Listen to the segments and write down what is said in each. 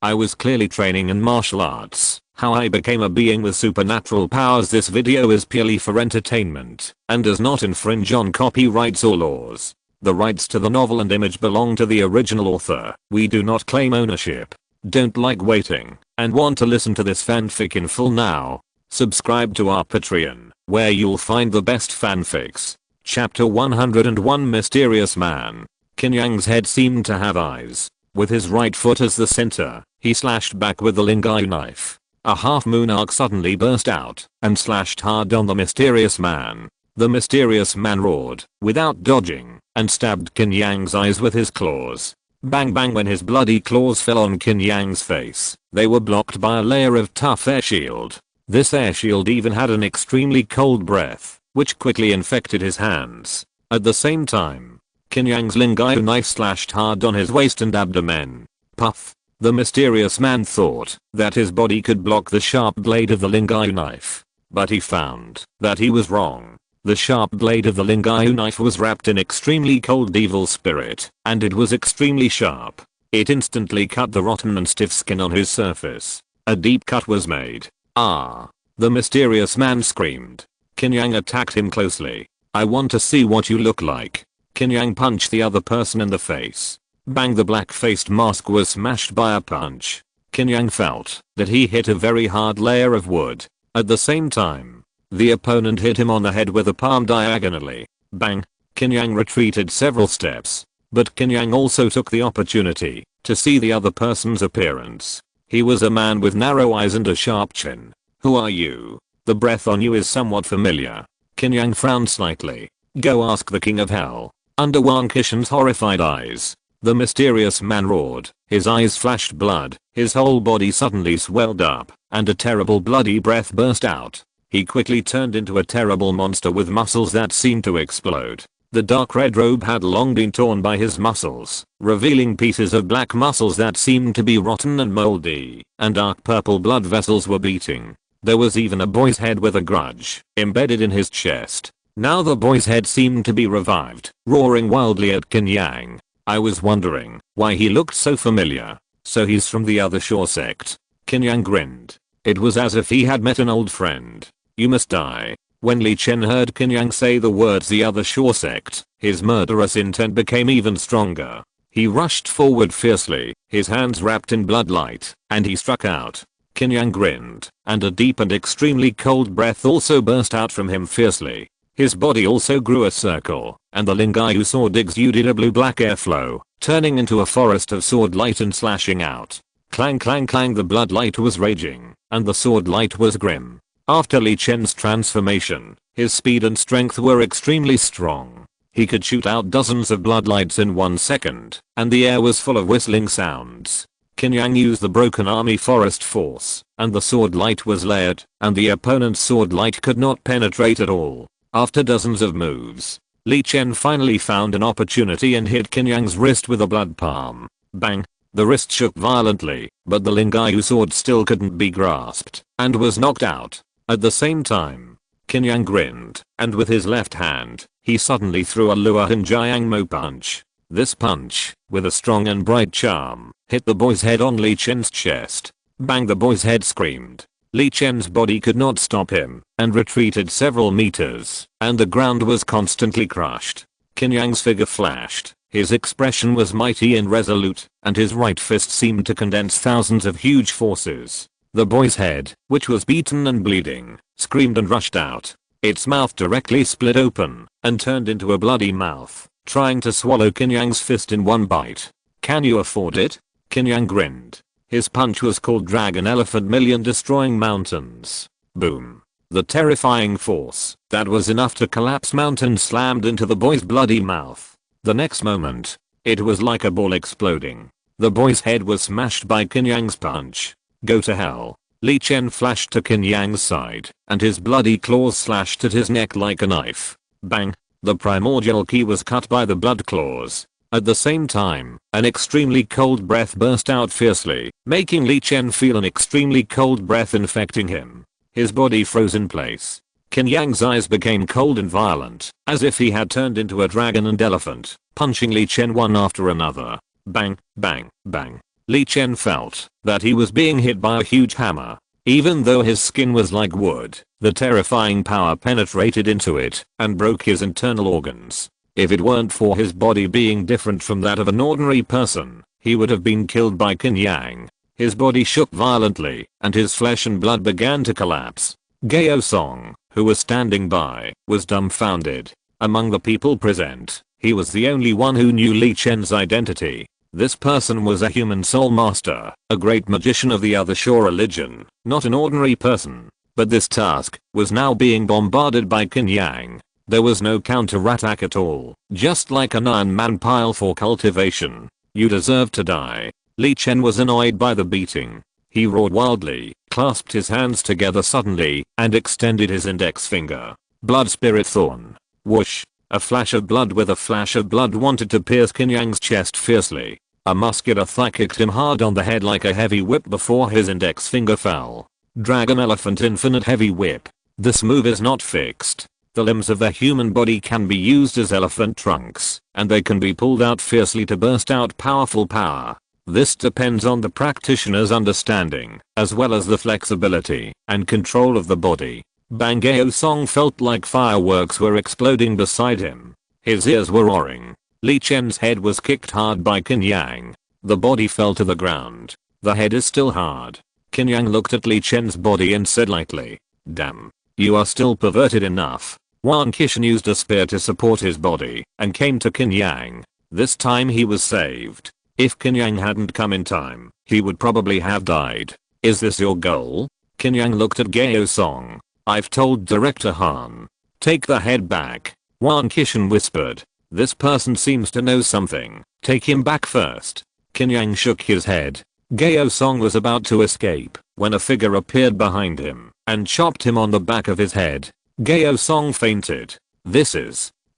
I was clearly training in martial arts. How I became a being with supernatural powers. This video is purely for entertainment and does not infringe on copyrights or laws. The rights to the novel and image belong to the original author. We do not claim ownership. Don't like waiting and want to listen to this fanfic in full now? Subscribe to our Patreon, where you'll find the best fanfics. Chapter 101 Mysterious Man. Qin Yang's head seemed to have eyes. With his right foot as the center, he slashed back with the Lingyu knife. A half-moon arc suddenly burst out and slashed hard on the mysterious man. The mysterious man roared, without dodging, and stabbed Qin Yang's eyes with his claws. Bang bang. When his bloody claws fell on Qin Yang's face, they were blocked by a layer of tough air shield. This air shield even had an extremely cold breath, which quickly infected his hands. At the same time, Qin Yang's Lingyu knife slashed hard on his waist and abdomen. Puff. The mysterious man thought that his body could block the sharp blade of the Lingyu knife, but he found that he was wrong. The sharp blade of the Lingyu knife was wrapped in extremely cold evil spirit, and it was extremely sharp. It instantly cut the rotten and stiff skin on his surface. A deep cut was made. Ah! The mysterious man screamed. Qin Yang attacked him closely. I want to see what you look like. Qin Yang punched the other person in the face. Bang. The black-faced mask was smashed by a punch. Qin Yang felt that he hit a very hard layer of wood. At the same time, the opponent hit him on the head with a palm diagonally. Bang. Qin Yang retreated several steps, but Qin Yang also took the opportunity to see the other person's appearance. He was a man with narrow eyes and a sharp chin. Who are you? The breath on you is somewhat familiar. Qin Yang frowned slightly. Go ask the king of hell. Under Wang Qishan's horrified eyes, the mysterious man roared. His eyes flashed blood. His whole body suddenly swelled up, and a terrible bloody breath burst out. He quickly turned into a terrible monster with muscles that seemed to explode. The dark red robe had long been torn by his muscles, revealing pieces of black muscles that seemed to be rotten and moldy, and dark purple blood vessels were beating. There was even a boy's head with a grudge embedded in his chest. Now the boy's head seemed to be revived, roaring wildly at Qin Yang. I was wondering why he looked so familiar. So he's from the other Shore sect. Qin Yang grinned. It was as if he had met an old friend. You must die. When Li Chen heard Qin Yang say the words the other Shore sect, his murderous intent became even stronger. He rushed forward fiercely, his hands wrapped in bloodlight, and he struck out. Qin Yang grinned, and a deep and extremely cold breath also burst out from him fiercely. His body also grew a circle, and the Lingyu sword exuded a blue-black airflow, turning into a forest of sword light and slashing out. Clang clang clang. The blood light was raging, and the sword light was grim. After Li Chen's transformation, his speed and strength were extremely strong. He could shoot out dozens of bloodlights in 1 second, and the air was full of whistling sounds. Qin Yang used the broken army forest force, and the sword light was layered, and the opponent's sword light could not penetrate at all. After dozens of moves, Li Chen finally found an opportunity and hit Qin Yang's wrist with a blood palm. Bang! The wrist shook violently, but the Lingyu sword still couldn't be grasped, and was knocked out. At the same time, Qin Yang grinned, and with his left hand, he suddenly threw a Luohan Jiang Mo punch. This punch, with a strong and bright charm, hit the boy's head on Li Chen's chest. Bang! The boy's head screamed. Li Chen's body could not stop him, and retreated several meters, and the ground was constantly crushed. Qin Yang's figure flashed. His expression was mighty and resolute, and his right fist seemed to condense thousands of huge forces. The boy's head, which was beaten and bleeding, screamed and rushed out. Its mouth directly split open, and turned into a bloody mouth, trying to swallow Qin Yang's fist in one bite. Can you afford it? Qin Yang grinned. His punch was called Dragon Elephant Million, destroying mountains. Boom. The terrifying force that was enough to collapse mountains slammed into the boy's bloody mouth. The next moment, it was like a ball exploding. The boy's head was smashed by Qin Yang's punch. Go to hell. Li Chen flashed to Qin Yang's side, and his bloody claws slashed at his neck like a knife. Bang! The primordial key was cut by the blood claws. At the same time, an extremely cold breath burst out fiercely, making Li Chen feel an extremely cold breath infecting him. His body froze in place. Qin Yang's eyes became cold and violent, as if he had turned into a dragon and elephant, punching Li Chen one after another. Bang, bang, bang. Li Chen felt that he was being hit by a huge hammer. Even though his skin was like wood, the terrifying power penetrated into it and broke his internal organs. If it weren't for his body being different from that of an ordinary person, he would have been killed by Qin Yang. His body shook violently, and his flesh and blood began to collapse. Gao Song, who was standing by, was dumbfounded. Among the people present, he was the only one who knew Li Chen's identity. This person was a human soul master, a great magician of the other Shore religion, not an ordinary person. But this task was now being bombarded by Qin Yang. There was no counter-attack at all, just like an Iron Man pile for cultivation. You deserve to die. Li Chen was annoyed by the beating. He roared wildly, clasped his hands together suddenly, and extended his index finger. Blood spirit thorn. Whoosh. A flash of blood with a flash of blood wanted to pierce Qin Yang's chest fiercely. A muscular thigh kicked him hard on the head like a heavy whip before his index finger fell. Dragon Elephant Infinite Heavy Whip. This move is not fixed. The limbs of the human body can be used as elephant trunks, and they can be pulled out fiercely to burst out powerful power. This depends on the practitioner's understanding, as well as the flexibility and control of the body. Bang Gao Song felt like fireworks were exploding beside him. His ears were roaring. Li Chen's head was kicked hard by Qin Yang. The body fell to the ground. The head is still hard. Qin Yang looked at Li Chen's body and said lightly, "Damn. You are still perverted enough." Wan Qishan used a spear to support his body and came to Qin Yang. This time he was saved. If Qin Yang hadn't come in time, he would probably have died. "Is this your goal?" Qin Yang looked at Gao Song. "I've told Director Han. Take the head back." Wan Qishan whispered. "This person seems to know something. Take him back first." Qin Yang shook his head. Gao Song was about to escape when a figure appeared behind him and chopped him on the back of his head. Gao Song fainted.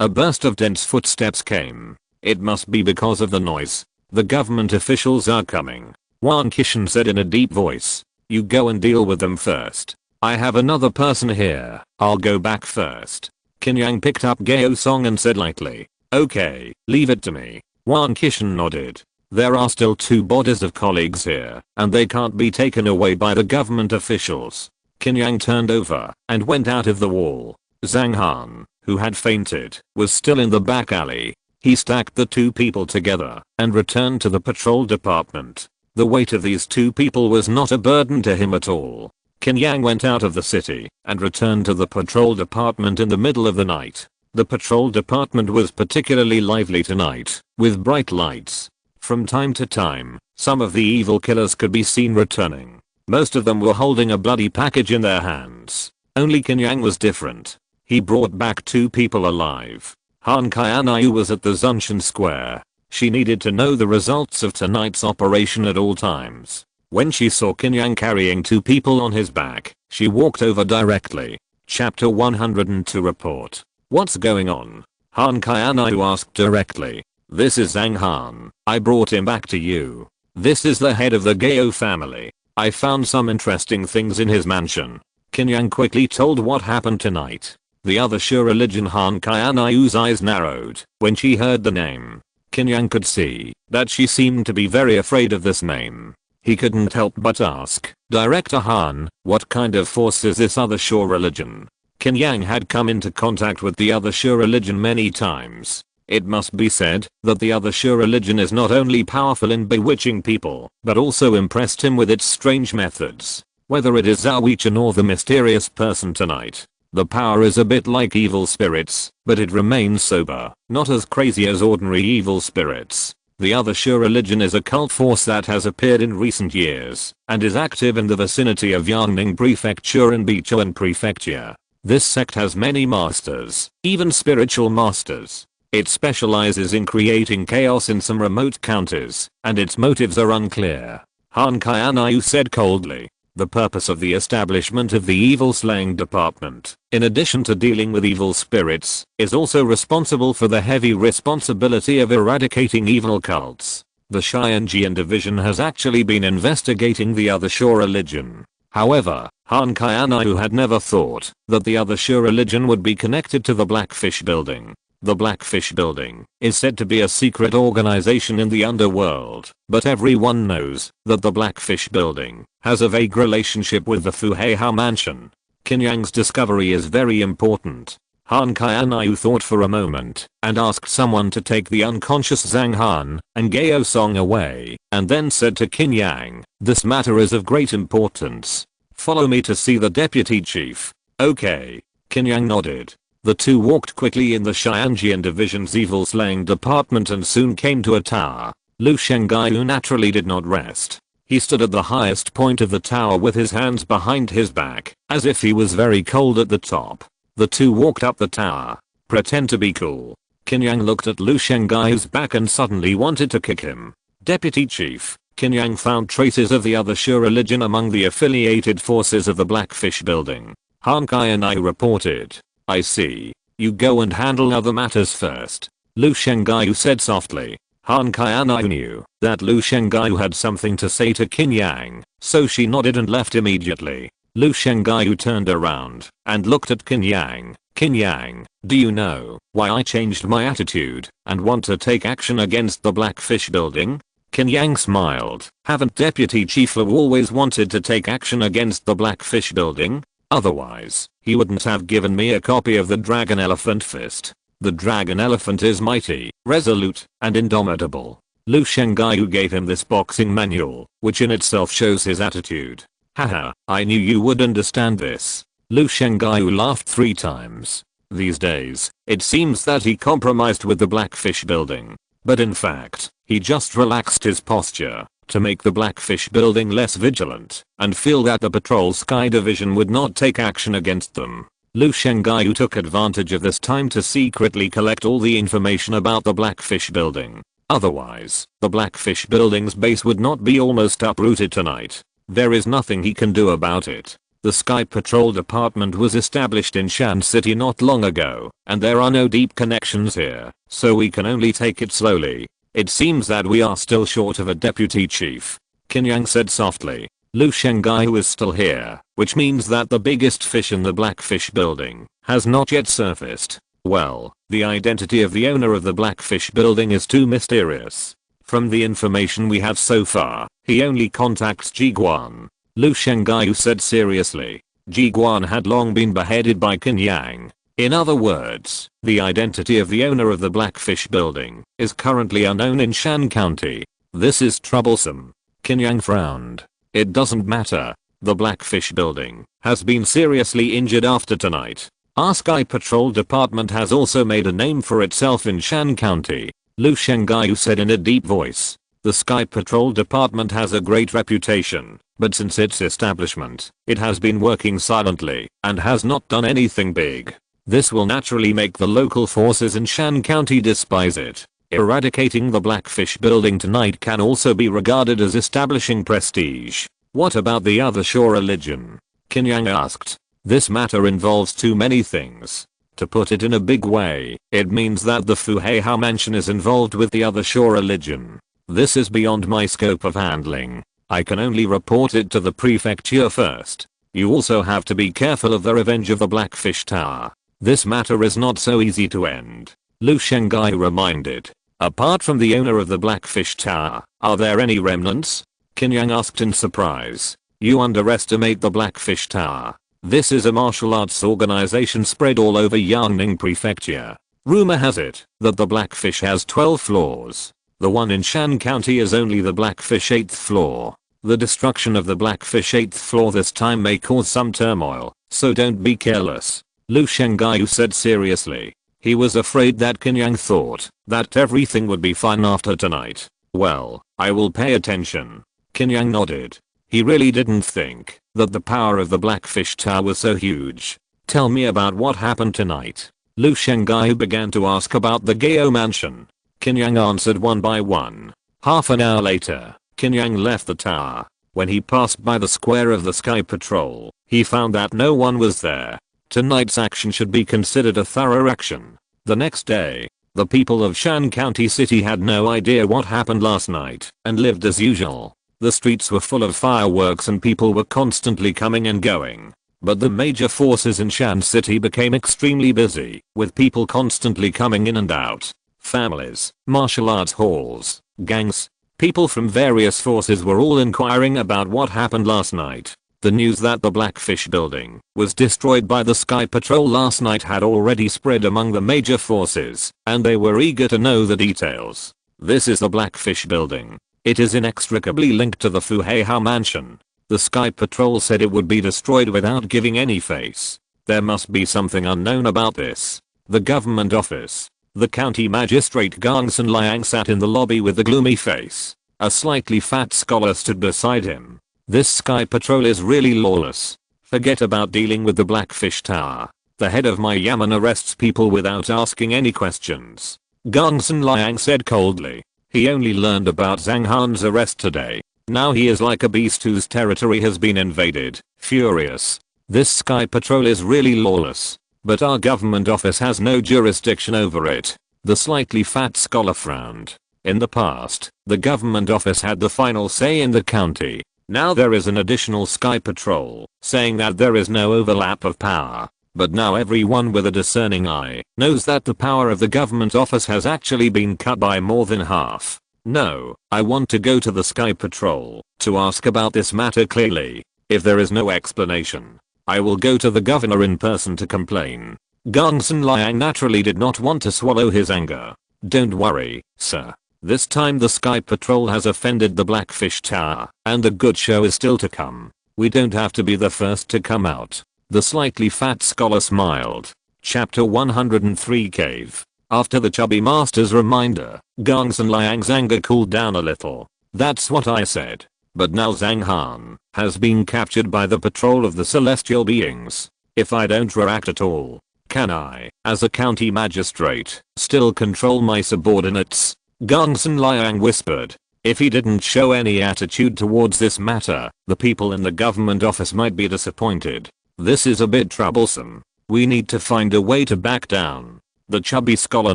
A burst of dense footsteps came. It must be because of the noise. The government officials are coming. Wan Qishan said in a deep voice. "You go and deal with them first. I have another person here. I'll go back first." Qin Yang picked up Gao Song and said lightly, "Okay, leave it to me." Wan Qishan nodded. There are still 2 bodies of colleagues here, and they can't be taken away by the government officials. Qin Yang turned over and went out of the wall. Zhang Han, who had fainted, was still in the back alley. He stacked the 2 people together and returned to the patrol department. The weight of these 2 people was not a burden to him at all. Qin Yang went out of the city and returned to the patrol department in the middle of the night. The patrol department was particularly lively tonight, with bright lights. From time to time, some of the evil killers could be seen returning. Most of them were holding a bloody package in their hands. Only Qin Yang was different. He brought back 2 people alive. Han Qianyu was at the Zunshan Square. She needed to know the results of tonight's operation at all times. When she saw Qin Yang carrying 2 people on his back, she walked over directly. Chapter 102 report. "What's going on?" Han Qianyu asked directly. "This is Zhang Han. I brought him back to you. This is the head of the Gao family. I found some interesting things in his mansion." Qin Yang quickly told what happened tonight. The other Sure religion Han Qianyu's eyes narrowed when she heard the name. Qin Yang could see that she seemed to be very afraid of this name. He couldn't help but ask, "Director Han, what kind of force is this other Sure religion?" Qin Yang had come into contact with the other Sure religion many times. It must be said that the other Sure religion is not only powerful in bewitching people, but also impressed him with its strange methods. Whether it is Zhao Yichen or the mysterious person tonight, the power is a bit like evil spirits, but it remains sober, not as crazy as ordinary evil spirits. The other Sure religion is a cult force that has appeared in recent years, and is active in the vicinity of Yangning Prefecture and Bichuan Prefecture. This sect has many masters, even spiritual masters. It specializes in creating chaos in some remote counties, and its motives are unclear. Han Qianyu said coldly. The purpose of the establishment of the evil slaying department, in addition to dealing with evil spirits, is also responsible for the heavy responsibility of eradicating evil cults. The Xianjian division has actually been investigating the other Sure religion. However, Han Qianyu had never thought that the other Sure religion would be connected to the Blackfish building. The Blackfish Building is said to be a secret organization in the underworld, but everyone knows that the Blackfish Building has a vague relationship with the Fuhei Mansion. Qin Yang's discovery is very important. Han Qianyu thought for a moment and asked someone to take the unconscious Zhang Han and Gao Song away, and then said to Qin Yang, "This matter is of great importance. Follow me to see the deputy chief." "Okay." Qin Yang nodded. The two walked quickly in the Xianjian Division's evil slaying department and soon came to a tower. Lu Shengaiyu naturally did not rest. He stood at the highest point of the tower with his hands behind his back, as if he was very cold at the top. The two walked up the tower. "Pretend to be cool." Qin Yang looked at Lu Shengaiyu's back and suddenly wanted to kick him. "Deputy Chief." Qin Yang found traces of the other Shu religion among the affiliated forces of the Blackfish Building. Han Qianyu reported. "I see. You go and handle other matters first," Lu Shengaiyu said softly. Han Qianyu knew that Lu Shengaiyu had something to say to Qin Yang, so she nodded and left immediately. Lu Shengaiyu turned around and looked at Qin Yang. "Qin Yang, do you know why I changed my attitude and want to take action against the Blackfish Building?" Qin Yang smiled. "Haven't Deputy Chief Lu always wanted to take action against the Blackfish Building? Otherwise, he wouldn't have given me a copy of the Dragon Elephant Fist. The Dragon Elephant is mighty, resolute, and indomitable." Lu Shengaiyu gave him this boxing manual, which in itself shows his attitude. "Haha, I knew you would understand this." Lu Shengaiyu laughed 3 times. These days, it seems that he compromised with the Blackfish Building. But in fact, he just relaxed his posture to make the Blackfish Building less vigilant and feel that the Patrol Sky Division would not take action against them. Lu Shengaiyu took advantage of this time to secretly collect all the information about the Blackfish Building. Otherwise, the Blackfish Building's base would not be almost uprooted tonight. There is nothing he can do about it. The Sky Patrol Department was established in Shan City not long ago, and there are no deep connections here, so we can only take it slowly. It seems that we are still short of a deputy chief, Qin Yang said softly. Lu Shengaiyu is still here, which means that the biggest fish in the Blackfish Building has not yet surfaced. Well, the identity of the owner of the Blackfish Building is too mysterious. From the information we have so far, he only contacts Jiguan. Lu Shengaiyu said seriously. Jiguan had long been beheaded by Qin Yang. In other words, the identity of the owner of the Blackfish Building is currently unknown in Shan County. This is troublesome. Qin Yang frowned. It doesn't matter. The Blackfish Building has been seriously injured after tonight. Our Sky Patrol Department has also made a name for itself in Shan County, Lu Shengaiyu said in a deep voice. The Sky Patrol Department has a great reputation, but since its establishment, it has been working silently and has not done anything big. This will naturally make the local forces in Shan County despise it. Eradicating the Blackfish Building tonight can also be regarded as establishing prestige. What about the other Shu religion? Qin Yang asked. This matter involves too many things. To put it in a big way, it means that the Fuhei Mansion is involved with the other Shu religion. This is beyond my scope of handling. I can only report it to the prefecture first. You also have to be careful of the revenge of the Blackfish Tower. This matter is not so easy to end, Lu Shengaiyu reminded. Apart from the owner of the Blackfish Tower, are there any remnants? Qin Yang asked in surprise. You underestimate the Blackfish Tower. This is a martial arts organization spread all over Yangning Prefecture. Rumor has it that the Blackfish has 12 floors. The one in Shan County is only the Blackfish 8th floor. The destruction of the Blackfish 8th floor this time may cause some turmoil, so don't be careless, Lu Shengaiyu said seriously. He was afraid that Qin Yang thought that everything would be fine after tonight. Well, I will pay attention. Qin Yang nodded. He really didn't think that the power of the Blackfish Tower was so huge. Tell me about what happened tonight. Lu Shengaiyu began to ask about the Gao mansion. Qin Yang answered one by one. Half an hour later, Qin Yang left the tower. When he passed by the square of the Sky Patrol, he found that no one was there. Tonight's action should be considered a thorough action. The next day, the people of Shan County City had no idea what happened last night and lived as usual. The streets were full of fireworks and people were constantly coming and going. But the major forces in Shan City became extremely busy, with people constantly coming in and out. Families, martial arts halls, gangs, people from various forces were all inquiring about what happened last night. The news that the Blackfish building was destroyed by the Sky Patrol last night had already spread among the major forces, and they were eager to know the details. This is the Blackfish building. It is inextricably linked to the Fuheihao mansion. The Sky Patrol said it would be destroyed without giving any face. There must be something unknown about this. The government office. The county magistrate Gongsun Liang sat in the lobby with a gloomy face. A slightly fat scholar stood beside him. This Sky Patrol is really lawless. Forget about dealing with the Blackfish Tower. The head of my yamen arrests people without asking any questions. Gongsun Liang said coldly. He only learned about Zhang Han's arrest today. Now he is like a beast whose territory has been invaded. Furious. This Sky Patrol is really lawless. But our government office has no jurisdiction over it. The slightly fat scholar frowned. In the past, the government office had the final say in the county. Now there is an additional Sky Patrol, saying that there is no overlap of power. But now everyone with a discerning eye knows that the power of the government office has actually been cut by more than half. No, I want to go to the Sky Patrol to ask about this matter clearly. If there is no explanation, I will go to the governor in person to complain. Gongsun Liang naturally did not want to swallow his anger. Don't worry, sir. This time the Sky Patrol has offended the Blackfish Tower, and the good show is still to come. We don't have to be the first to come out. The slightly fat scholar smiled. Chapter 103 Cave. After the chubby master's reminder, Gongsun Liang's anger cooled down a little. That's what I said. But now Zhang Han has been captured by the patrol of the celestial beings. If I don't react at all, can I, as a county magistrate, still control my subordinates? Gongsun Liang whispered. If he didn't show any attitude towards this matter, the people in the government office might be disappointed. This is a bit troublesome. We need to find a way to back down. The chubby scholar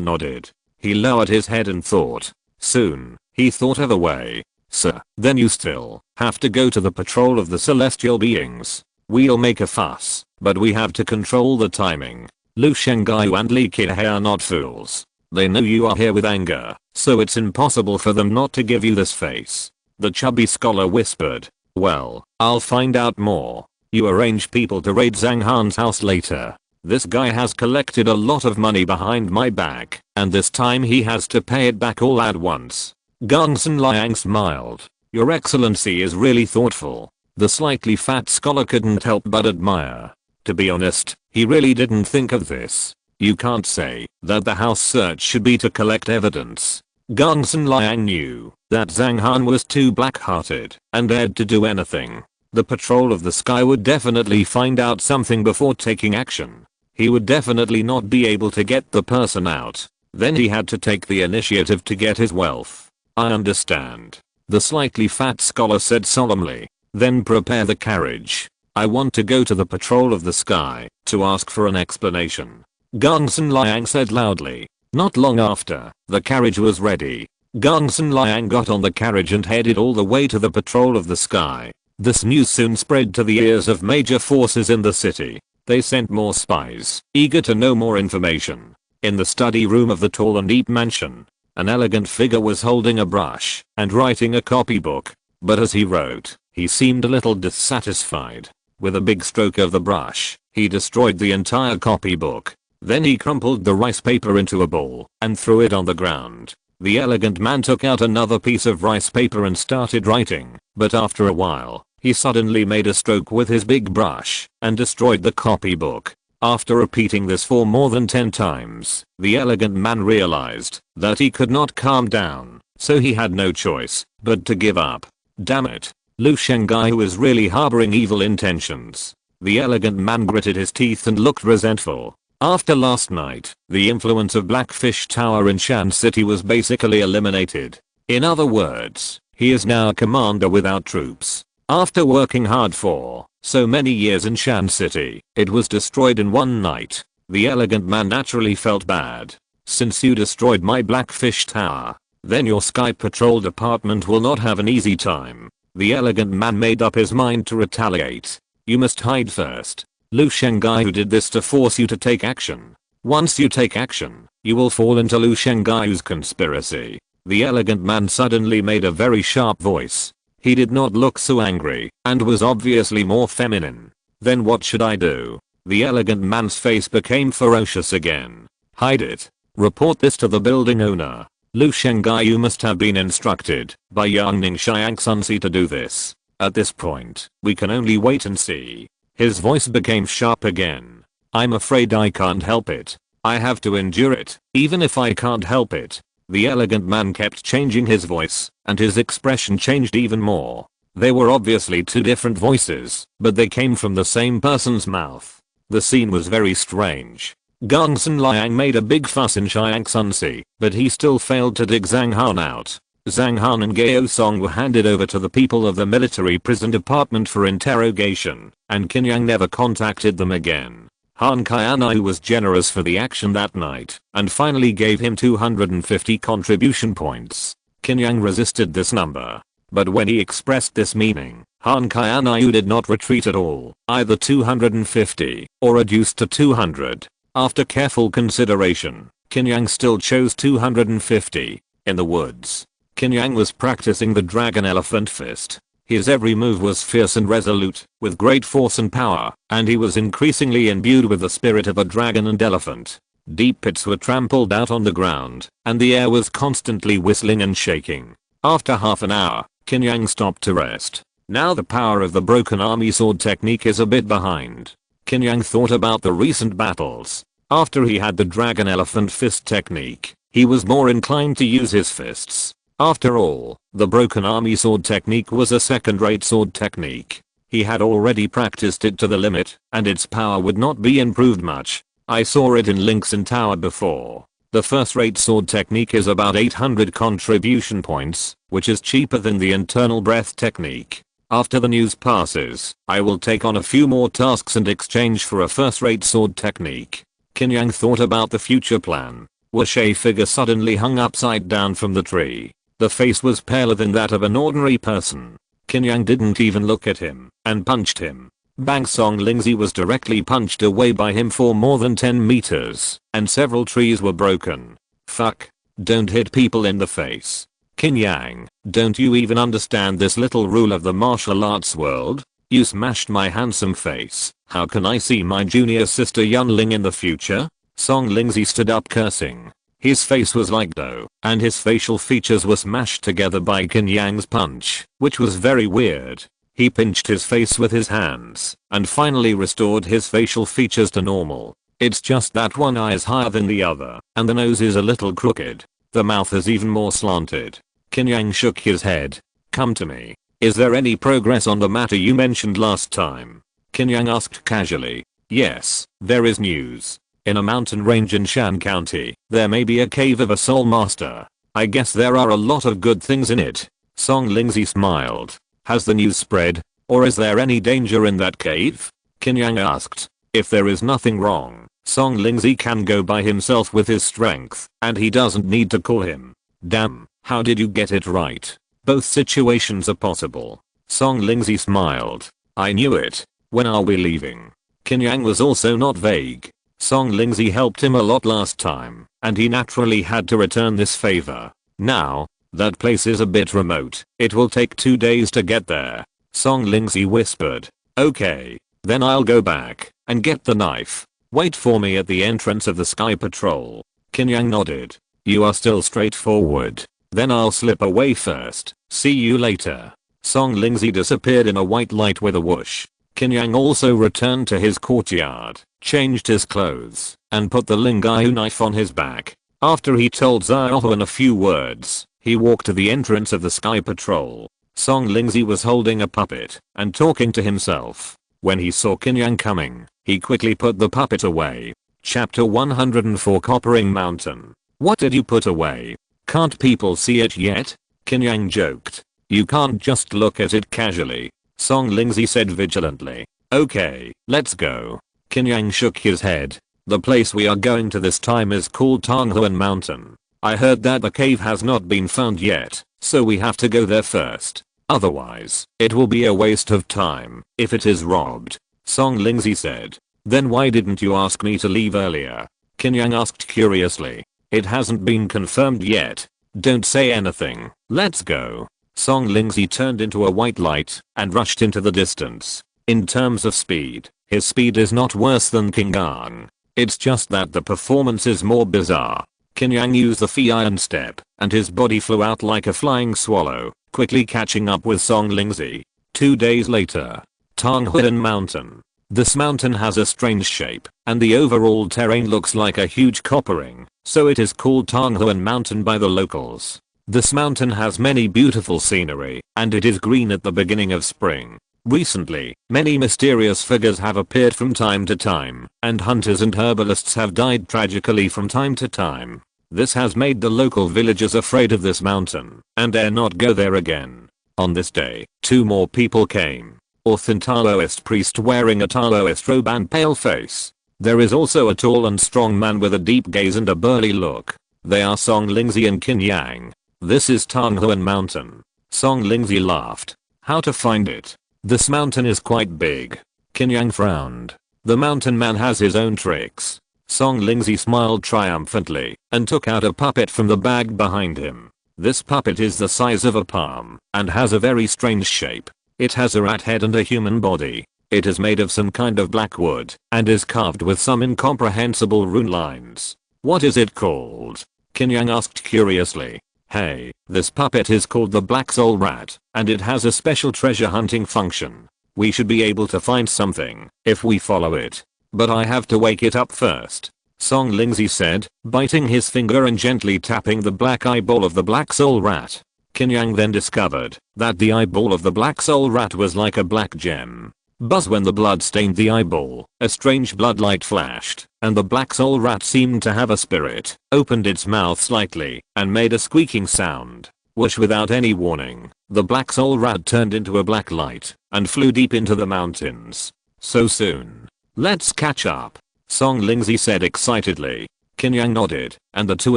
nodded. He lowered his head and thought. Soon, he thought of a way. Sir, then you still have to go to the patrol of the celestial beings. We'll make a fuss, but we have to control the timing. Lu Shengaiyu and Li Qihei are not fools. They know you are here with anger, so it's impossible for them not to give you this face. The chubby scholar whispered. Well, I'll find out more. You arrange people to raid Zhang Han's house later. This guy has collected a lot of money behind my back, and this time he has to pay it back all at once. Gongsun Liang smiled. Your excellency is really thoughtful. The slightly fat scholar couldn't help but admire. To be honest, he really didn't think of this. You can't say that the house search should be to collect evidence. Gongsun Liang knew that Zhang Han was too black-hearted and dared to do anything. The patrol of the sky would definitely find out something before taking action. He would definitely not be able to get the person out. Then he had to take the initiative to get his wealth. I understand. The slightly fat scholar said solemnly. Then prepare the carriage. I want to go to the patrol of the sky to ask for an explanation. Gongsun Liang said loudly. Not long after, the carriage was ready. Gongsun Liang got on the carriage and headed all the way to the patrol of the sky. This news soon spread to the ears of major forces in the city. They sent more spies, eager to know more information. In the study room of the tall and neat mansion, an elegant figure was holding a brush and writing a copybook. But as he wrote, he seemed a little dissatisfied. With a big stroke of the brush, he destroyed the entire copybook. Then he crumpled the rice paper into a ball and threw it on the ground. The elegant man took out another piece of rice paper and started writing, but after a while, he suddenly made a stroke with his big brush and destroyed the copybook. After repeating this for more than 10 times, the elegant man realized that he could not calm down, so he had no choice but to give up. Damn it. Lu Shengaiyu is really harboring evil intentions. The elegant man gritted his teeth and looked resentful. After last night, the influence of Blackfish Tower in Shan City was basically eliminated. In other words, he is now a commander without troops. After working hard for so many years in Shan City, it was destroyed in one night. The elegant man naturally felt bad. Since you destroyed my Blackfish Tower, then your Sky Patrol department will not have an easy time. The elegant man made up his mind to retaliate. You must hide first. Lu Shengai did this to force you to take action. Once you take action, you will fall into Lu Shengai's conspiracy. The elegant man suddenly made a very sharp voice. He did not look so angry and was obviously more feminine. Then what should I do? The elegant man's face became ferocious again. Hide it. Report this to the building owner. Lu Shengai, you must have been instructed by Yang Ning Xiang Sunsi to do this. At this point, we can only wait and see. His voice became sharp again. I'm afraid I can't help it. I have to endure it, even if I can't help it. The elegant man kept changing his voice, and his expression changed even more. They were obviously two different voices, but they came from the same person's mouth. The scene was very strange. Gongsun Liang made a big fuss in Xiang Sunsi, but he still failed to dig Zhang Han out. Zhang Han and Gao Song were handed over to the people of the military prison department for interrogation, and Qin Yang never contacted them again. Han Qianai was generous for the action that night, and finally gave him 250 contribution points. Qin Yang resisted this number. But when he expressed this meaning, Han Qianai did not retreat at all, either 250 or reduced to 200. After careful consideration, Qin Yang still chose 250. In the woods, Qin Yang was practicing the dragon elephant fist. His every move was fierce and resolute, with great force and power, and he was increasingly imbued with the spirit of a dragon and elephant. Deep pits were trampled out on the ground, and the air was constantly whistling and shaking. After half an hour, Qin Yang stopped to rest. Now the power of the broken army sword technique is a bit behind. Qin Yang thought about the recent battles. After he had the dragon elephant fist technique, he was more inclined to use his fists. After all, the broken army sword technique was a second-rate sword technique. He had already practiced it to the limit, and its power would not be improved much. I saw it in Links in Tower before. The first-rate sword technique is about 800 contribution points, which is cheaper than the internal breath technique. After the news passes, I will take on a few more tasks in exchange for a first-rate sword technique. Qin Yang thought about the future plan. Wuxie figure suddenly hung upside down from the tree. The face was paler than that of an ordinary person. Qin Yang didn't even look at him, and punched him. Bang Song Lingzi was directly punched away by him for more than 10 meters, and several trees were broken. Fuck. Don't hit people in the face. Qin Yang, don't you even understand this little rule of the martial arts world? You smashed my handsome face. How can I see my junior sister Yunling in the future? Song Lingzi stood up cursing. His face was like dough, and his facial features were smashed together by Qin Yang's punch, which was very weird. He pinched his face with his hands, and finally restored his facial features to normal. It's just that one eye is higher than the other, and the nose is a little crooked. The mouth is even more slanted. Qin Yang shook his head. Come to me. Is there any progress on the matter you mentioned last time? Qin Yang asked casually. Yes, there is news. In a mountain range in Shan County, there may be a cave of a soul master. I guess there are a lot of good things in it. Song Lingzi smiled. Has the news spread? Or is there any danger in that cave? Qin Yang asked. If there is nothing wrong, Song Lingzi can go by himself with his strength, and he doesn't need to call him. Damn, how did you get it right? Both situations are possible. Song Lingzi smiled. I knew it. When are we leaving? Qin Yang was also not vague. Song Lingzi helped him a lot last time, and he naturally had to return this favor. Now, that place is a bit remote. It will take 2 days to get there. Song Lingzi whispered. Okay, then I'll go back and get the knife. Wait for me at the entrance of the Sky Patrol. Qin Yang nodded. You are still straightforward. Then I'll slip away first. See you later. Song Lingzi disappeared in a white light with a whoosh. Qin Yang also returned to his courtyard, changed his clothes, and put the Lingaiu knife on his back. After he told Xiaohuan a few words, he walked to the entrance of the Sky Patrol. Song Lingzi was holding a puppet and talking to himself. When he saw Qin Yang coming, he quickly put the puppet away. Chapter 104 Coppering Mountain. What did you put away? Can't people see it yet? Qin Yang joked. You can't just look at it casually. Song Lingzi said vigilantly. Okay, let's go. Qin Yang shook his head. The place we are going to this time is called Tonghuan Mountain. I heard that the cave has not been found yet, so we have to go there first. Otherwise, it will be a waste of time if it is robbed. Song Lingzi said. Then why didn't you ask me to leave earlier? Qin Yang asked curiously. It hasn't been confirmed yet. Don't say anything. Let's go. Song Lingzi turned into a white light and rushed into the distance. In terms of speed, his speed is not worse than Qin Yang. It's just that the performance is more bizarre. Qin Yang used the Phi Iron Step, and his body flew out like a flying swallow, quickly catching up with Song Lingzi. 2 days later. Tonghuan Mountain. This mountain has a strange shape, and the overall terrain looks like a huge copper ring, so it is called Tonghuan Mountain by the locals. This mountain has many beautiful scenery, and it is green at the beginning of spring. Recently, many mysterious figures have appeared from time to time, and hunters and herbalists have died tragically from time to time. This has made the local villagers afraid of this mountain, and dare not go there again. On this day, 2 more people came. Taoist priest wearing a Taoist robe and pale face. There is also a tall and strong man with a deep gaze and a burly look. They are Song Lingzi and Qin Yang. This is Tonghuan Mountain. Song Lingzi laughed. How to find it? This mountain is quite big. Qin Yang frowned. The mountain man has his own tricks. Song Lingzi smiled triumphantly and took out a puppet from the bag behind him. This puppet is the size of a palm and has a very strange shape. It has a rat head and a human body. It is made of some kind of black wood and is carved with some incomprehensible rune lines. What is it called? Qin Yang asked curiously. Hey, this puppet is called the Black Soul Rat, and it has a special treasure hunting function. We should be able to find something if we follow it. But I have to wake it up first. Song Lingzi said, biting his finger and gently tapping the black eyeball of the Black Soul Rat. Qin Yang then discovered that the eyeball of the Black Soul Rat was like a black gem. Buzz when the blood stained the eyeball, a strange blood light flashed, and the Black Soul Rat seemed to have a spirit, opened its mouth slightly, and made a squeaking sound. Whoosh, without any warning, the Black Soul Rat turned into a black light, and flew deep into the mountains. So soon. Let's catch up. Song Lingzi said excitedly. Qin Yang nodded, and the 2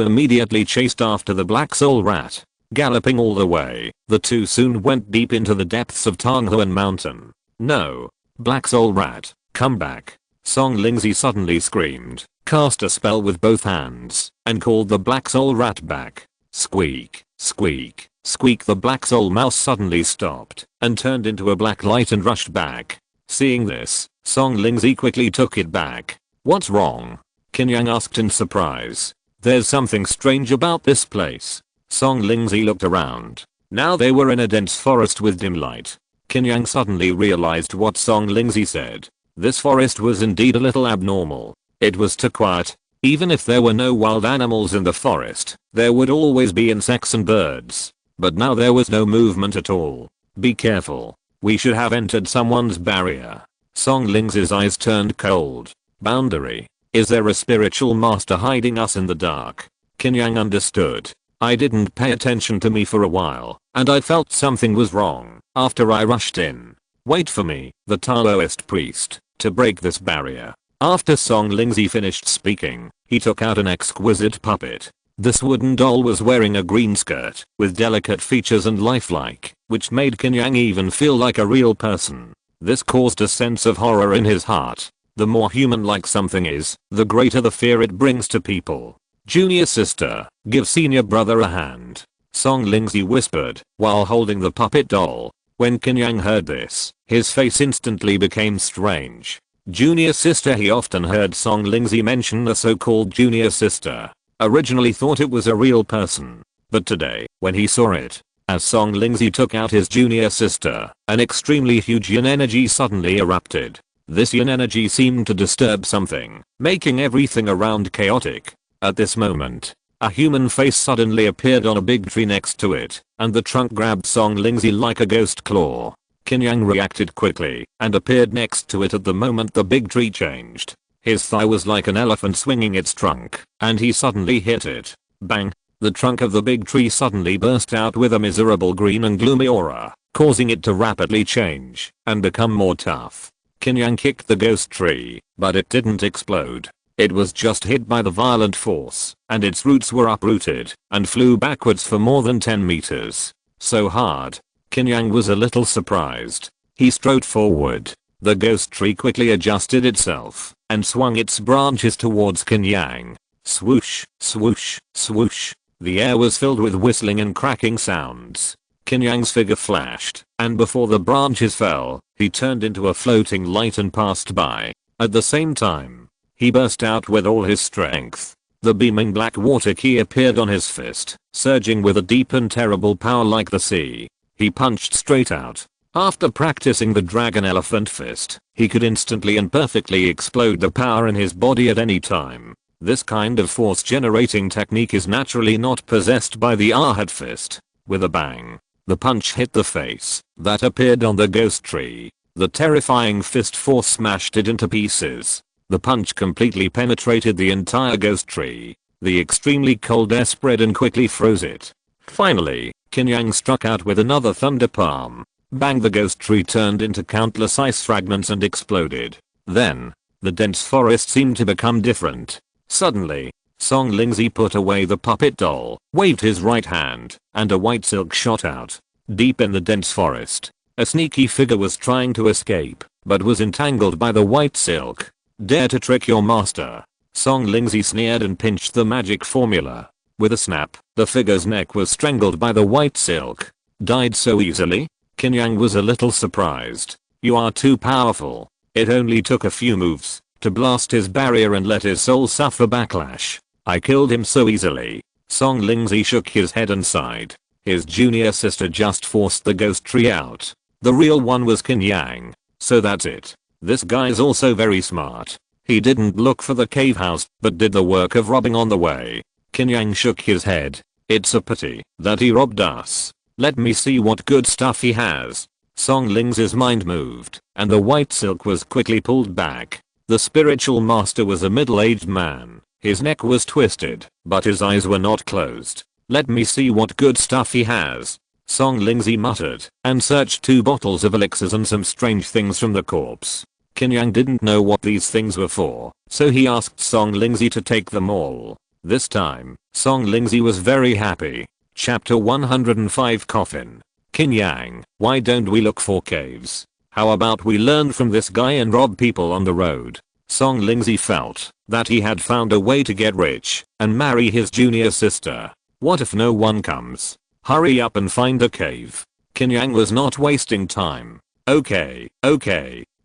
immediately chased after the Black Soul Rat. Galloping all the way, the 2 soon went deep into the depths of Tonghuan Mountain. No. Black Soul Rat, come back. Song Lingzi suddenly screamed, cast a spell with both hands, and called the Black Soul Rat back. Squeak, squeak, squeak. The Black Soul Mouse suddenly stopped and turned into a black light and rushed back. Seeing this, Song Lingzi quickly took it back. What's wrong? Qin Yang asked in surprise. There's something strange about this place. Song Lingzi looked around. Now they were in a dense forest with dim light. Qin Yang suddenly realized what Song Lingzi said. This forest was indeed a little abnormal. It was too quiet. Even if there were no wild animals in the forest, there would always be insects and birds. But now there was no movement at all. Be careful. We should have entered someone's barrier. Song Lingzi's eyes turned cold. Boundary. Is there a spiritual master hiding us in the dark? Qin Yang understood. I didn't pay attention to me for a while, and I felt something was wrong after I rushed in. Wait for me, the Taoist priest, to break this barrier. After Song Lingzi finished speaking, he took out an exquisite puppet. This wooden doll was wearing a green skirt with delicate features and lifelike, which made Qin Yang even feel like a real person. This caused a sense of horror in his heart. The more human-like something is, the greater the fear it brings to people. Junior sister, give senior brother a hand. Song Lingzi whispered while holding the puppet doll. When Qin Yang heard this, his face instantly became strange. Junior sister. He often heard Song Lingzi mention a so-called junior sister. Originally thought it was a real person. But today, when he saw it, as Song Lingzi took out his junior sister, an extremely huge yin energy suddenly erupted. This yin energy seemed to disturb something, making everything around chaotic. At this moment, a human face suddenly appeared on a big tree next to it, and the trunk grabbed Song Lingzi like a ghost claw. Qin Yang reacted quickly and appeared next to it at the moment the big tree changed. His thigh was like an elephant swinging its trunk, and he suddenly hit it. Bang! The trunk of the big tree suddenly burst out with a miserable green and gloomy aura, causing it to rapidly change and become more tough. Qin Yang kicked the ghost tree, but it didn't explode. It was just hit by the violent force, and its roots were uprooted and flew backwards for more than 10 meters. So hard. Qin Yang was a little surprised. He strode forward The ghost tree quickly adjusted itself and swung its branches towards Qin Yang. Swoosh, swoosh, swoosh. The air was filled with whistling and cracking sounds. Qin Yang's figure flashed, and before the branches fell, he turned into a floating light and passed by. At the same time, he burst out with all his strength. The beaming black water key appeared on his fist, surging with a deep and terrible power like the sea. He punched straight out. After practicing the dragon elephant fist, he could instantly and perfectly explode the power in his body at any time. This kind of force generating technique is naturally not possessed by the Arhat fist. With a bang, the punch hit the face that appeared on the ghost tree. The terrifying fist force smashed it into pieces. The punch completely penetrated the entire ghost tree. The extremely cold air spread and quickly froze it. Finally, Qin Yang struck out with another thunder palm. Bang, the ghost tree turned into countless ice fragments and exploded. Then, the dense forest seemed to become different. Suddenly, Song Lingzi put away the puppet doll, waved his right hand, and a white silk shot out. Deep in the dense forest, a sneaky figure was trying to escape, but was entangled by the white silk. Dare to trick your master? Song Lingzi sneered and pinched the magic formula. With a snap, the figure's neck was strangled by the white silk. Died so easily? Qin Yang was a little surprised. You are too powerful. It only took a few moves to blast his barrier and let his soul suffer backlash. I killed him so easily. Song Lingzi shook his head and sighed. His junior sister just forced the ghost tree out. The real one was Qin Yang. So that's it. This guy's also very smart. He didn't look for the cave house, but did the work of robbing on the way. Qin Yang shook his head. It's a pity that he robbed us. Let me see what good stuff he has. Song Lingzi's mind moved, and the white silk was quickly pulled back. The spiritual master was a middle-aged man. His neck was twisted, but his eyes were not closed. Let me see what good stuff he has. Song Lingzi muttered, and searched 2 bottles of elixirs and some strange things from the corpse. Qin Yang didn't know what these things were for, so he asked Song Lingzi to take them all. This time, Song Lingzi was very happy. Chapter 105 Coffin. Qin Yang, why don't we look for caves? How about we learn from this guy and rob people on the road? Song Lingzi felt that he had found a way to get rich and marry his junior sister. What if no one comes? Hurry up and find a cave. Qin Yang was not wasting time. Okay.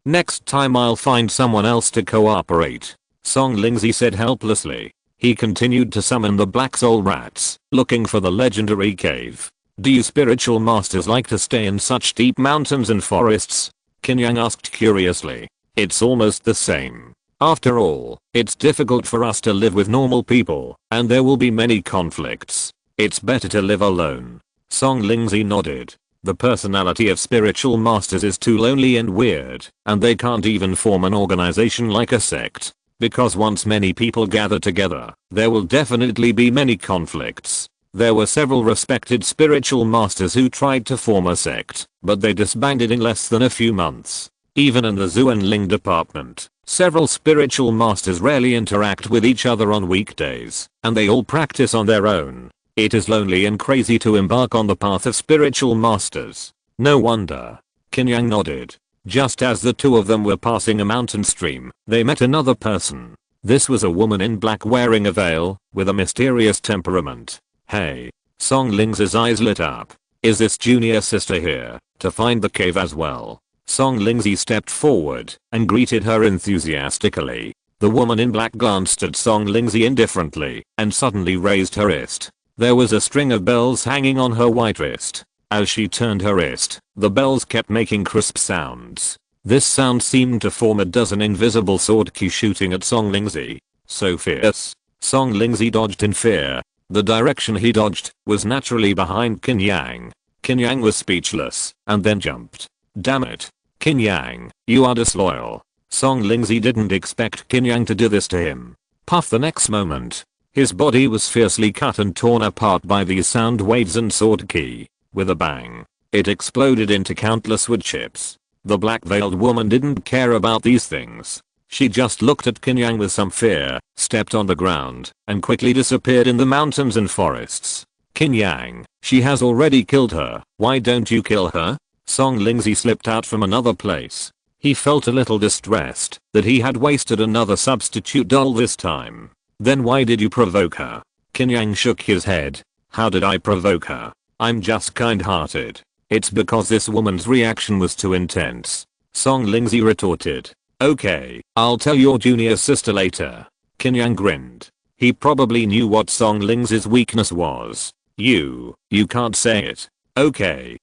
Next time I'll find someone else to cooperate. Song Lingzi said helplessly. He continued to summon the black soul rats, looking for the legendary cave. Do you spiritual masters like to stay in such deep mountains and forests? Qin Yang asked curiously. It's almost the same. After all, it's difficult for us to live with normal people, and there will be many conflicts. It's better to live alone. Song Lingzi nodded. The personality of spiritual masters is too lonely and weird, and they can't even form an organization like a sect. Because once many people gather together, there will definitely be many conflicts. There were several respected spiritual masters who tried to form a sect, but they disbanded in less than a few months. Even in the Zuanling department, several spiritual masters rarely interact with each other on weekdays, and they all practice on their own. It is lonely and crazy to embark on the path of spiritual masters. No wonder. Qin Yang nodded. Just as the 2 of them were passing a mountain stream, they met another person. This was a woman in black wearing a veil, with a mysterious temperament. Hey. Song Lingzi's eyes lit up. Is this junior sister here to find the cave as well? Song Lingzi stepped forward and greeted her enthusiastically. The woman in black glanced at Song Lingzi indifferently and suddenly raised her wrist. There was a string of bells hanging on her white wrist. As she turned her wrist, the bells kept making crisp sounds. This sound seemed to form a dozen invisible sword keys shooting at Song Lingzi. So fierce. Song Lingzi dodged in fear. The direction he dodged was naturally behind Qin Yang. Qin Yang was speechless and then jumped. Damn it. Qin Yang, you are disloyal. Song Lingzi didn't expect Qin Yang to do this to him. Puff, the next moment, his body was fiercely cut and torn apart by these sound waves and sword key. With a bang, it exploded into countless wood chips. The black-veiled woman didn't care about these things. She just looked at Qin Yang with some fear, stepped on the ground, and quickly disappeared in the mountains and forests. Qin Yang, she has already killed her. Why don't you kill her? Song Lingzi slipped out from another place. He felt a little distressed that he had wasted another substitute doll this time. Then why did you provoke her? Qin Yang shook his head. How did I provoke her? I'm just kind-hearted. It's because this woman's reaction was too intense. Song Lingzi retorted. Okay, I'll tell your junior sister later. Qin Yang grinned. He probably knew what Song Lingzi's weakness was. You can't say it. Okay,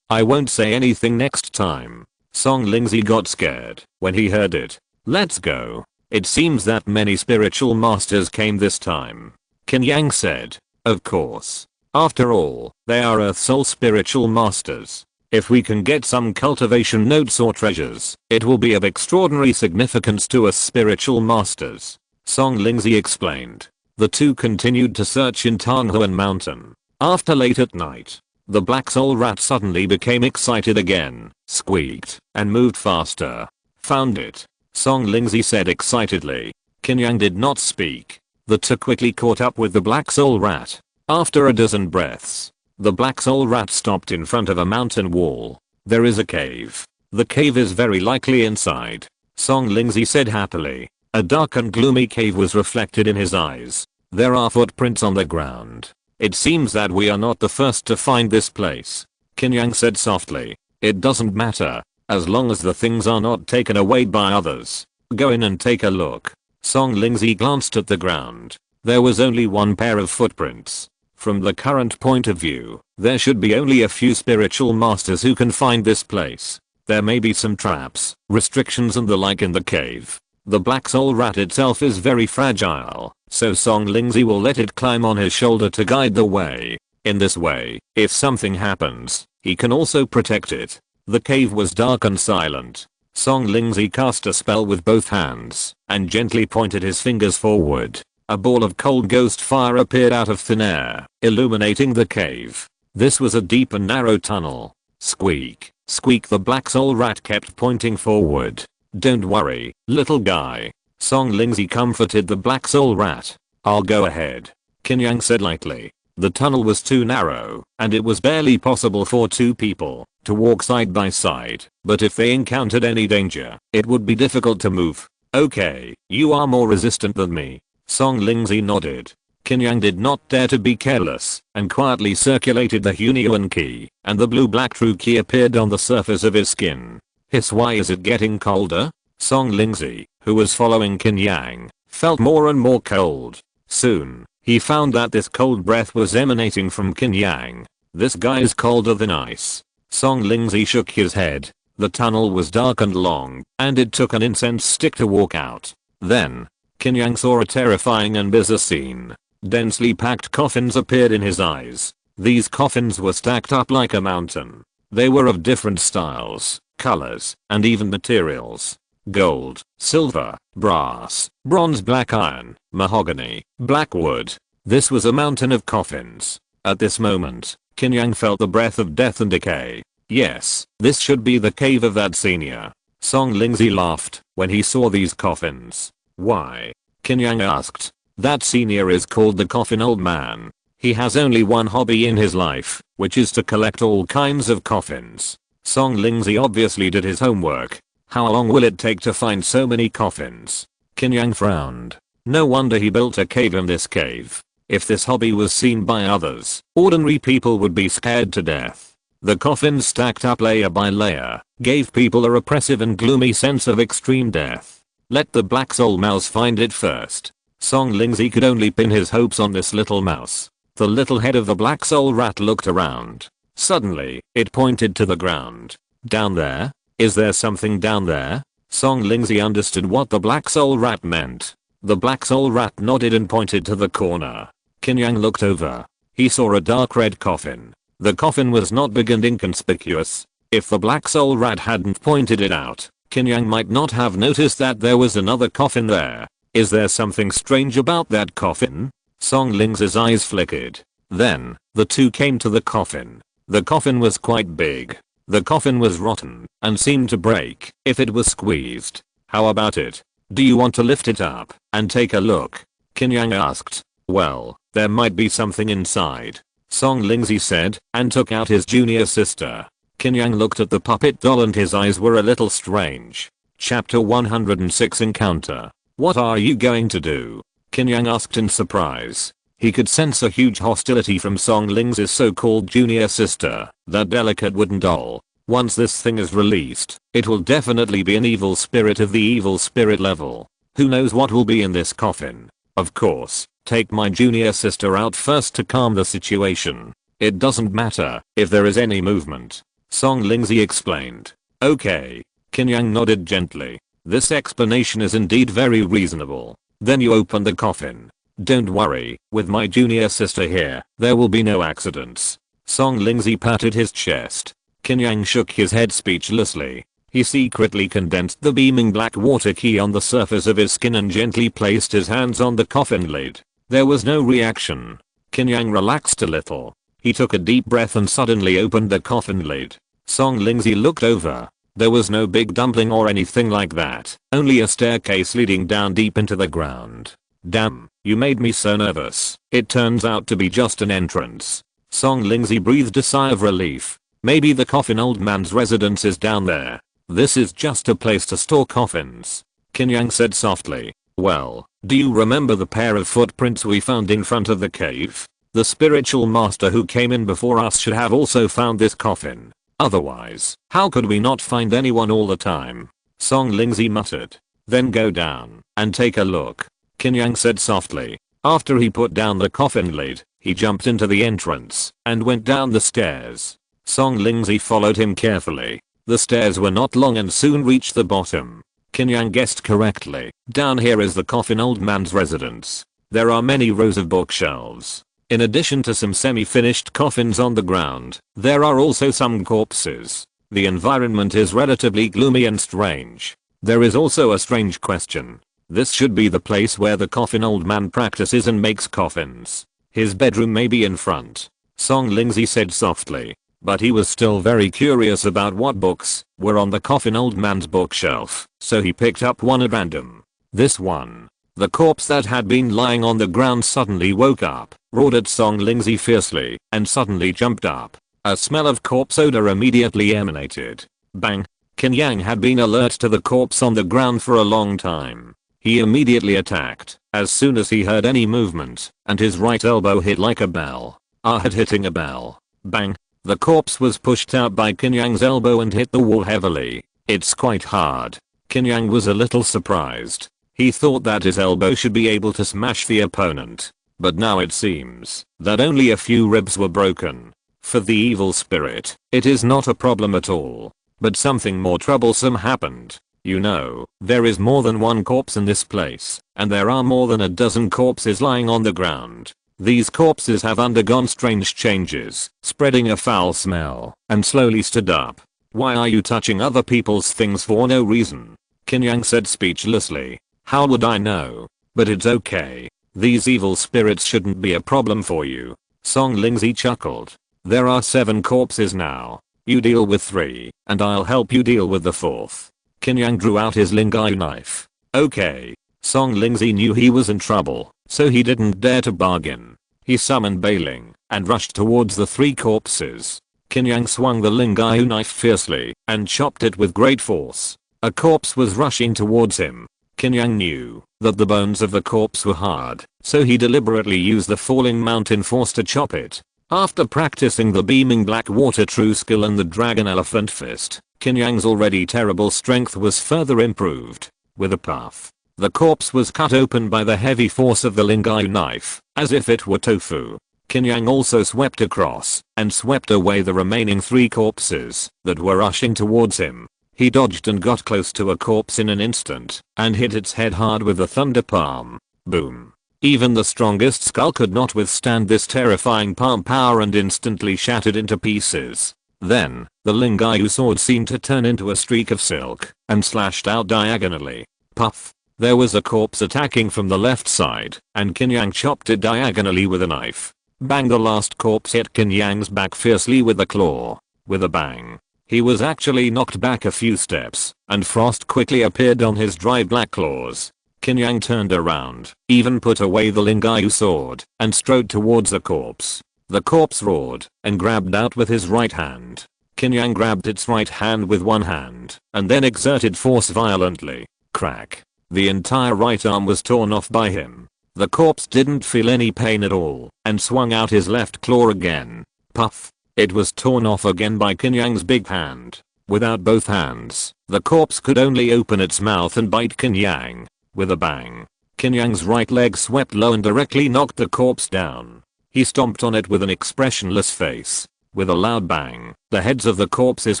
I won't say anything next time. Song Lingzi got scared when he heard it. Let's go. It seems that many spiritual masters came this time. Qin Yang said. Of course. After all, they are Earth Soul spiritual masters. If we can get some cultivation notes or treasures, it will be of extraordinary significance to us spiritual masters. Song Lingzi explained. The two continued to search in Tanghuan Mountain. After late at night, the black soul rat suddenly became excited again, squeaked, and moved faster. Found it. Song Lingzi said excitedly. Qin Yang did not speak. The two quickly caught up with the black soul rat. After a dozen breaths, the black soul rat stopped in front of a mountain wall. There is a cave. The cave is very likely inside. Song Lingzi said happily. A dark and gloomy cave was reflected in his eyes. There are footprints on the ground. It seems that we are not the first to find this place. Qin Yang said softly. It doesn't matter, as long as the things are not taken away by others. Go in and take a look. Song Lingzi glanced at the ground. There was only one pair of footprints. From the current point of view, there should be only a few spiritual masters who can find this place. There may be some traps, restrictions and the like in the cave. The black soul rat itself is very fragile, so Song Lingzi will let it climb on his shoulder to guide the way. In this way, if something happens, he can also protect it. The cave was dark and silent. Song Lingzi cast a spell with both hands and gently pointed his fingers forward. A ball of cold ghost fire appeared out of thin air, illuminating the cave. This was a deep and narrow tunnel. Squeak, squeak, the black soul rat kept pointing forward. Don't worry, little guy. Song Lingzi comforted the black soul rat. I'll go ahead. Qin Yang said lightly. The tunnel was too narrow, and it was barely possible for two people to walk side by side, but if they encountered any danger, it would be difficult to move. Okay, you are more resistant than me. Song Lingzi nodded. Qin Yang did not dare to be careless and quietly circulated the Hunyuan key, and the blue-black true key appeared on the surface of his skin. Hiss, why is it getting colder? Song Lingzi, who was following Qin Yang, felt more and more cold. Soon, he found that this cold breath was emanating from Qin Yang. This guy is colder than ice. Song Lingzi shook his head. The tunnel was dark and long, and it took an incense stick to walk out. Then, Qin Yang saw a terrifying and bizarre scene. Densely packed coffins appeared in his eyes. These coffins were stacked up like a mountain. They were of different styles, colors, and even materials. Gold, silver, brass, bronze, black iron, mahogany, black wood. This was a mountain of coffins. At this moment, Qin Yang felt the breath of death and decay. Yes, this should be the cave of that senior. Song Lingzi laughed when he saw these coffins. Why? Qin Yang asked. That senior is called the Coffin Old Man. He has only one hobby in his life, which is to collect all kinds of coffins. Song Lingzi obviously did his homework. How long will it take to find so many coffins? Qin Yang frowned. No wonder he built a cave in this cave. If this hobby was seen by others, ordinary people would be scared to death. The coffins stacked up layer by layer gave people a oppressive and gloomy sense of extreme death. Let the black soul mouse find it first. Song Lingzi could only pin his hopes on this little mouse. The little head of the black soul rat looked around. Suddenly, it pointed to the ground. Down there? Is there something down there? Song Lingzi understood what the black soul rat meant. The black soul rat nodded and pointed to the corner. Qin Yang looked over. He saw a dark red coffin. The coffin was not big and inconspicuous. If the black soul rat hadn't pointed it out, Qin Yang might not have noticed that there was another coffin there. Is there something strange about that coffin? Song Lingzi's eyes flickered. Then, the two came to the coffin. The coffin was quite big. The coffin was rotten and seemed to break if it was squeezed. How about it? Do you want to lift it up and take a look? Qin Yang asked. Well, there might be something inside. Song Lingzi said and took out his junior sister. Qin Yang looked at the puppet doll and his eyes were a little strange. Chapter 106 Encounter. What are you going to do? Qin Yang asked in surprise. He could sense a huge hostility from Song Ling's so-called junior sister, that delicate wooden doll. Once this thing is released, it will definitely be an evil spirit of the evil spirit level. Who knows what will be in this coffin? Of course, take my junior sister out first to calm the situation. It doesn't matter if there is any movement. Song Lingzi explained. Okay. Qin Yang nodded gently. This explanation is indeed very reasonable. Then you open the coffin. Don't worry, with my junior sister here, there will be no accidents. Song Lingzi patted his chest. Qin Yang shook his head speechlessly. He secretly condensed the beaming black water key on the surface of his skin and gently placed his hands on the coffin lid. There was no reaction. Qin Yang relaxed a little. He took a deep breath and suddenly opened the coffin lid. Song Lingzi looked over. There was no big dumpling or anything like that, only a staircase leading down deep into the ground. Damn, you made me so nervous. It turns out to be just an entrance. Song Lingzi breathed a sigh of relief. Maybe the coffin old man's residence is down there. This is just a place to store coffins. Qin Yang said softly. Well, do you remember the pair of footprints we found in front of the cave? The spiritual master who came in before us should have also found this coffin. Otherwise, how could we not find anyone all the time? Song Lingzi muttered. Then go down and take a look. Qin Yang said softly. After he put down the coffin lid, he jumped into the entrance and went down the stairs. Song Lingzi followed him carefully. The stairs were not long and soon reached the bottom. Qin Yang guessed correctly. Down here is the coffin old man's residence. There are many rows of bookshelves. In addition to some semi-finished coffins on the ground, there are also some corpses. The environment is relatively gloomy and strange. There is also a strange question. This should be the place where the coffin old man practices and makes coffins. His bedroom may be in front. Song Lingzi said softly. But he was still very curious about what books were on the coffin old man's bookshelf, so he picked up one at random. This one. The corpse that had been lying on the ground suddenly woke up, roared at Song Lingzi fiercely, and suddenly jumped up. A smell of corpse odor immediately emanated. Bang! Qin Yang had been alert to the corpse on the ground for a long time. He immediately attacked, as soon as he heard any movement, and his right elbow hit like a bell. Had hitting a bell. Bang! The corpse was pushed out by Qin Yang's elbow and hit the wall heavily. It's quite hard. Qin Yang was a little surprised. He thought that his elbow should be able to smash the opponent. But now it seems that only a few ribs were broken. For the evil spirit, it is not a problem at all. But something more troublesome happened. You know, there is more than one corpse in this place, and there are more than a dozen corpses lying on the ground. These corpses have undergone strange changes, spreading a foul smell, and slowly stood up. Why are you touching other people's things for no reason? Qin Yang said speechlessly. How would I know? But it's okay. These evil spirits shouldn't be a problem for you. Song Lingzi chuckled. There are 7 corpses now. You deal with 3, and I'll help you deal with the 4th. Qin Yang drew out his Lingai knife. Okay. Song Lingzi knew he was in trouble, so he didn't dare to bargain. He summoned Bailing and rushed towards the 3 corpses. Qin Yang swung the Lingai knife fiercely and chopped it with great force. A corpse was rushing towards him. Qin Yang knew that the bones of the corpse were hard, so he deliberately used the falling mountain force to chop it. After practicing the beaming black water true skill and the dragon elephant fist, Qin Yang's already terrible strength was further improved. With a puff, the corpse was cut open by the heavy force of the Lingai knife, as if it were tofu. Qin Yang also swept across and swept away the remaining 3 corpses that were rushing towards him. He dodged and got close to a corpse in an instant and hit its head hard with the thunder palm. Boom. Even the strongest skull could not withstand this terrifying palm power and instantly shattered into pieces. Then, the Lingaiu sword seemed to turn into a streak of silk and slashed out diagonally. Puff. There was a corpse attacking from the left side, and Qin Yang chopped it diagonally with a knife. Bang! The last corpse hit Qin Yang's back fiercely with a claw. With a bang. He was actually knocked back a few steps, and frost quickly appeared on his dry black claws. Qin Yang turned around, even put away the Lingaiu sword, and strode towards the corpse. The corpse roared, and grabbed out with his right hand. Qin Yang grabbed its right hand with one hand and then exerted force violently. Crack. The entire right arm was torn off by him. The corpse didn't feel any pain at all and swung out his left claw again. Puff. It was torn off again by Qin Yang's big hand. Without both hands, the corpse could only open its mouth and bite Qin Yang. With a bang, Qin Yang's right leg swept low and directly knocked the corpse down. He stomped on it with an expressionless face. With a loud bang, the heads of the corpses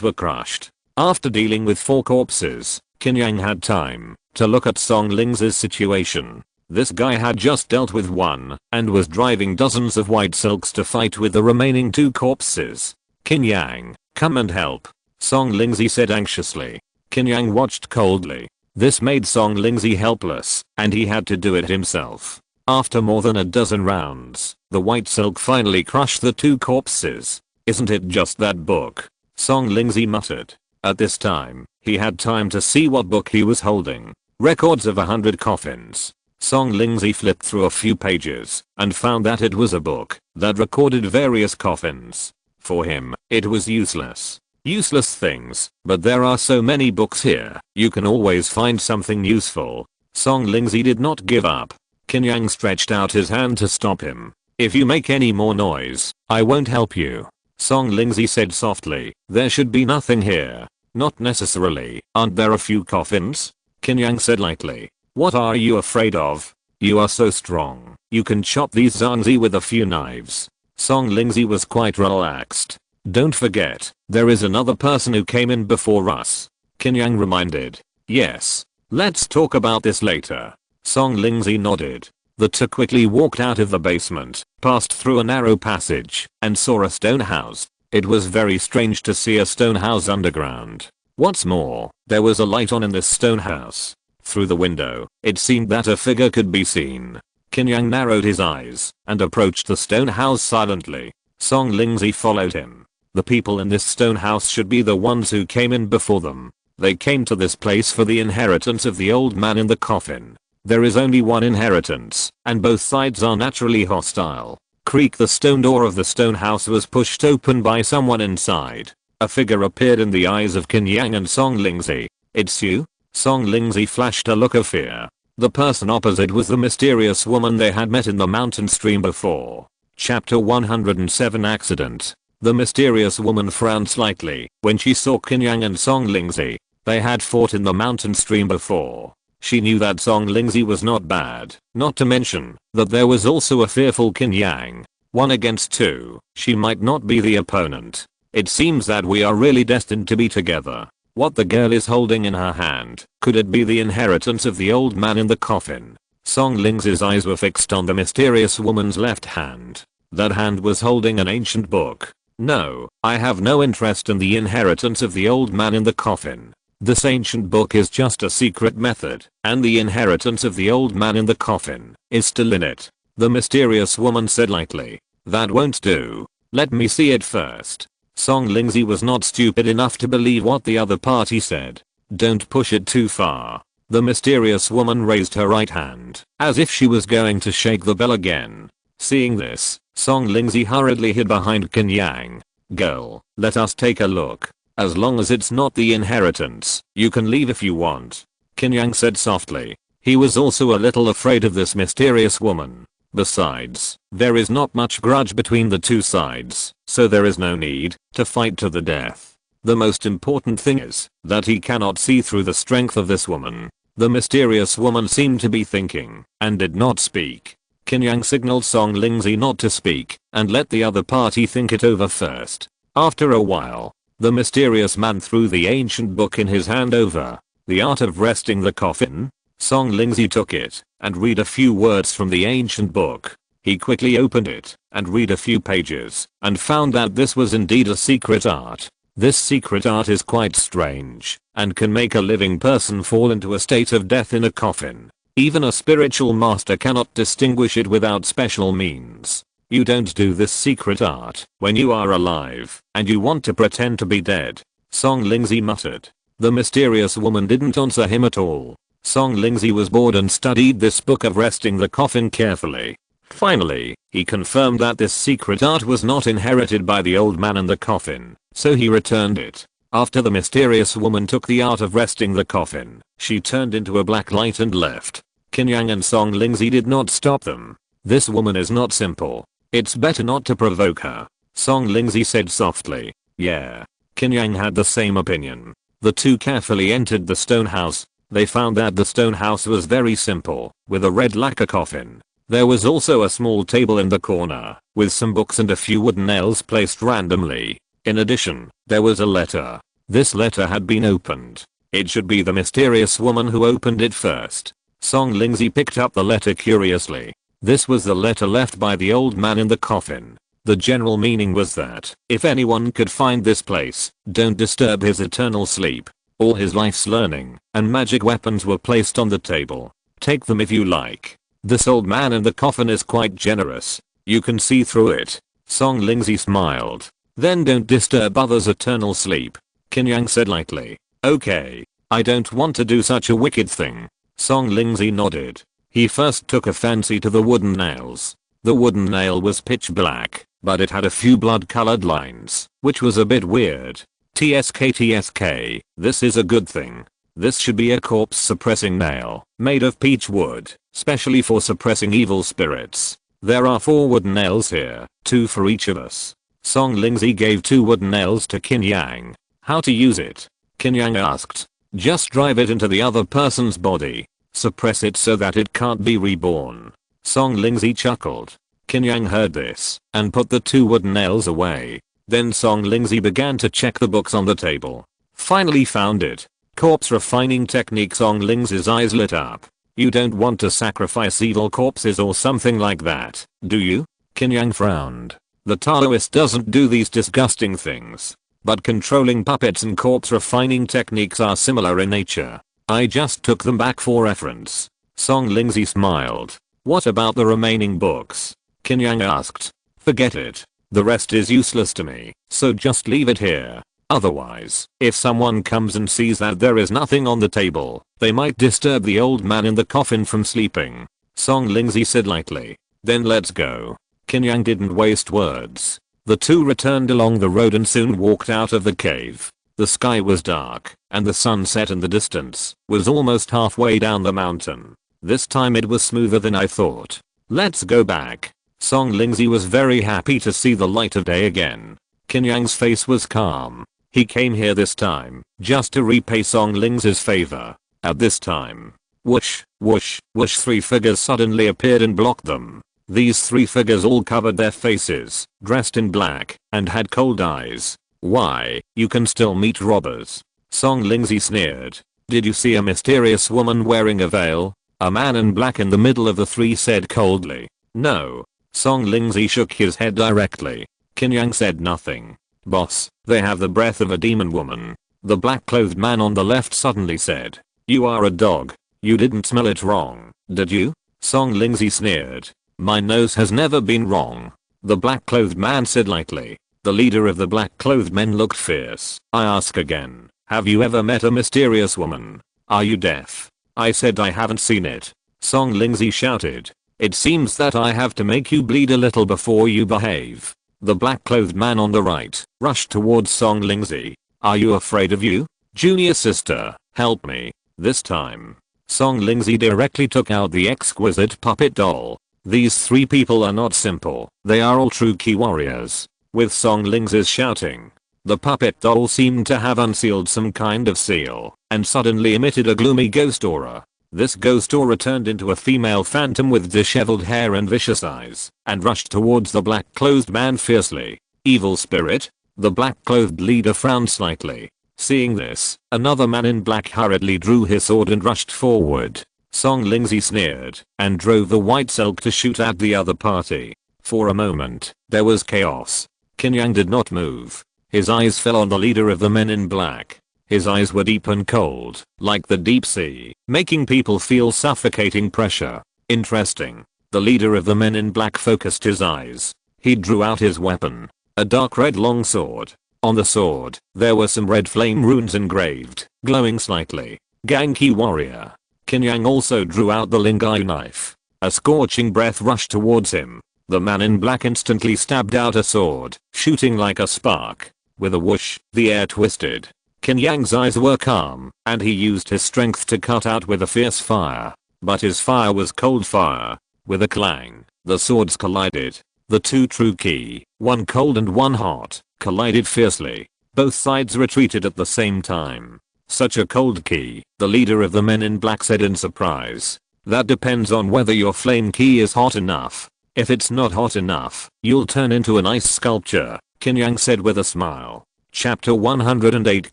were crushed. After dealing with 4 corpses, Qin Yang had time to look at Song Ling's situation. This guy had just dealt with one and was driving dozens of white silks to fight with the remaining 2 corpses. Qin Yang, come and help, Song Lingzi said anxiously. Qin Yang watched coldly. This made Song Lingzi helpless, and he had to do it himself. After more than a dozen rounds, the white silk finally crushed the 2 corpses. Isn't it just that book? Song Lingzi muttered. At this time, he had time to see what book he was holding. Records of 100 coffins. Song Lingzi flipped through a few pages and found that it was a book that recorded various coffins. For him, it was useless. Useless things, but there are so many books here, you can always find something useful. Song Lingzi did not give up. Qin Yang stretched out his hand to stop him. If you make any more noise, I won't help you. Song Lingzi said softly, there should be nothing here. Not necessarily, aren't there a few coffins? Qin Yang said lightly. What are you afraid of? You are so strong, you can chop these Zhangzi with a few knives. Song Lingzi was quite relaxed. Don't forget, there is another person who came in before us. Qin Yang reminded. Yes. Let's talk about this later. Song Lingzi nodded. The 2 quickly walked out of the basement, passed through a narrow passage, and saw a stone house. It was very strange to see a stone house underground. What's more, there was a light on in this stone house. Through the window, it seemed that a figure could be seen. Qin Yang narrowed his eyes and approached the stone house silently. Song Lingzi followed him. The people in this stone house should be the ones who came in before them. They came to this place for the inheritance of the old man in the coffin. There is only one inheritance, and both sides are naturally hostile. Creak. The stone door of the stone house was pushed open by someone inside. A figure appeared in the eyes of Qin Yang and Song Lingzi. It's you? Song Lingzi flashed a look of fear. The person opposite was the mysterious woman they had met in the mountain stream before. Chapter 107 Accident. The mysterious woman frowned slightly when she saw Qin Yang and Song Lingzi. They had fought in the mountain stream before. She knew that Song Lingzi was not bad, not to mention that there was also a fearful Qin Yang. 1 against 2, she might not be the opponent. It seems that we are really destined to be together. What the girl is holding in her hand, could it be the inheritance of the old man in the coffin? Song Lingzi's eyes were fixed on the mysterious woman's left hand. That hand was holding an ancient book. No, I have no interest in the inheritance of the old man in the coffin. This ancient book is just a secret method, and the inheritance of the old man in the coffin is still in it. The mysterious woman said lightly. That won't do. Let me see it first. Song Lingzi was not stupid enough to believe what the other party said. Don't push it too far. The mysterious woman raised her right hand, as if she was going to shake the bell again. Seeing this, Song Lingzi hurriedly hid behind Qin Yang. Girl, let us take a look. As long as it's not the inheritance, you can leave if you want. Qin Yang said softly. He was also a little afraid of this mysterious woman. Besides, there is not much grudge between the 2 sides, so there is no need to fight to the death. The most important thing is that he cannot see through the strength of this woman. The mysterious woman seemed to be thinking and did not speak. Qin Yang signaled Song Lingzi not to speak and let the other party think it over first. After a while, the mysterious man threw the ancient book in his hand over. The Art of Resting the Coffin? Song Lingzi took it and read a few words from the ancient book. He quickly opened it and read a few pages and found that this was indeed a secret art. This secret art is quite strange and can make a living person fall into a state of death in a coffin. Even a spiritual master cannot distinguish it without special means. You don't do this secret art when you are alive and you want to pretend to be dead. Song Lingzi muttered. The mysterious woman didn't answer him at all. Song Lingzi was bored and studied this book of resting the coffin carefully. Finally, he confirmed that this secret art was not inherited by the old man in the coffin. so he returned it. After the mysterious woman took the art of resting the coffin, she turned into a black light and left. Qin Yang and Song Lingzi did not stop them. This woman is not simple. It's better not to provoke her. Song Lingzi said softly. Yeah. Qin Yang had the same opinion. The two carefully entered the stone house. They found that the stone house was very simple, with a red lacquer coffin. There was also a small table in the corner, with some books and a few wooden nails placed randomly. In addition, there was a letter. This letter had been opened. It should be the mysterious woman who opened it first. Song Lingzi picked up the letter curiously. This was the letter left by the old man in the coffin. The general meaning was that, if anyone could find this place, don't disturb his eternal sleep. All his life's learning and magic weapons were placed on the table. Take them if you like. This old man in the coffin is quite generous. You can see through it. Song Lingzi smiled. Then don't disturb others' eternal sleep. Qin Yang said lightly. Okay. I don't want to do such a wicked thing. Song Lingzi nodded. He first took a fancy to the wooden nails. The wooden nail was pitch black, but it had a few blood-colored lines, which was a bit weird. TSK, this is a good thing. This should be a corpse-suppressing nail, made of peach wood, specially for suppressing evil spirits. There are 4 wooden nails here, 2 for each of us. Song Lingzi gave 2 wooden nails to Qin Yang. How to use it? Qin Yang asked. Just drive it into the other person's body. Suppress it so that it can't be reborn. Song Lingzi chuckled. Qin Yang heard this and put the 2 wooden nails away. Then Song Lingzi began to check the books on the table. Finally found it. Corpse refining technique. Song Lingzi's eyes lit up. You don't want to sacrifice evil corpses or something like that, do you? Qin Yang frowned. The Taoist doesn't do these disgusting things. But controlling puppets and corpse refining techniques are similar in nature. I just took them back for reference. Song Lingzi smiled. What about the remaining books? Qin Yang asked. Forget it. The rest is useless to me, so just leave it here. Otherwise, if someone comes and sees that there is nothing on the table, they might disturb the old man in the coffin from sleeping. Song Lingzi said lightly. Then let's go. Qin Yang didn't waste words. The two returned along the road and soon walked out of the cave. The sky was dark, and the sunset in the distance was almost halfway down the mountain. This time it was smoother than I thought. Let's go back. Song Lingzi was very happy to see the light of day again. Qin Yang's face was calm. He came here this time just to repay Song Lingzi's favor. At this time, whoosh, whoosh, whoosh, 3 figures suddenly appeared and blocked them. These 3 figures all covered their faces, dressed in black, and had cold eyes. Why, you can still meet robbers. Song Lingzi sneered. Did you see a mysterious woman wearing a veil? A man in black in the middle of the 3 said coldly. No. Song Lingzi shook his head directly. Qin Yang said nothing. Boss, they have the breath of a demon woman. The black-clothed man on the left suddenly said. You are a dog. You didn't smell it wrong, did you? Song Lingzi sneered. My nose has never been wrong. The black-clothed man said lightly. The leader of the black-clothed men looked fierce. I ask again, have you ever met a mysterious woman? Are you deaf? I said I haven't seen it. Song Lingzi shouted. It seems that I have to make you bleed a little before you behave. The black-clothed man on the right rushed towards Song Lingzi. Are you afraid of you? Junior sister, help me. This time, Song Lingzi directly took out the exquisite puppet doll. These 3 people are not simple. They are all true key warriors. With Song Lingzi's shouting, the puppet doll seemed to have unsealed some kind of seal and suddenly emitted a gloomy ghost aura. This ghost aura turned into a female phantom with disheveled hair and vicious eyes and rushed towards the black-clothed man fiercely. Evil spirit? The black-clothed leader frowned slightly. Seeing this, another man in black hurriedly drew his sword and rushed forward. Song Lingzi sneered and drove the white elk to shoot at the other party. For a moment, there was chaos. Qin Yang did not move. His eyes fell on the leader of the men in black. His eyes were deep and cold, like the deep sea, making people feel suffocating pressure. Interesting. The leader of the men in black focused his eyes. He drew out his weapon, a dark red long sword. On the sword, there were some red flame runes engraved, glowing slightly. Ganki warrior. Qin Yang also drew out the Lingai knife. A scorching breath rushed towards him. The man in black instantly stabbed out a sword, shooting like a spark. With a whoosh, the air twisted. Qin Yang's eyes were calm, and he used his strength to cut out with a fierce fire. But his fire was cold fire. With a clang, the swords collided. The two true Qi, one cold and one hot, collided fiercely. Both sides retreated at the same time. Such a cold Qi, the leader of the men in black said in surprise. That depends on whether your flame Qi is hot enough. If it's not hot enough, you'll turn into an ice sculpture, Qin Yang said with a smile. Chapter 108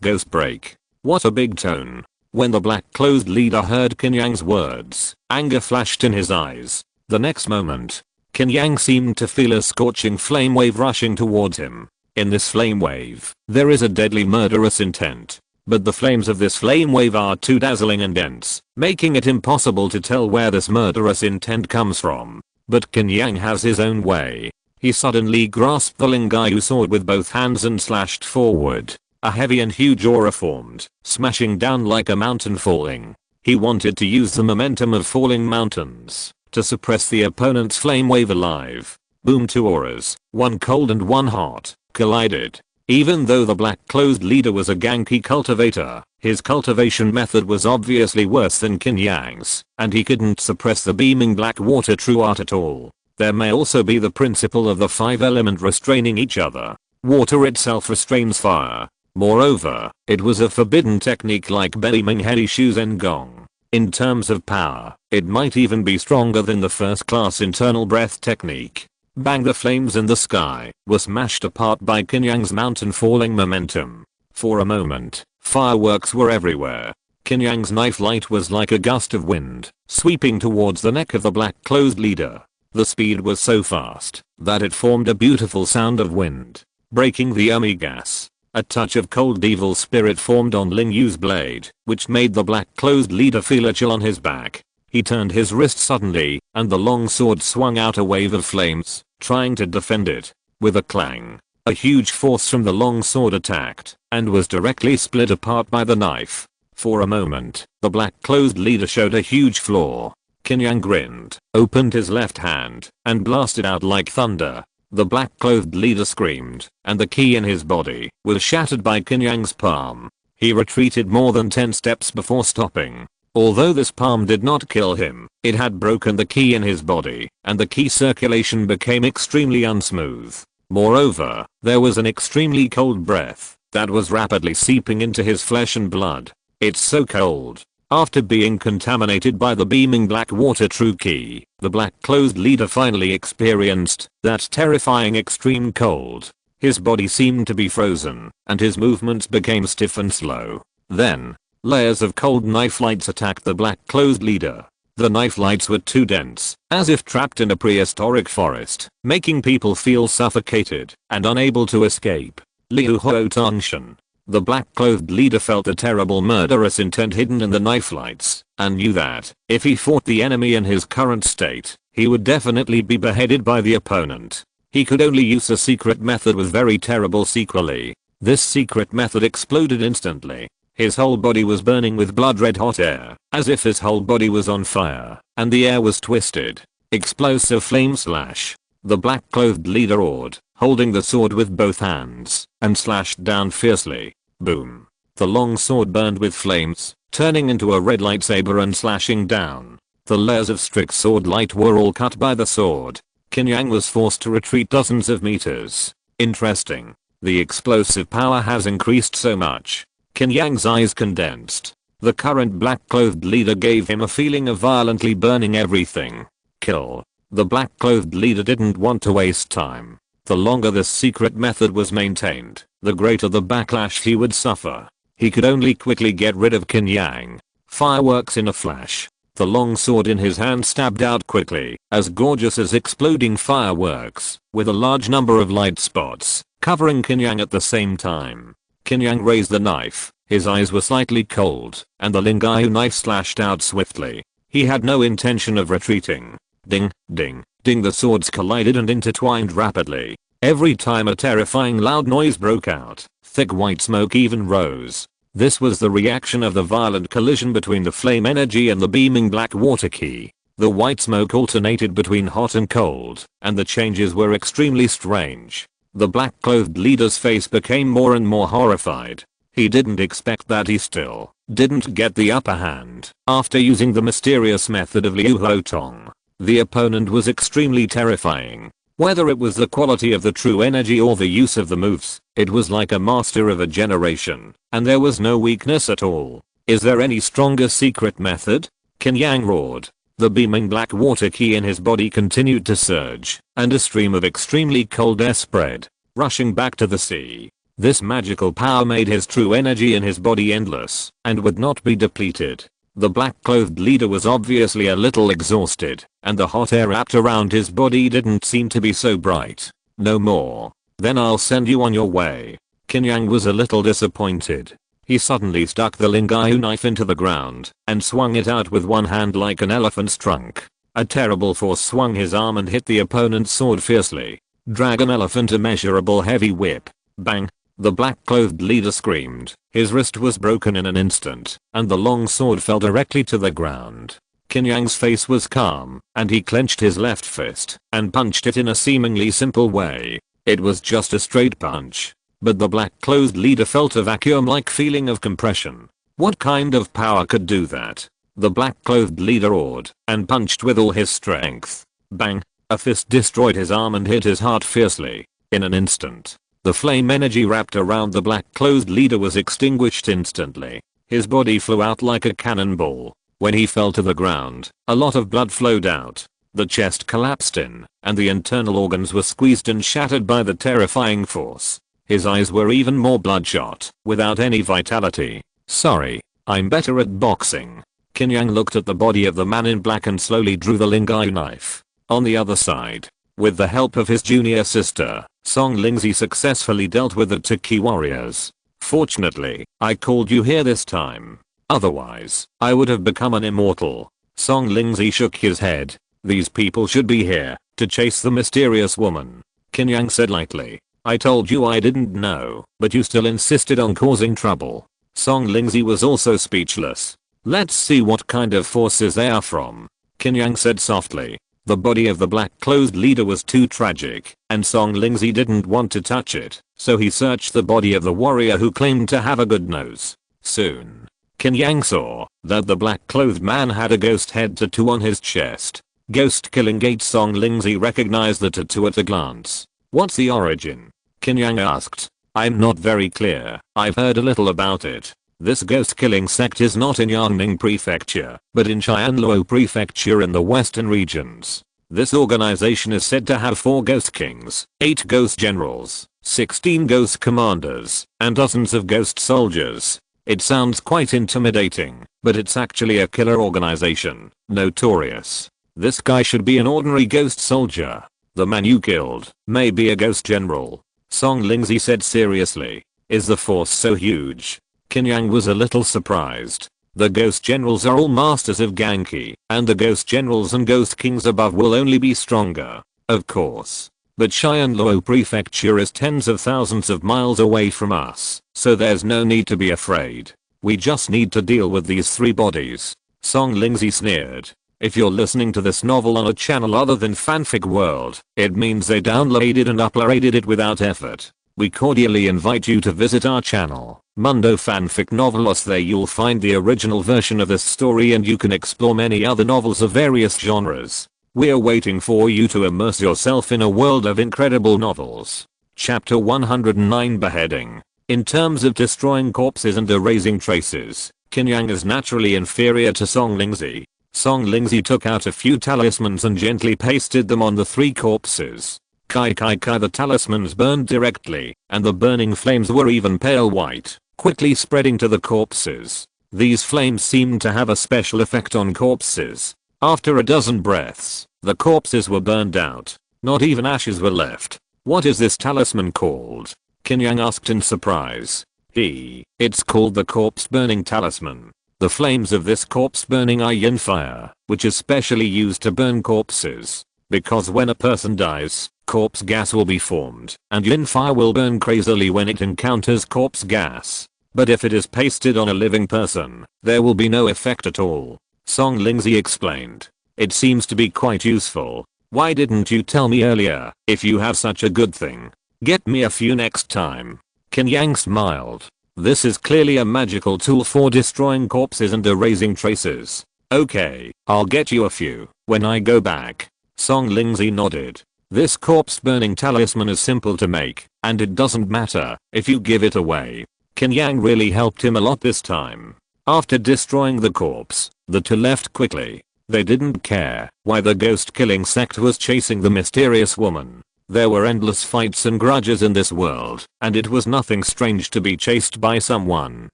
Ghost Break. What a big tone. When the black-clothed leader heard Qin Yang's words, anger flashed in his eyes. The next moment, Qin Yang seemed to feel a scorching flame wave rushing towards him. In this flame wave, there is a deadly murderous intent. But the flames of this flame wave are too dazzling and dense, making it impossible to tell where this murderous intent comes from. But Qin Yang has his own way. He suddenly grasped the Lingyu sword with both hands and slashed forward. A heavy and huge aura formed, smashing down like a mountain falling. He wanted to use the momentum of falling mountains to suppress the opponent's flame wave alive. Boom, two auras, one cold and one hot, collided. Even though the black-clothed leader was a Genki cultivator, his cultivation method was obviously worse than Qin Yang's, and he couldn't suppress the beaming black water true art at all. There may also be the principle of the five element restraining each other. Water itself restrains fire. Moreover, it was a forbidden technique like Beiming Hei Shu Zengong. In terms of power, it might even be stronger than the first-class internal breath technique. Bang, the flames in the sky were smashed apart by Qin Yang's mountain falling momentum. For a moment, fireworks were everywhere. Qin Yang's knife light was like a gust of wind, sweeping towards the neck of the black-clothed leader. The speed was so fast that it formed a beautiful sound of wind, breaking the Umi gas. A touch of cold evil spirit formed on Ling Yu's blade, which made the black-clothed leader feel a chill on his back. He turned his wrist suddenly, and the long sword swung out a wave of flames, trying to defend it. With a clang, a huge force from the long sword attacked, and was directly split apart by the knife. For a moment, the black-clothed leader showed a huge flaw. Qin Yang grinned, opened his left hand, and blasted out like thunder. The black-clothed leader screamed, and the Qi in his body was shattered by Qin Yang's palm. He retreated more than 10 steps before stopping. Although this palm did not kill him, it had broken the Qi in his body, and the Qi circulation became extremely unsmooth. Moreover, there was an extremely cold breath that was rapidly seeping into his flesh and blood. It's so cold. After being contaminated by the beaming black water true Qi, the black-clothed leader finally experienced that terrifying extreme cold. His body seemed to be frozen, and his movements became stiff and slow. Then, layers of cold knife lights attacked the black-clothed leader. The knife lights were too dense, as if trapped in a prehistoric forest, making people feel suffocated and unable to escape. Liu Hou Tongshan. The black-clothed leader felt the terrible murderous intent hidden in the knife lights, and knew that, if he fought the enemy in his current state, he would definitely be beheaded by the opponent. He could only use a secret method with very terrible sequelae. This secret method exploded instantly. His whole body was burning with blood-red hot air, as if his whole body was on fire, and the air was twisted. Explosive flame slash. The black-clothed leader roared, holding the sword with both hands, and slashed down fiercely. Boom. The long sword burned with flames, turning into a red lightsaber and slashing down. The layers of strict sword light were all cut by the sword. Qin Yang was forced to retreat dozens of meters. Interesting. The explosive power has increased so much. Qin Yang's eyes condensed. The current black-clothed leader gave him a feeling of violently burning everything. Kill. The black-clothed leader didn't want to waste time. The longer this secret method was maintained, the greater the backlash he would suffer. He could only quickly get rid of Qin Yang. Fireworks in a flash. The long sword in his hand stabbed out quickly, as gorgeous as exploding fireworks, with a large number of light spots, covering Qin Yang at the same time. Qin Yang raised the knife. His eyes were slightly cold, and the Lingyu knife slashed out swiftly. He had no intention of retreating. Ding, ding, ding, the swords collided and intertwined rapidly. Every time a terrifying loud noise broke out, thick white smoke even rose. This was the reaction of the violent collision between the flame energy and the beaming black water Qi. The white smoke alternated between hot and cold, and the changes were extremely strange. The black-clothed leader's face became more and more horrified. He didn't expect that. He still didn't get the upper hand after using the mysterious method of Liu Hotong. The opponent was extremely terrifying. Whether it was the quality of the true energy or the use of the moves, it was like a master of a generation, and there was no weakness at all. Is there any stronger secret method? Qin Yang roared. The beaming black water ki in his body continued to surge, and a stream of extremely cold air spread, rushing back to the sea. This magical power made his true energy in his body endless, and would not be depleted. The black-clothed leader was obviously a little exhausted, and the hot air wrapped around his body didn't seem to be so bright. No more. Then I'll send you on your way. Qin Yang was a little disappointed. He suddenly stuck the Lingyu knife into the ground and swung it out with one hand like an elephant's trunk. A terrible force swung his arm and hit the opponent's sword fiercely. Dragon elephant, immeasurable heavy whip. Bang! The black-clothed leader screamed. His wrist was broken in an instant, and the long sword fell directly to the ground. Qin Yang's face was calm, and he clenched his left fist and punched it in a seemingly simple way. It was just a straight punch. But the black-clothed leader felt a vacuum-like feeling of compression. What kind of power could do that? The black-clothed leader roared and punched with all his strength. Bang! A fist destroyed his arm and hit his heart fiercely. In an instant, the flame energy wrapped around the black-clothed leader was extinguished instantly. His body flew out like a cannonball. When he fell to the ground, a lot of blood flowed out. The chest collapsed in, and the internal organs were squeezed and shattered by the terrifying force. His eyes were even more bloodshot, without any vitality. Sorry, I'm better at boxing. Qin Yang looked at the body of the man in black and slowly drew the Lingyu knife. On the other side, with the help of his junior sister, Song Lingzi successfully dealt with the two key warriors. Fortunately, I called you here this time. Otherwise, I would have become an immortal. Song Lingzi shook his head. These people should be here, to chase the mysterious woman. Qin Yang said lightly. I told you I didn't know, but you still insisted on causing trouble. Song Lingzi was also speechless. Let's see what kind of forces they are from. Qin Yang said softly. The body of the black-clothed leader was too tragic, and Song Lingzi didn't want to touch it, so he searched the body of the warrior who claimed to have a good nose. Soon, Qin Yang saw that the black-clothed man had a ghost head tattoo on his chest. Ghost killing gate. Song Lingzi recognized the tattoo at a glance. What's the origin? Qin Yang asked. I'm not very clear. I've heard a little about it. This ghost killing sect is not in Yangning Prefecture, but in Qianluo Prefecture in the western regions. This organization is said to have 4 ghost kings, 8 ghost generals, 16 ghost commanders, and dozens of ghost soldiers. It sounds quite intimidating, but it's actually a killer organization, notorious. This guy should be an ordinary ghost soldier. The man you killed may be a ghost general. Song Lingzi said seriously. Is the force so huge? Qin Yang was a little surprised. The ghost generals are all masters of Ganki, and the ghost generals and ghost kings above will only be stronger. Of course. But Qianluo Prefecture is tens of thousands of miles away from us, so there's no need to be afraid. We just need to deal with these 3 bodies. Song Lingzi sneered. If you're listening to this novel on a channel other than Fanfic World, it means they downloaded and uploaded it without effort. We cordially invite you to visit our channel, Mundo Fanfic Novelos. There you'll find the original version of this story and you can explore many other novels of various genres. We're waiting for you to immerse yourself in a world of incredible novels. Chapter 109 Beheading. In terms of destroying corpses and erasing traces, Qin Yang is naturally inferior to Song Lingzi. Song Lingzi took out a few talismans and gently pasted them on the 3 corpses. Kai. The talismans burned directly, and the burning flames were even pale white, quickly spreading to the corpses. These flames seemed to have a special effect on corpses. After a dozen breaths, the corpses were burned out. Not even ashes were left. What is this talisman called? Qin Yang asked in surprise. It's called the corpse burning talisman. The flames of this corpse burning are yin fire, which is specially used to burn corpses. Because when a person dies, corpse gas will be formed, and yin fire will burn crazily when it encounters corpse gas. But if it is pasted on a living person, there will be no effect at all. Song Lingzi explained. It seems to be quite useful. Why didn't you tell me earlier, if you have such a good thing? Get me a few next time. Qin Yang smiled. This is clearly a magical tool for destroying corpses and erasing traces. Okay, I'll get you a few when I go back. Song Lingzi nodded. This corpse burning talisman is simple to make, and it doesn't matter if you give it away. Qin Yang really helped him a lot this time. After destroying the corpse, the two left quickly. They didn't care why the ghost killing sect was chasing the mysterious woman. There were endless fights and grudges in this world, and it was nothing strange to be chased by someone,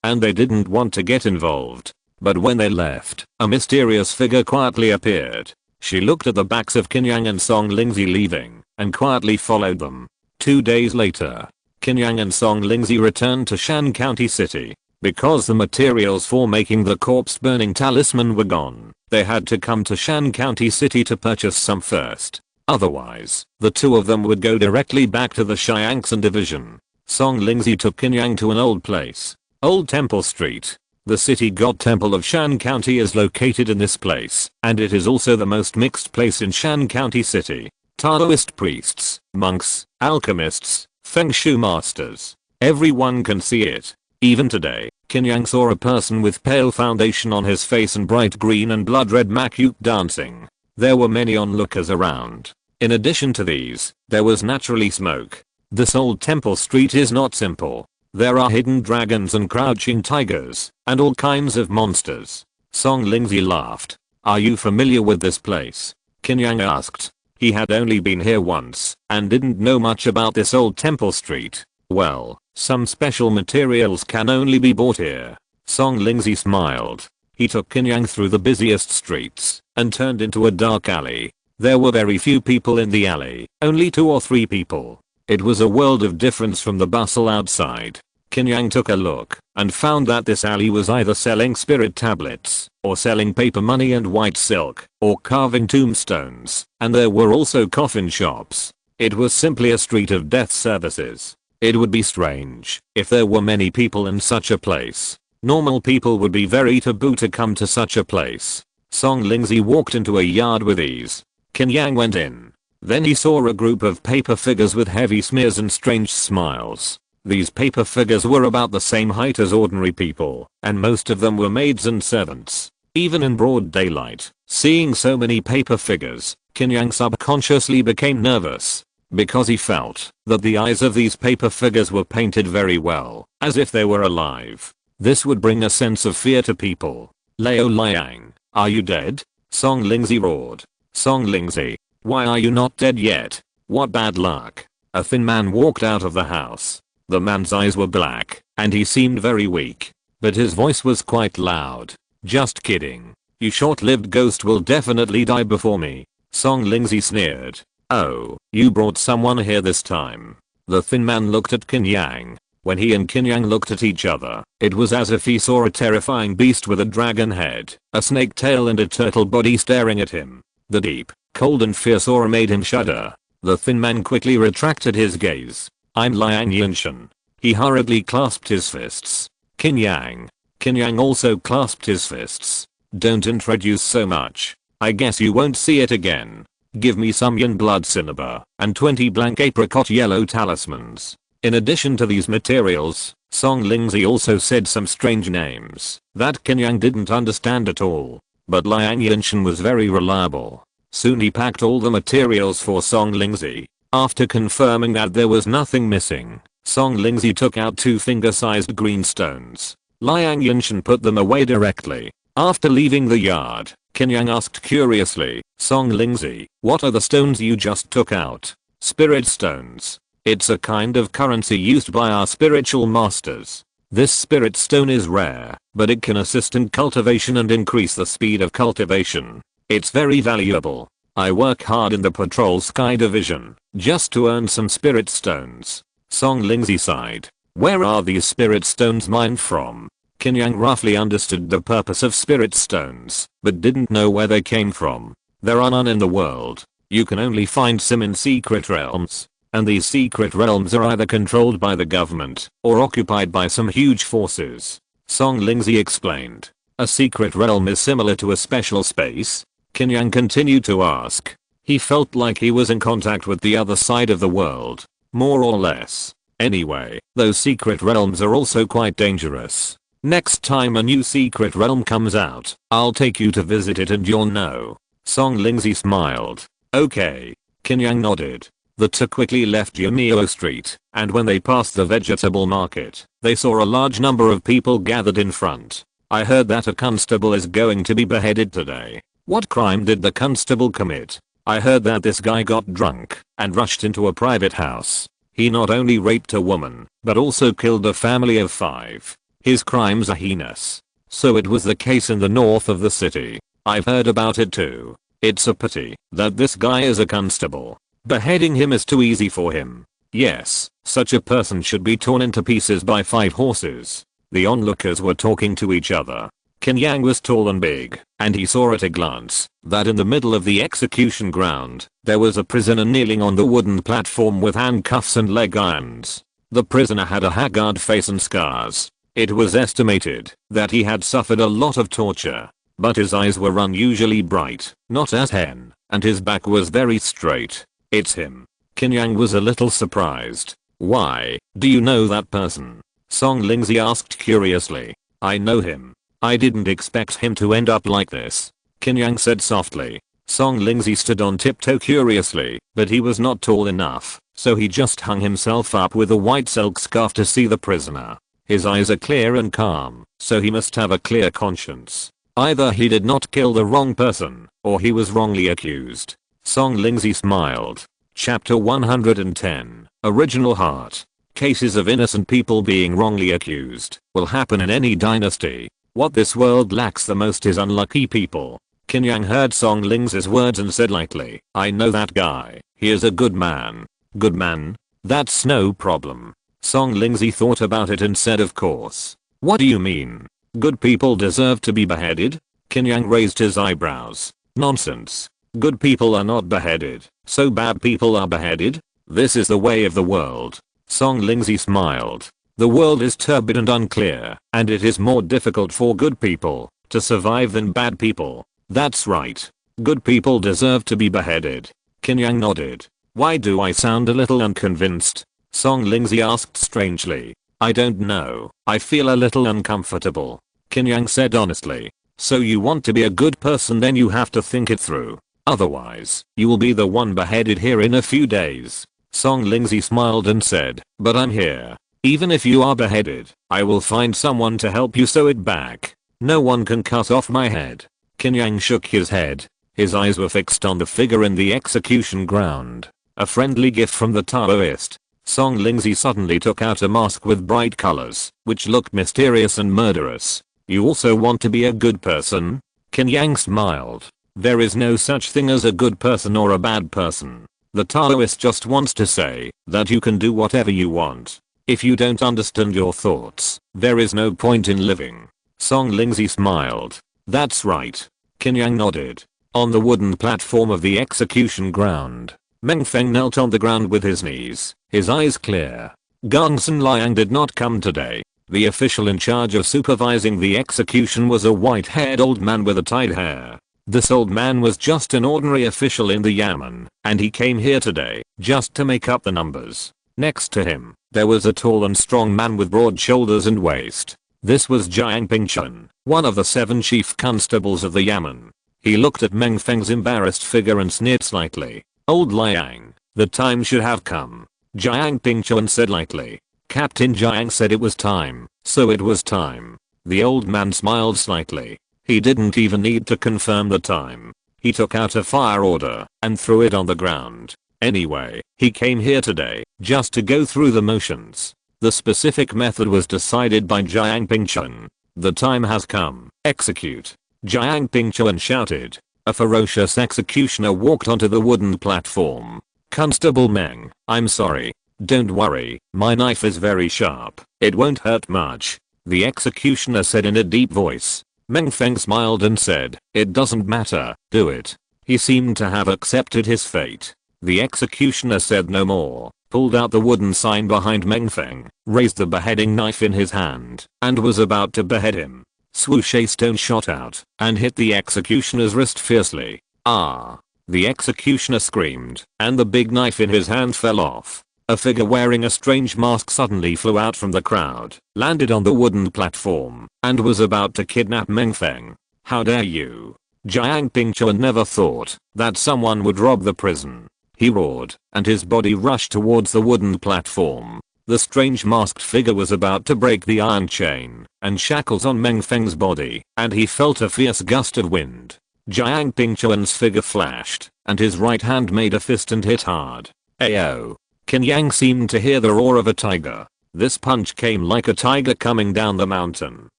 and they didn't want to get involved. But when they left, a mysterious figure quietly appeared. She looked at the backs of Qin Yang and Song Lingzi leaving, and quietly followed them. 2 days later, Qin Yang and Song Lingzi returned to Shan County City. Because the materials for making the corpse burning talisman were gone, they had to come to Shan County City to purchase some first. Otherwise, the two of them would go directly back to the Xiangxin division. Song Lingzi took Qin Yang to an old place. Old Temple Street. The city god temple of Shan County is located in this place, and it is also the most mixed place in Shan County City. Taoist priests, monks, alchemists, feng shui masters. Everyone can see it. Even today, Qin Yang saw a person with pale foundation on his face and bright green and blood red makeup dancing. There were many onlookers around. In addition to these, there was naturally smoke. This old temple street is not simple. There are hidden dragons and crouching tigers, and all kinds of monsters. Song Lingzi laughed. Are you familiar with this place? Qin Yang asked. He had only been here once, and didn't know much about this old temple street. Well, some special materials can only be bought here. Song Lingzi smiled. He took Qin Yang through the busiest streets, and turned into a dark alley. There were very few people in the alley, only 2 or 3 people. It was a world of difference from the bustle outside. Qin Yang took a look, and found that this alley was either selling spirit tablets, or selling paper money and white silk, or carving tombstones, and there were also coffin shops. It was simply a street of death services. It would be strange if there were many people in such a place. Normal people would be very taboo to come to such a place. Song Lingzi walked into a yard with ease. Qin Yang went in. Then he saw a group of paper figures with heavy smears and strange smiles. These paper figures were about the same height as ordinary people, and most of them were maids and servants. Even in broad daylight, seeing so many paper figures, Qin Yang subconsciously became nervous. Because he felt that the eyes of these paper figures were painted very well, as if they were alive. This would bring a sense of fear to people. Lao Liang, are you dead? Song Lingzi roared. Song Lingzi, why are you not dead yet? What bad luck. A thin man walked out of the house. The man's eyes were black, and he seemed very weak. But his voice was quite loud. Just kidding. You short-lived ghost will definitely die before me. Song Lingzi sneered. Oh, you brought someone here this time. The thin man looked at Qin Yang. When he and Qin Yang looked at each other, it was as if he saw a terrifying beast with a dragon head, a snake tail and a turtle body staring at him. The deep, cold and fierce aura made him shudder. The thin man quickly retracted his gaze. I'm Liang Yinshan. He hurriedly clasped his fists. Qin Yang. Qin Yang also clasped his fists. Don't introduce so much. I guess you won't see it again. Give me some yin blood cinnabar and 20 blank apricot yellow talismans. In addition to these materials, Song Lingzi also said some strange names that Qin Yang didn't understand at all. But Liang Yinshan was very reliable. Soon he packed all the materials for Song Lingzi. After confirming that there was nothing missing, Song Lingzi took out 2 finger-sized green stones. Liang Yinshan put them away directly. After leaving the yard, Qin Yang asked curiously, Song Lingzi, what are the stones you just took out? Spirit stones. It's a kind of currency used by our spiritual masters. This spirit stone is rare, but it can assist in cultivation and increase the speed of cultivation. It's very valuable. I work hard in the patrol sky division, just to earn some spirit stones. Song Lingzi sighed. Where are these spirit stones mined from? Qin Yang roughly understood the purpose of spirit stones, but didn't know where they came from. There are none in the world. You can only find some in secret realms. And these secret realms are either controlled by the government, or occupied by some huge forces. Song Lingzi explained. A secret realm is similar to a special space? Qin Yang continued to ask. He felt like he was in contact with the other side of the world. more or less. Anyway, those secret realms are also quite dangerous. Next time a new secret realm comes out, I'll take you to visit it and you'll know. Song Lingzi smiled. Okay. Qin Yang nodded. The two quickly left Yumio Street, and when they passed the vegetable market, they saw a large number of people gathered in front. I heard that a constable is going to be beheaded today. What crime did the constable commit? I heard that this guy got drunk and rushed into a private house. He not only raped a woman, but also killed a family of 5. His crimes are heinous. So it was the case in the north of the city. I've heard about it too. It's a pity that this guy is a constable. Beheading him is too easy for him. Yes, such a person should be torn into pieces by 5 horses. The onlookers were talking to each other. Qin Yang was tall and big, and he saw at a glance that in the middle of the execution ground, there was a prisoner kneeling on the wooden platform with handcuffs and leg irons. The prisoner had a haggard face and scars. It was estimated that he had suffered a lot of torture, but his eyes were unusually bright, not as hen, and his back was very straight. It's him. Qin Yang was a little surprised. Why, do you know that person? Song Lingzi asked curiously. I know him. I didn't expect him to end up like this. Qin Yang said softly. Song Lingzi stood on tiptoe curiously, but he was not tall enough, so he just hung himself up with a white silk scarf to see the prisoner. His eyes are clear and calm, so he must have a clear conscience. Either he did not kill the wrong person, or he was wrongly accused. Song Lingzi smiled. Chapter 110. Original Heart. Cases of innocent people being wrongly accused will happen in any dynasty. What this world lacks the most is unlucky people. Qin Yang heard Song Lingzi's words and said lightly, I know that guy. He is a good man. Good man? That's no problem. Song Lingzi thought about it and said of course. What do you mean? Good people deserve to be beheaded? Qin Yang raised his eyebrows. Nonsense. Good people are not beheaded, so bad people are beheaded? This is the way of the world. Song Lingzi smiled. The world is turbid and unclear, and it is more difficult for good people to survive than bad people. That's right. Good people deserve to be beheaded. Qin Yang nodded. Why do I sound a little unconvinced? Song Lingzi asked strangely. I don't know. I feel a little uncomfortable. Qin Yang said honestly. So you want to be a good person, then you have to think it through. Otherwise, you will be the one beheaded here in a few days. Song Lingzi smiled and said, but I'm here. Even if you are beheaded, I will find someone to help you sew it back. No one can cut off my head. Qin Yang shook his head. His eyes were fixed on the figure in the execution ground. A friendly gift from the Taoist. Song Lingzi suddenly took out a mask with bright colors, which looked mysterious and murderous. You also want to be a good person? Qin Yang smiled. There is no such thing as a good person or a bad person. The Taoist just wants to say that you can do whatever you want. If you don't understand your thoughts, there is no point in living. Song Lingzi smiled. That's right. Qin Yang nodded. On the wooden platform of the execution ground, Meng Feng knelt on the ground with his knees, his eyes clear. Gongsun Liang did not come today. The official in charge of supervising the execution was a white-haired old man with a tied hair. This old man was just an ordinary official in the yamen, and he came here today just to make up the numbers. Next to him, there was a tall and strong man with broad shoulders and waist. This was Jiang Pingchun, one of the 7 chief constables of the yamen. He looked at Meng Feng's embarrassed figure and sneered slightly. Old Liang, the time should have come. Jiang Pingchun said lightly. Captain Jiang said it was time, so it was time. The old man smiled slightly. He didn't even need to confirm the time. He took out a fire order and threw it on the ground. Anyway, he came here today just to go through the motions. The specific method was decided by Jiang Pingchun. The time has come. Execute. Jiang Pingchun shouted. A ferocious executioner walked onto the wooden platform. Constable Meng, I'm sorry. Don't worry, my knife is very sharp. It won't hurt much. The executioner said in a deep voice. Meng Feng smiled and said, it doesn't matter, do it. He seemed to have accepted his fate. The executioner said no more, pulled out the wooden sign behind Meng Feng, raised the beheading knife in his hand, and was about to behead him. Swoosh, a stone shot out and hit the executioner's wrist fiercely. Ah! The executioner screamed, and the big knife in his hand fell off. a figure wearing a strange mask suddenly flew out from the crowd, landed on the wooden platform, and was about to kidnap Mengfeng. "How dare you?" Jiang Pingchuan never thought that someone would rob the prison. He roared, and his body rushed towards the wooden platform. The strange masked figure was about to break the iron chain and shackles on Mengfeng's body, and he felt a fierce gust of wind. Jiang Pingchuan's figure flashed, and his right hand made a fist and hit hard. Ayo! Qin Yang seemed to hear the roar of a tiger. This punch came like a tiger coming down the mountain,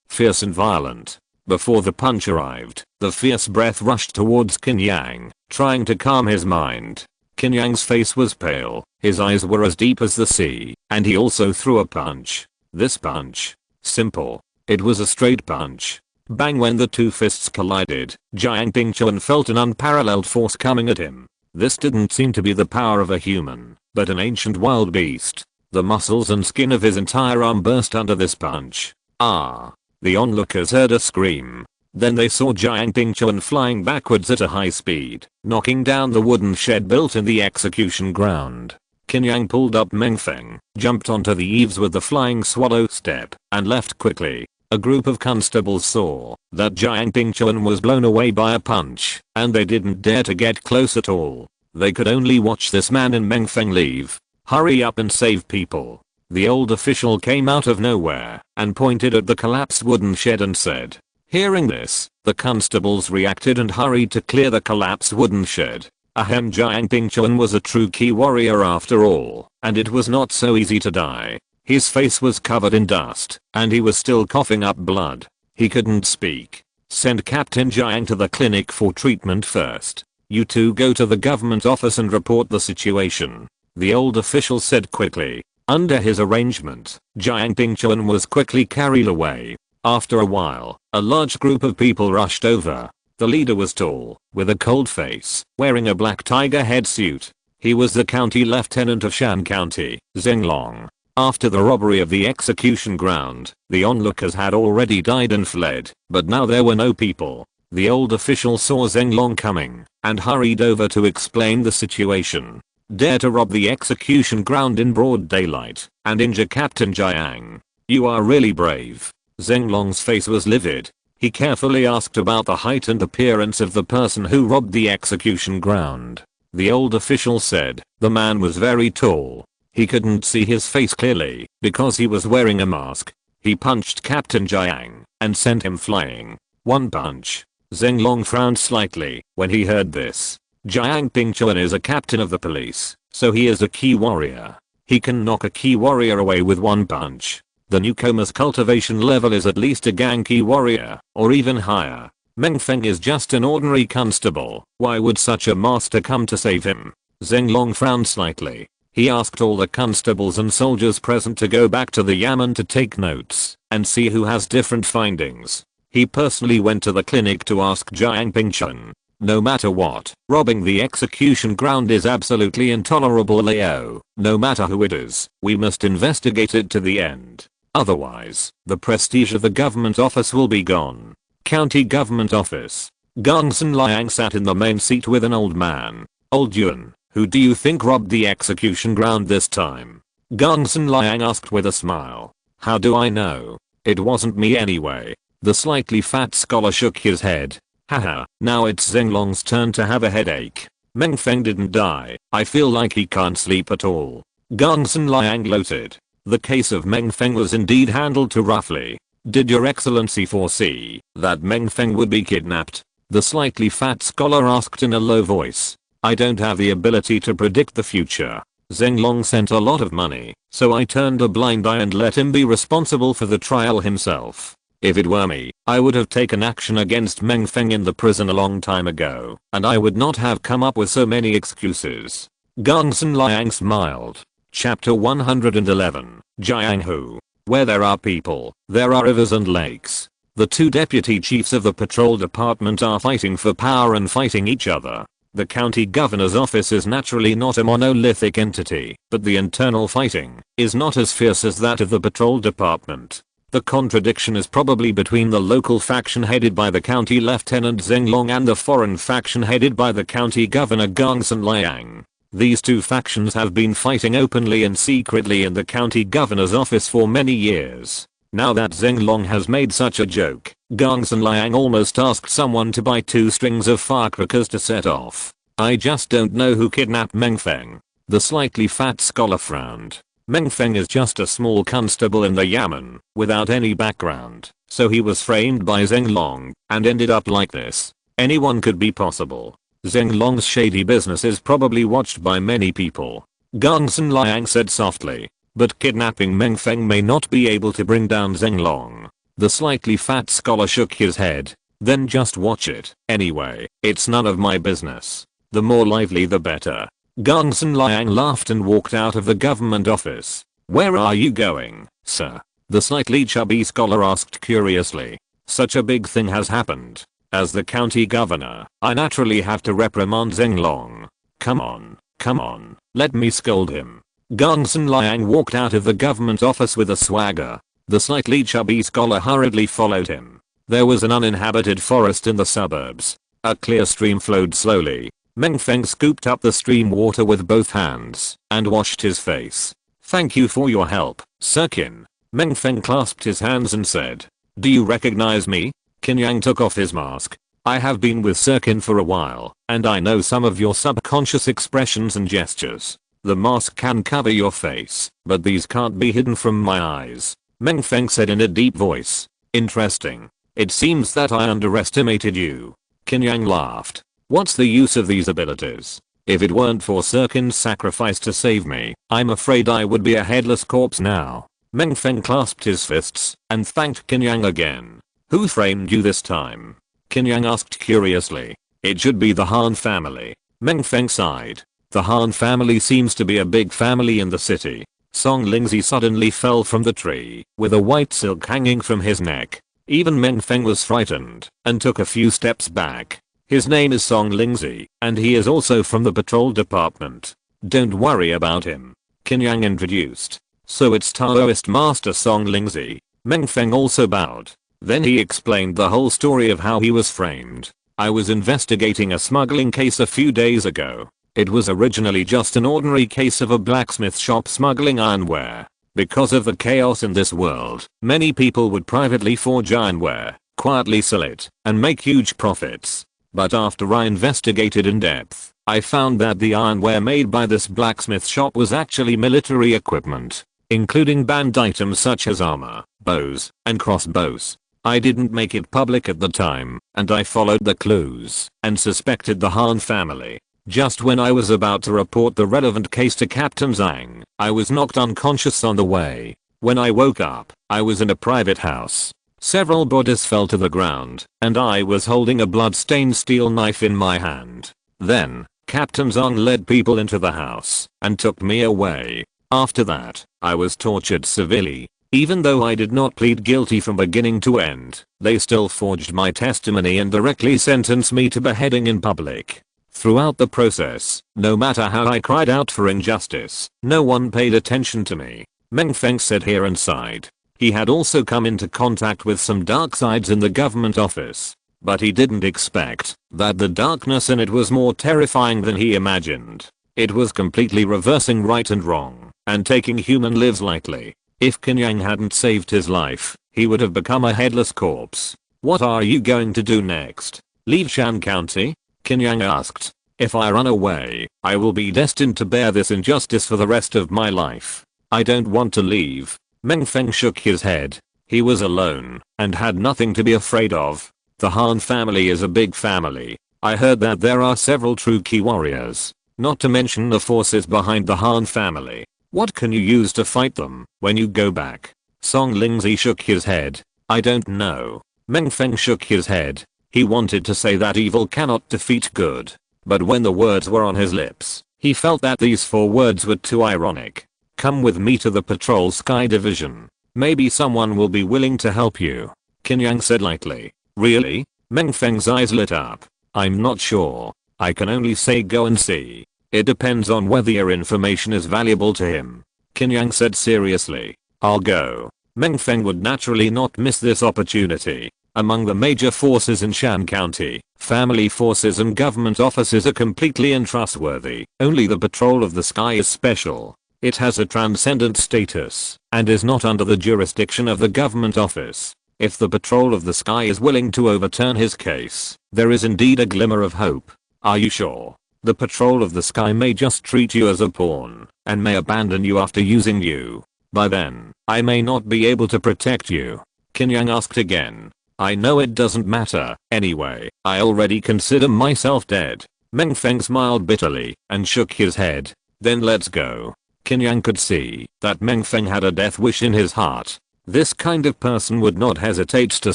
fierce and violent. Before the punch arrived, the fierce breath rushed towards Qin Yang, trying to calm his mind. Qin Yang's face was pale, his eyes were as deep as the sea, and he also threw a punch. This punch. Simple. It was a straight punch. Bang! When the two fists collided, Jiang Pingchuan felt an unparalleled force coming at him. This didn't seem to be the power of a human, but an ancient wild beast. The muscles and skin of his entire arm burst under this punch. Ah! The onlookers heard a scream. Then they saw Jiang Pingchuan flying backwards at a high speed, knocking down the wooden shed built in the execution ground. Qin Yang pulled up Mengfeng, jumped onto the eaves with the flying swallow step, and left quickly. A group of constables saw that Jiang Pingchuan was blown away by a punch, and they didn't dare to get close at all. They could only watch this man and Mengfeng leave. "Hurry up and save people." The old official came out of nowhere and pointed at the collapsed wooden shed and said. Hearing this, the constables reacted and hurried to clear the collapsed wooden shed. Ahem, Jiang Pingchuan was a true key warrior after all, and it was not so easy to die. His face was covered in dust, and he was still coughing up blood. He couldn't speak. "Send Captain Jiang to the clinic for treatment first. You two go to the government office and report the situation," the old official said quickly. Under his arrangement, Jiang Pingchuan was quickly carried away. After a while, a large group of people rushed over. The leader was tall, with a cold face, wearing a black tiger head suit. He was the county lieutenant of Shan County, Zhenglong. After the robbery of the execution ground, the onlookers had already died and fled, but now there were no people. The old official saw Zhenglong coming, and hurried over to explain the situation. "Dare to rob the execution ground in broad daylight, and injure Captain Jiang. You are really brave." Zhenglong's face was livid. He carefully asked about the height and appearance of the person who robbed the execution ground. The old official said, the man was very tall. He couldn't see his face clearly, because he was wearing a mask. He punched Captain Jiang, and sent him flying. One punch. Zhenglong frowned slightly when he heard this. Jiang Pingchuan is a captain of the police, so he is a key warrior. He can knock a key warrior away with one punch. The newcomer's cultivation level is at least a gang key warrior, or even higher. Mengfeng is just an ordinary constable. Why would such a master come to save him? Zhenglong frowned slightly. He asked all the constables and soldiers present to go back to the yamen to take notes and see who has different findings. He personally went to the clinic to ask Jiang Pingchuan. No matter what, robbing the execution ground is absolutely intolerable, Leo. No matter who it is, we must investigate it to the end. Otherwise, the prestige of the government office will be gone. County government office. Gongsun Liang sat in the main seat with an old man. "Old Yuan, who do you think robbed the execution ground this time?" Gongsun Liang asked with a smile. "How do I know? It wasn't me anyway." The slightly fat scholar shook his head. "Haha, now it's Zhenglong's turn to have a headache. Mengfeng didn't die. I feel like he can't sleep at all." Gongsun Liang gloated. The case of Mengfeng was indeed handled too roughly. "Did your excellency foresee that Mengfeng would be kidnapped?" the slightly fat scholar asked in a low voice. "I don't have the ability to predict the future. Zhenglong sent a lot of money, so I turned a blind eye and let him be responsible for the trial himself. If it were me, I would have taken action against Mengfeng in the prison a long time ago, and I would not have come up with so many excuses." Gongsun Liang smiled. Chapter 111, Jiang Hu. Where there are people, there are rivers and lakes. The two deputy chiefs of the patrol department are fighting for power and fighting each other. The county governor's office is naturally not a monolithic entity, but the internal fighting is not as fierce as that of the patrol department. The contradiction is probably between the local faction headed by the county lieutenant Zhenglong and the foreign faction headed by the county governor Gongsun Liang. These two factions have been fighting openly and secretly in the county governor's office for many years. Now that Zheng Long has made such a joke, Gongsun Liang almost asked someone to buy 2 strings of firecrackers to set off. I just don't know who kidnapped Meng Feng. The slightly fat scholar frowned. Meng Feng is just a small constable in the Yamen, without any background, so he was framed by Zheng Long, and ended up like this. Anyone could be possible. Zheng Long's shady business is probably watched by many people. Gongsun Liang said softly. But kidnapping Meng Feng may not be able to bring down Zheng Long. The slightly fat scholar shook his head. Then just watch it. Anyway, it's none of my business. The more lively the better. Gongsun Liang laughed and walked out of the government office. Where are you going, sir? The slightly chubby scholar asked curiously. Such a big thing has happened. As the county governor, I naturally have to reprimand Zheng Long. Come on, let me scold him. Gongsun Liang walked out of the government office with a swagger. The slightly chubby scholar hurriedly followed him. There was an uninhabited forest in the suburbs. A clear stream flowed slowly. Meng Feng scooped up the stream water with both hands and washed his face. Thank you for your help, Sir Qin. Meng Feng clasped his hands and said. Do you recognize me? Qin Yang took off his mask. I have been with Sir Qin for a while, and I know some of your subconscious expressions and gestures. The mask can cover your face, but these can't be hidden from my eyes. Meng Feng said in a deep voice. Interesting. It seems that I underestimated you. Qin Yang laughed. What's the use of these abilities? If it weren't for Sir Qin's sacrifice to save me, I'm afraid I would be a headless corpse now. Meng Feng clasped his fists and thanked Qin Yang again. Who framed you this time? Qin Yang asked curiously. It should be the Han family. Meng Feng sighed. The Han family seems to be a big family in the city. Song Lingzi suddenly fell from the tree, with a white silk hanging from his neck. Even Meng Feng was frightened, and took a few steps back. His name is Song Lingzi, and he is also from the patrol department. Don't worry about him. Qin Yang introduced. So it's Taoist Master Song Lingzi. Meng Feng also bowed. Then he explained the whole story of how he was framed. I was investigating a smuggling case a few days ago. It was originally just an ordinary case of a blacksmith shop smuggling ironware. Because of the chaos in this world, many people would privately forge ironware, quietly sell it, and make huge profits. But after I investigated in depth, I found that the ironware made by this blacksmith shop was actually military equipment, including banned items such as armor, bows, and crossbows. I didn't make it public at the time, and I followed the clues and suspected the Han family. Just when I was about to report the relevant case to Captain Zhang, I was knocked unconscious on the way. When I woke up, I was in a private house. Several bodies fell to the ground, and I was holding a blood-stained steel knife in my hand. Then, Captain Zhang led people into the house and took me away. After that, I was tortured severely. Even though I did not plead guilty from beginning to end, they still forged my testimony and directly sentenced me to beheading in public. Throughout the process, no matter how I cried out for injustice, no one paid attention to me. Meng Feng said here and sighed. He had also come into contact with some dark sides in the government office, but he didn't expect that the darkness in it was more terrifying than he imagined. It was completely reversing right and wrong, and taking human lives lightly. If Qin Yang hadn't saved his life, he would have become a headless corpse. What are you going to do next? Leave Shan County? Qin Yang asked. If I run away, I will be destined to bear this injustice for the rest of my life. I don't want to leave. Meng Feng shook his head. He was alone, and had nothing to be afraid of. The Han family is a big family. I heard that there are several true key warriors, not to mention the forces behind the Han family. What can you use to fight them when you go back? Song Lingzi shook his head. I don't know. Meng Feng shook his head. He wanted to say that evil cannot defeat good, but when the words were on his lips, he felt that these 4 words were too ironic. Come with me to the patrol sky division. Maybe someone will be willing to help you. Qin Yang said lightly. Really? Meng Feng's eyes lit up. I'm not sure. I can only say go and see. It depends on whether your information is valuable to him. Qin Yang said seriously. I'll go. Meng Feng would naturally not miss this opportunity. Among the major forces in Shan County, family forces and government offices are completely untrustworthy. Only the patrol of the sky is special. It has a transcendent status and is not under the jurisdiction of the government office. If the patrol of the sky is willing to overturn his case, there is indeed a glimmer of hope. Are you sure? The patrol of the sky may just treat you as a pawn and may abandon you after using you. By then, I may not be able to protect you. Qin Yang asked again. I know it doesn't matter. Anyway, I already consider myself dead. Meng Feng smiled bitterly and shook his head. Then let's go. Qin Yang could see that Meng Feng had a death wish in his heart. This kind of person would not hesitate to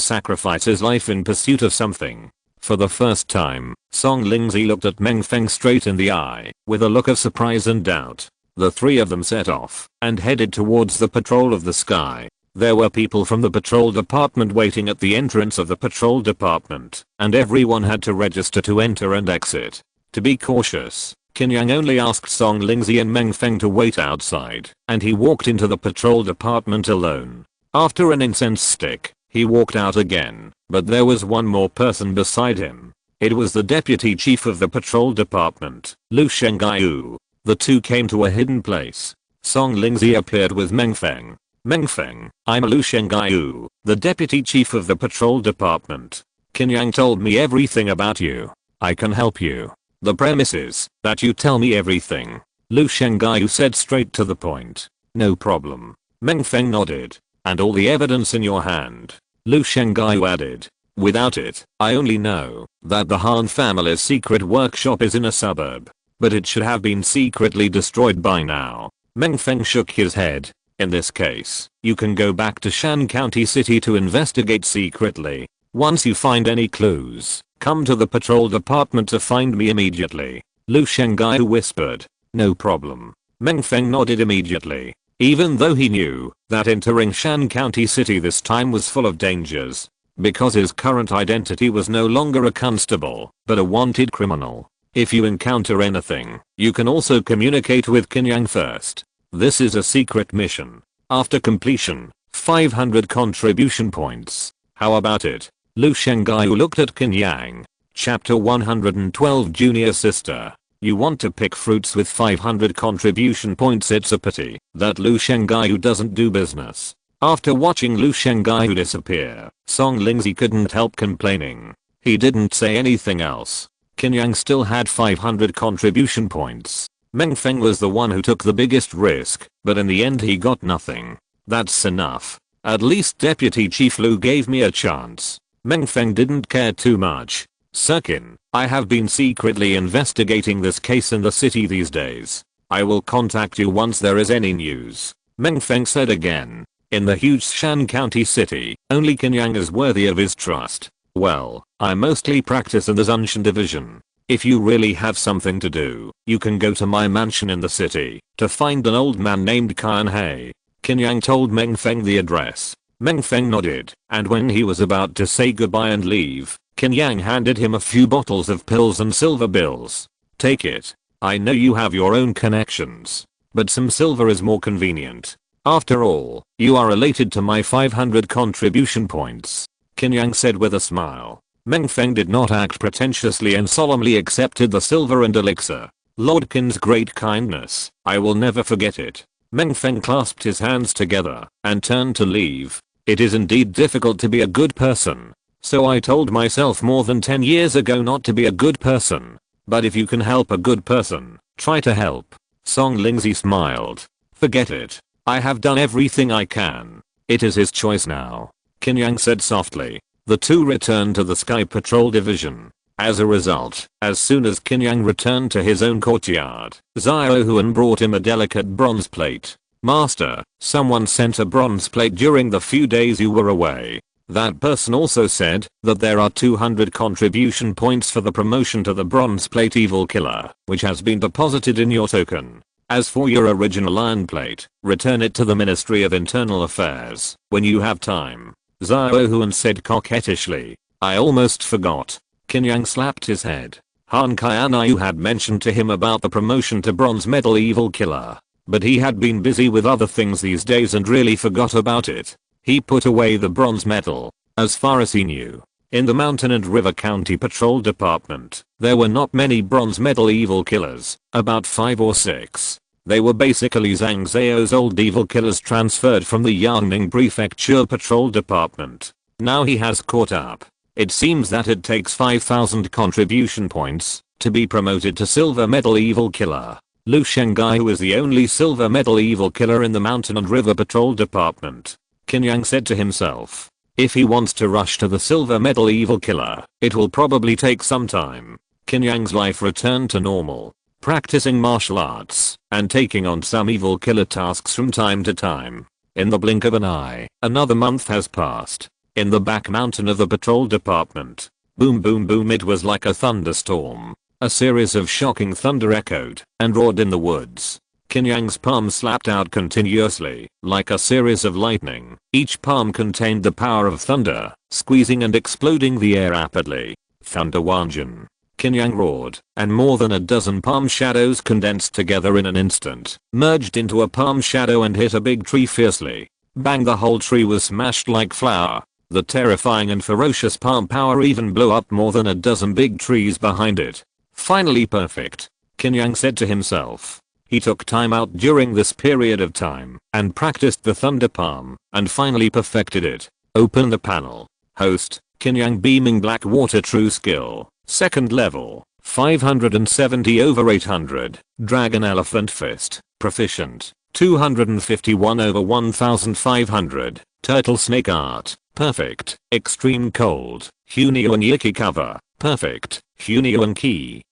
sacrifice his life in pursuit of something. For the first time, Song Lingzi looked at Meng Feng straight in the eye, with a look of surprise and doubt. The three of them set off and headed towards the patrol of the sky. There were people from the patrol department waiting at the entrance of the patrol department, and everyone had to register to enter and exit. To be cautious, Qin Yang only asked Song Lingzi and Meng Feng to wait outside, and he walked into the patrol department alone. After an incense stick, he walked out again, but there was one more person beside him. It was the deputy chief of the patrol department, Lu Shengaiyu. The two came to a hidden place. Song Lingzi appeared with Meng Feng. Meng Feng, I'm Lu Shengaiyu, the deputy chief of the patrol department. Qin Yang told me everything about you. I can help you. The premise is that you tell me everything. Lu Shengaiyu said straight to the point. No problem. Meng Feng nodded. And all the evidence in your hand. Lu Shengaiyu added. Without it, I only know that the Han family's secret workshop is in a suburb. But it should have been secretly destroyed by now. Meng Feng shook his head. In this case, you can go back to Shan County City to investigate secretly. Once you find any clues, come to the patrol department to find me immediately. Lu Shengaiyu whispered. No problem. Meng Feng nodded immediately. Even though he knew that entering Shan County City this time was full of dangers. Because his current identity was no longer a constable, but a wanted criminal. If you encounter anything, you can also communicate with Qin Yang first. This is a secret mission. After completion, 500 contribution points. How about it? Lu Shengaiyu looked at Qin Yang. Chapter 112 Junior Sister. You want to pick fruits with 500 contribution points. It's a pity that Lu Shengaiyu doesn't do business. After watching Lu Shengaiyu disappear, Song Lingzi couldn't help complaining. He didn't say anything else. Qin Yang still had 500 contribution points. Meng Feng was the one who took the biggest risk, but in the end he got nothing. That's enough. At least Deputy Chief Lu gave me a chance. Meng Feng didn't care too much. Sirkin, I have been secretly investigating this case in the city these days. I will contact you once there is any news. Meng Feng said again. In the huge Shan County city, only Qin Yang is worthy of his trust. Well, I mostly practice in the Zunshan division. If you really have something to do, you can go to my mansion in the city to find an old man named Qian He. Qin Yang told Meng Feng the address. Meng Feng nodded, and when he was about to say goodbye and leave, Qin Yang handed him a few bottles of pills and silver bills. Take it. I know you have your own connections, but some silver is more convenient. After all, you are related to my 500 contribution points. Qin Yang said with a smile. Meng Feng did not act pretentiously and solemnly accepted the silver and elixir. Lord Qin's great kindness, I will never forget it. Meng Feng clasped his hands together and turned to leave. It is indeed difficult to be a good person. So I told myself more than 10 years ago not to be a good person. But if you can help a good person, try to help. Song Lingzi smiled. Forget it. I have done everything I can. It is his choice now. Qin Yang said softly. The two returned to the Sky Patrol division. As a result, as soon as Qin Yang returned to his own courtyard, Xiao Huan brought him a delicate bronze plate. Master, someone sent a bronze plate during the few days you were away. That person also said that there are 200 contribution points for the promotion to the bronze plate evil killer, which has been deposited in your token. As for your original iron plate, return it to the Ministry of Internal Affairs when you have time. Xiao Huan said coquettishly. I almost forgot. Qin Yang slapped his head. Han Qianyu had mentioned to him about the promotion to bronze medal evil killer, but he had been busy with other things these days and really forgot about it. He put away the bronze medal. As far as he knew, in the Mountain and River County Patrol Department, there were not many bronze medal evil killers, about 5 or 6. They were basically Zhang Zhao's old evil killers transferred from the Yangning Prefecture Patrol Department. Now he has caught up. It seems that it takes 5,000 contribution points to be promoted to Silver Medal Evil Killer. Lu Shengai, who is the only Silver Medal Evil Killer in the Mountain and River Patrol Department. Qin Yang said to himself. If he wants to rush to the Silver Medal Evil Killer, it will probably take some time. Qin Yang's life returned to normal, practicing martial arts and taking on some evil killer tasks from time to time. In the blink of an eye, another month has passed. In the back mountain of the patrol department, boom boom boom, it was like a thunderstorm. A series of shocking thunder echoed and roared in the woods. Qin Yang's palm slapped out continuously, like a series of lightning. Each palm contained the power of thunder, squeezing and exploding the air rapidly. Thunder Wanjin. Qin Yang roared, and more than a dozen palm shadows condensed together in an instant, merged into a palm shadow and hit a big tree fiercely. Bang, the whole tree was smashed like flour. The terrifying and ferocious palm power even blew up more than a dozen big trees behind it. Finally perfect, Qin Yang said to himself. He took time out during this period of time and practiced the thunder palm and finally perfected it. Open the panel. Host, Qin Yang beaming black water true skill. Second level, 570/800. Dragon elephant fist. Proficient. 251/1500. Turtle snake art. Perfect. Extreme cold. Hunyuan Yiki cover. Perfect. Hunyuan key.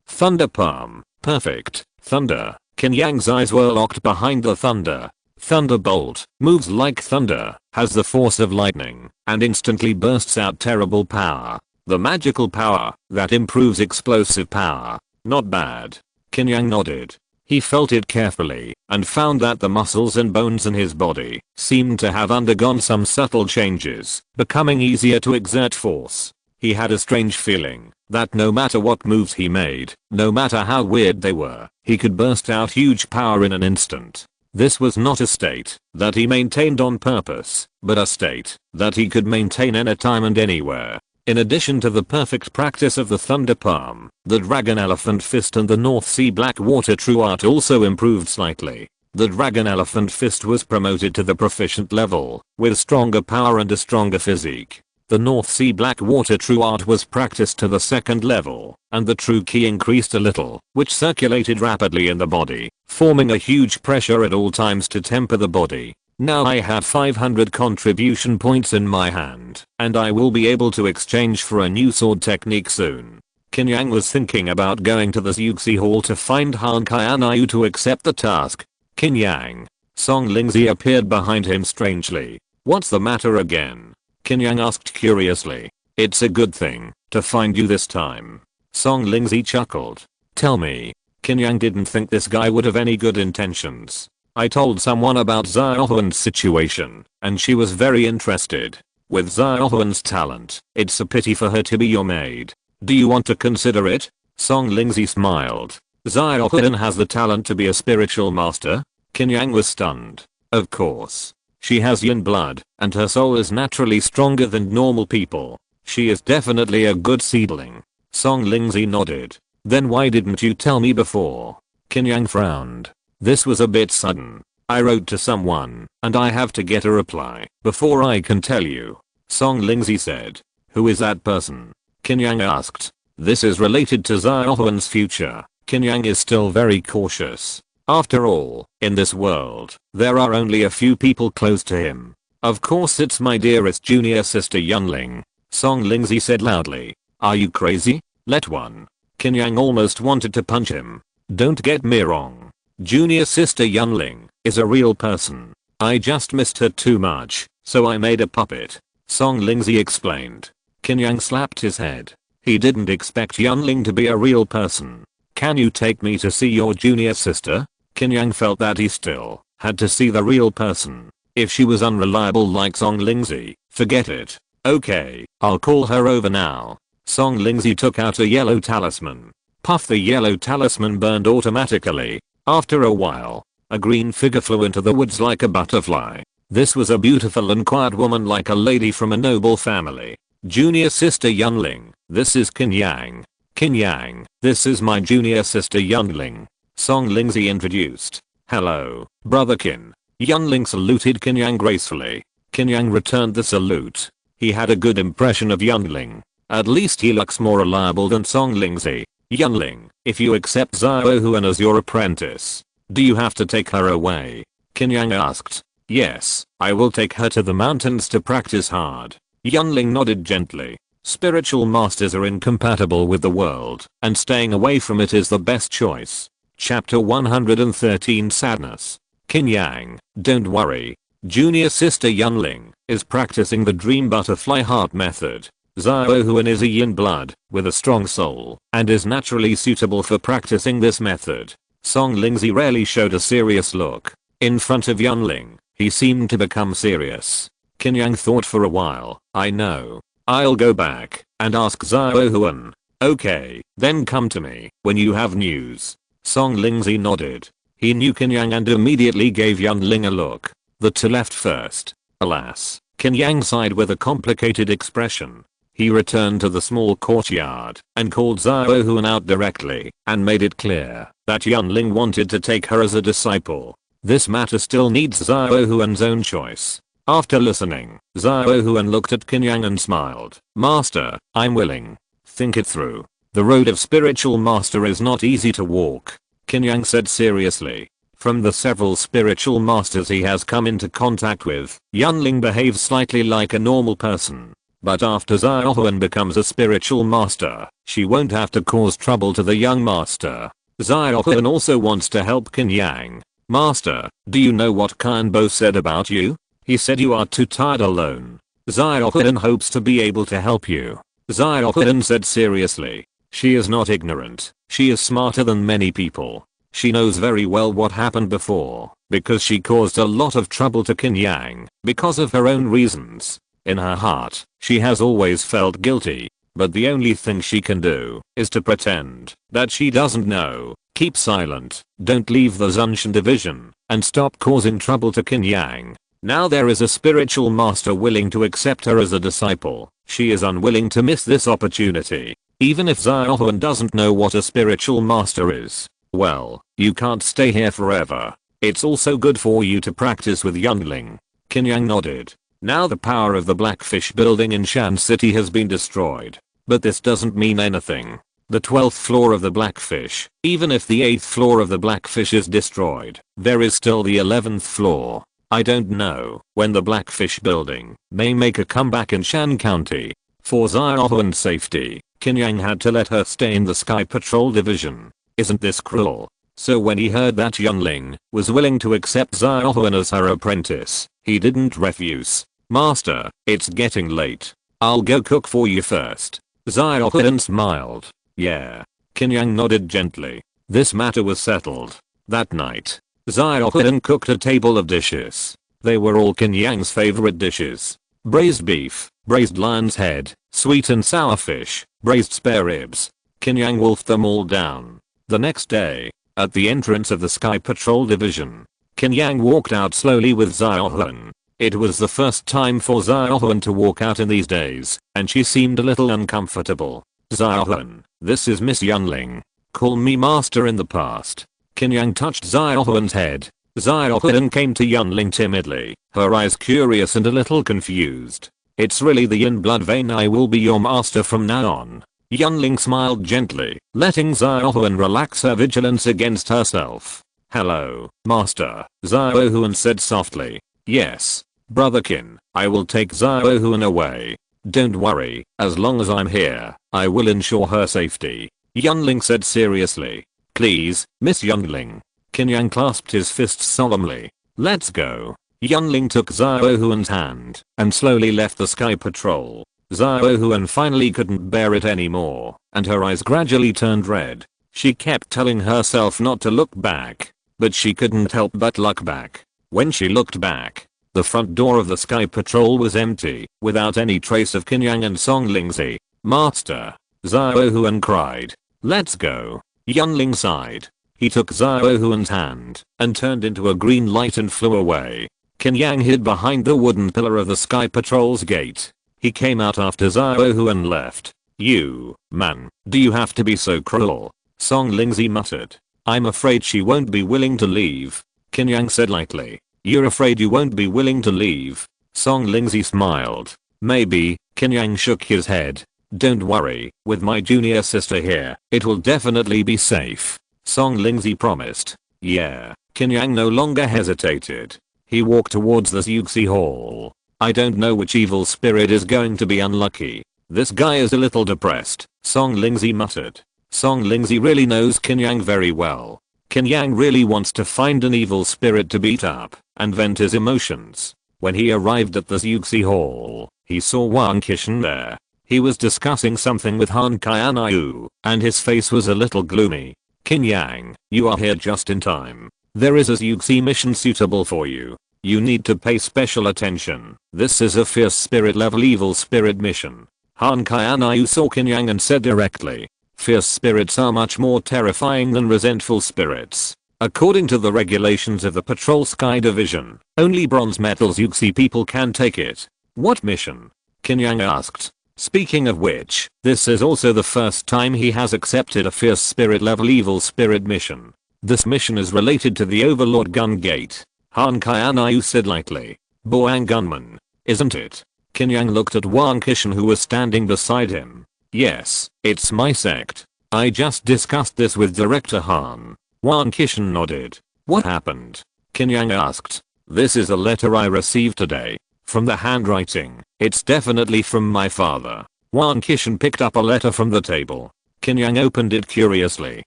Thunder palm. Perfect. Thunder. Qin Yang's eyes were locked behind the thunder. Thunderbolt moves like thunder, has the force of lightning, and instantly bursts out terrible power. The magical power that improves explosive power. Not bad. Qin Yang nodded. He felt it carefully and found that the muscles and bones in his body seemed to have undergone some subtle changes, becoming easier to exert force. He had a strange feeling that no matter what moves he made, no matter how weird they were, he could burst out huge power in an instant. This was not a state that he maintained on purpose, but a state that he could maintain anytime and anywhere. In addition to the perfect practice of the Thunder Palm, the Dragon Elephant Fist and the North Sea Black Water True Art also improved slightly. The Dragon Elephant Fist was promoted to the proficient level, with stronger power and a stronger physique. The North Sea Black Water True Art was practiced to the second level, and the True Ki increased a little, which circulated rapidly in the body, forming a huge pressure at all times to temper the body. Now I have 500 contribution points in my hand, and I will be able to exchange for a new sword technique soon. Qin Yang was thinking about going to the Xuxi Hall to find Han Qianayu to accept the task. Qin Yang. Song Lingzi appeared behind him strangely. What's the matter again? Qin Yang asked curiously. It's a good thing to find you this time. Song Lingzi chuckled. Tell me. Qin Yang didn't think this guy would have any good intentions. I told someone about Xiaohuan's situation, and she was very interested. With Xiaohuan's talent, it's a pity for her to be your maid. Do you want to consider it? Song Lingzi smiled. Xiaohuan has the talent to be a spiritual master? Qin Yang was stunned. Of course. She has yin blood, and her soul is naturally stronger than normal people. She is definitely a good seedling. Song Lingzi nodded. Then why didn't you tell me before? Qin Yang frowned. This was a bit sudden. I wrote to someone, and I have to get a reply before I can tell you. Song Lingzi said. Who is that person? Qin Yang asked. This is related to Xiaohuan's future. Qin Yang is still very cautious. After all, in this world, there are only a few people close to him. Of course it's my dearest junior sister Yunling. Song Lingzi said loudly. Are you crazy? Let one. Qin Yang almost wanted to punch him. Don't get me wrong. Junior sister Yunling is a real person. I just missed her too much, so I made a puppet. Song Lingzi explained. Qin Yang slapped his head. He didn't expect Yunling to be a real person. Can you take me to see your junior sister? Qin Yang felt that he still had to see the real person. If she was unreliable like Song Lingzi, forget it. Okay, I'll call her over now. Song Lingzi took out a yellow talisman. Puff, the yellow talisman burned automatically. After a while, a green figure flew into the woods like a butterfly. This was a beautiful and quiet woman like a lady from a noble family. Junior sister Yunling, this is Qin Yang. Qin Yang, this is my junior sister Yunling. Song Lingzi introduced. Hello, brother Qin. Yunling saluted Qin Yang gracefully. Qin Yang returned the salute. He had a good impression of Yunling. At least he looks more reliable than Song Lingzi. Yunling, if you accept Xiao Huan as your apprentice, do you have to take her away? Qin Yang asked. Yes, I will take her to the mountains to practice hard. Yunling nodded gently. Spiritual masters are incompatible with the world, and staying away from it is the best choice. Chapter 113 Sadness. Qin Yang, don't worry. Junior sister Yunling is practicing the dream butterfly heart method. Xiao Huan is a yin blood with a strong soul and is naturally suitable for practicing this method. Song Lingzi rarely showed a serious look. In front of Yunling, he seemed to become serious. Qin Yang thought for a while. I know. I'll go back and ask Xiao Huan. Okay, then come to me when you have news. Song Lingzi nodded. He knew Qin Yang and immediately gave Yunling a look. The two left first. Alas, Qin Yang sighed with a complicated expression. He returned to the small courtyard and called Xiao Huan out directly and made it clear that Yunling wanted to take her as a disciple. This matter still needs Xiao Huan's own choice. After listening, Xiao Huan looked at Qin Yang and smiled. Master, I'm willing. Think it through. The road of spiritual master is not easy to walk. Qin Yang said seriously. From the several spiritual masters he has come into contact with, Yunling behaves slightly like a normal person. But after Xiao Huan becomes a spiritual master, she won't have to cause trouble to the young master. Xiao Huan also wants to help Qin Yang. Master, do you know what Qin Bo said about you? He said you are too tired alone. Xiao Huan hopes to be able to help you. Xiao Huan said seriously. She is not ignorant. She is smarter than many people. She knows very well what happened before, because she caused a lot of trouble to Qin Yang, because of her own reasons. In her heart, she has always felt guilty, but the only thing she can do is to pretend that she doesn't know. Keep silent, don't leave the Zunshan division, and stop causing trouble to Qin Yang. Now there is a spiritual master willing to accept her as a disciple. She is unwilling to miss this opportunity. Even if Xiao Huan doesn't know what a spiritual master is, well, you can't stay here forever. It's also good for you to practice with Yunling. Qin Yang nodded. Now the power of the Blackfish building in Shan City has been destroyed. But this doesn't mean anything. The 12th floor of the Blackfish, even if the 8th floor of the Blackfish is destroyed, there is still the 11th floor. I don't know when the Blackfish building may make a comeback in Shan County. For Xiao Huan's safety, Qin Yang had to let her stay in the Sky Patrol division. Isn't this cruel? So when he heard that Yunling was willing to accept Xiao Huan as her apprentice, he didn't refuse. Master, it's getting late. I'll go cook for you first. Xiao Huan smiled. Yeah. Qin Yang nodded gently. This matter was settled. That night, Xiao Huan cooked a table of dishes. They were all Qin Yang's favorite dishes. Braised beef, braised lion's head, sweet and sour fish, braised spare ribs. Qin Yang wolfed them all down. The next day, at the entrance of the Sky Patrol division, Qin Yang walked out slowly with Xiao Huan. It was the first time for Xiao Huan to walk out in these days, and she seemed a little uncomfortable. Xiao Huan, this is Miss Yunling. Call me master in the past. Qin Yang touched Xiao Huan's head. Xiao Huan came to Yunling timidly, her eyes curious and a little confused. It's really the yin blood vein. I will be your master from now on. Yunling smiled gently, letting Xiao Huan relax her vigilance against herself. Hello, master, Xiao Huan said softly. Yes, brother Qin, I will take Xiao Huan away. Don't worry, as long as I'm here, I will ensure her safety. Yunling said seriously. Please, Miss Yunling. Qin Yang clasped his fists solemnly. Let's go. Yunling took Xiao Huan's hand and slowly left the Sky Patrol. Xiao Huan finally couldn't bear it anymore, and her eyes gradually turned red. She kept telling herself not to look back, but she couldn't help but look back. When she looked back, the front door of the Sky Patrol was empty, without any trace of Qin Yang and Song Lingzi. Master, Xiao Huan cried. Let's go. Yunling sighed. He took Xiao Huan's hand and turned into a green light and flew away. Qin Yang hid behind the wooden pillar of the Sky Patrol's gate. He came out after Xiao Hu and left. You, man, do you have to be so cruel? Song Lingzi muttered. I'm afraid she won't be willing to leave. Qin Yang said lightly. You're afraid you won't be willing to leave? Song Lingzi smiled. Maybe. Qin Yang shook his head. Don't worry, with my junior sister here, it will definitely be safe. Song Lingzi promised. Yeah. Qin Yang no longer hesitated. He walked towards the Xuxi Hall. I don't know which evil spirit is going to be unlucky. This guy is a little depressed, Song Lingzi muttered. Song Lingzi really knows Qin Yang very well. Qin Yang really wants to find an evil spirit to beat up and vent his emotions. When he arrived at the Xuxi Hall, he saw Wang Qishan there. He was discussing something with Han Qianyu, and his face was a little gloomy. Qin Yang, you are here just in time. There is a Xuxi mission suitable for you. You need to pay special attention. This is a fierce spirit level evil spirit mission. Han Qianyu saw Qin Yang and said directly. Fierce spirits are much more terrifying than resentful spirits. According to the regulations of the Patrol Sky Division, only bronze metal Xuxi people can take it. What mission? Qin Yang asked. Speaking of which, this is also the first time he has accepted a fierce spirit level evil spirit mission. This mission is related to the Overlord Gun Gate. Han Qianyu said lightly. Boang Gunman, isn't it? Qin Yang looked at Wang Qishan who was standing beside him. Yes, it's my sect. I just discussed this with Director Han. Wang Qishan nodded. What happened? Qin Yang asked. This is a letter I received today. From the handwriting, it's definitely from my father. Wang Qishan picked up a letter from the table. Qin Yang opened it curiously.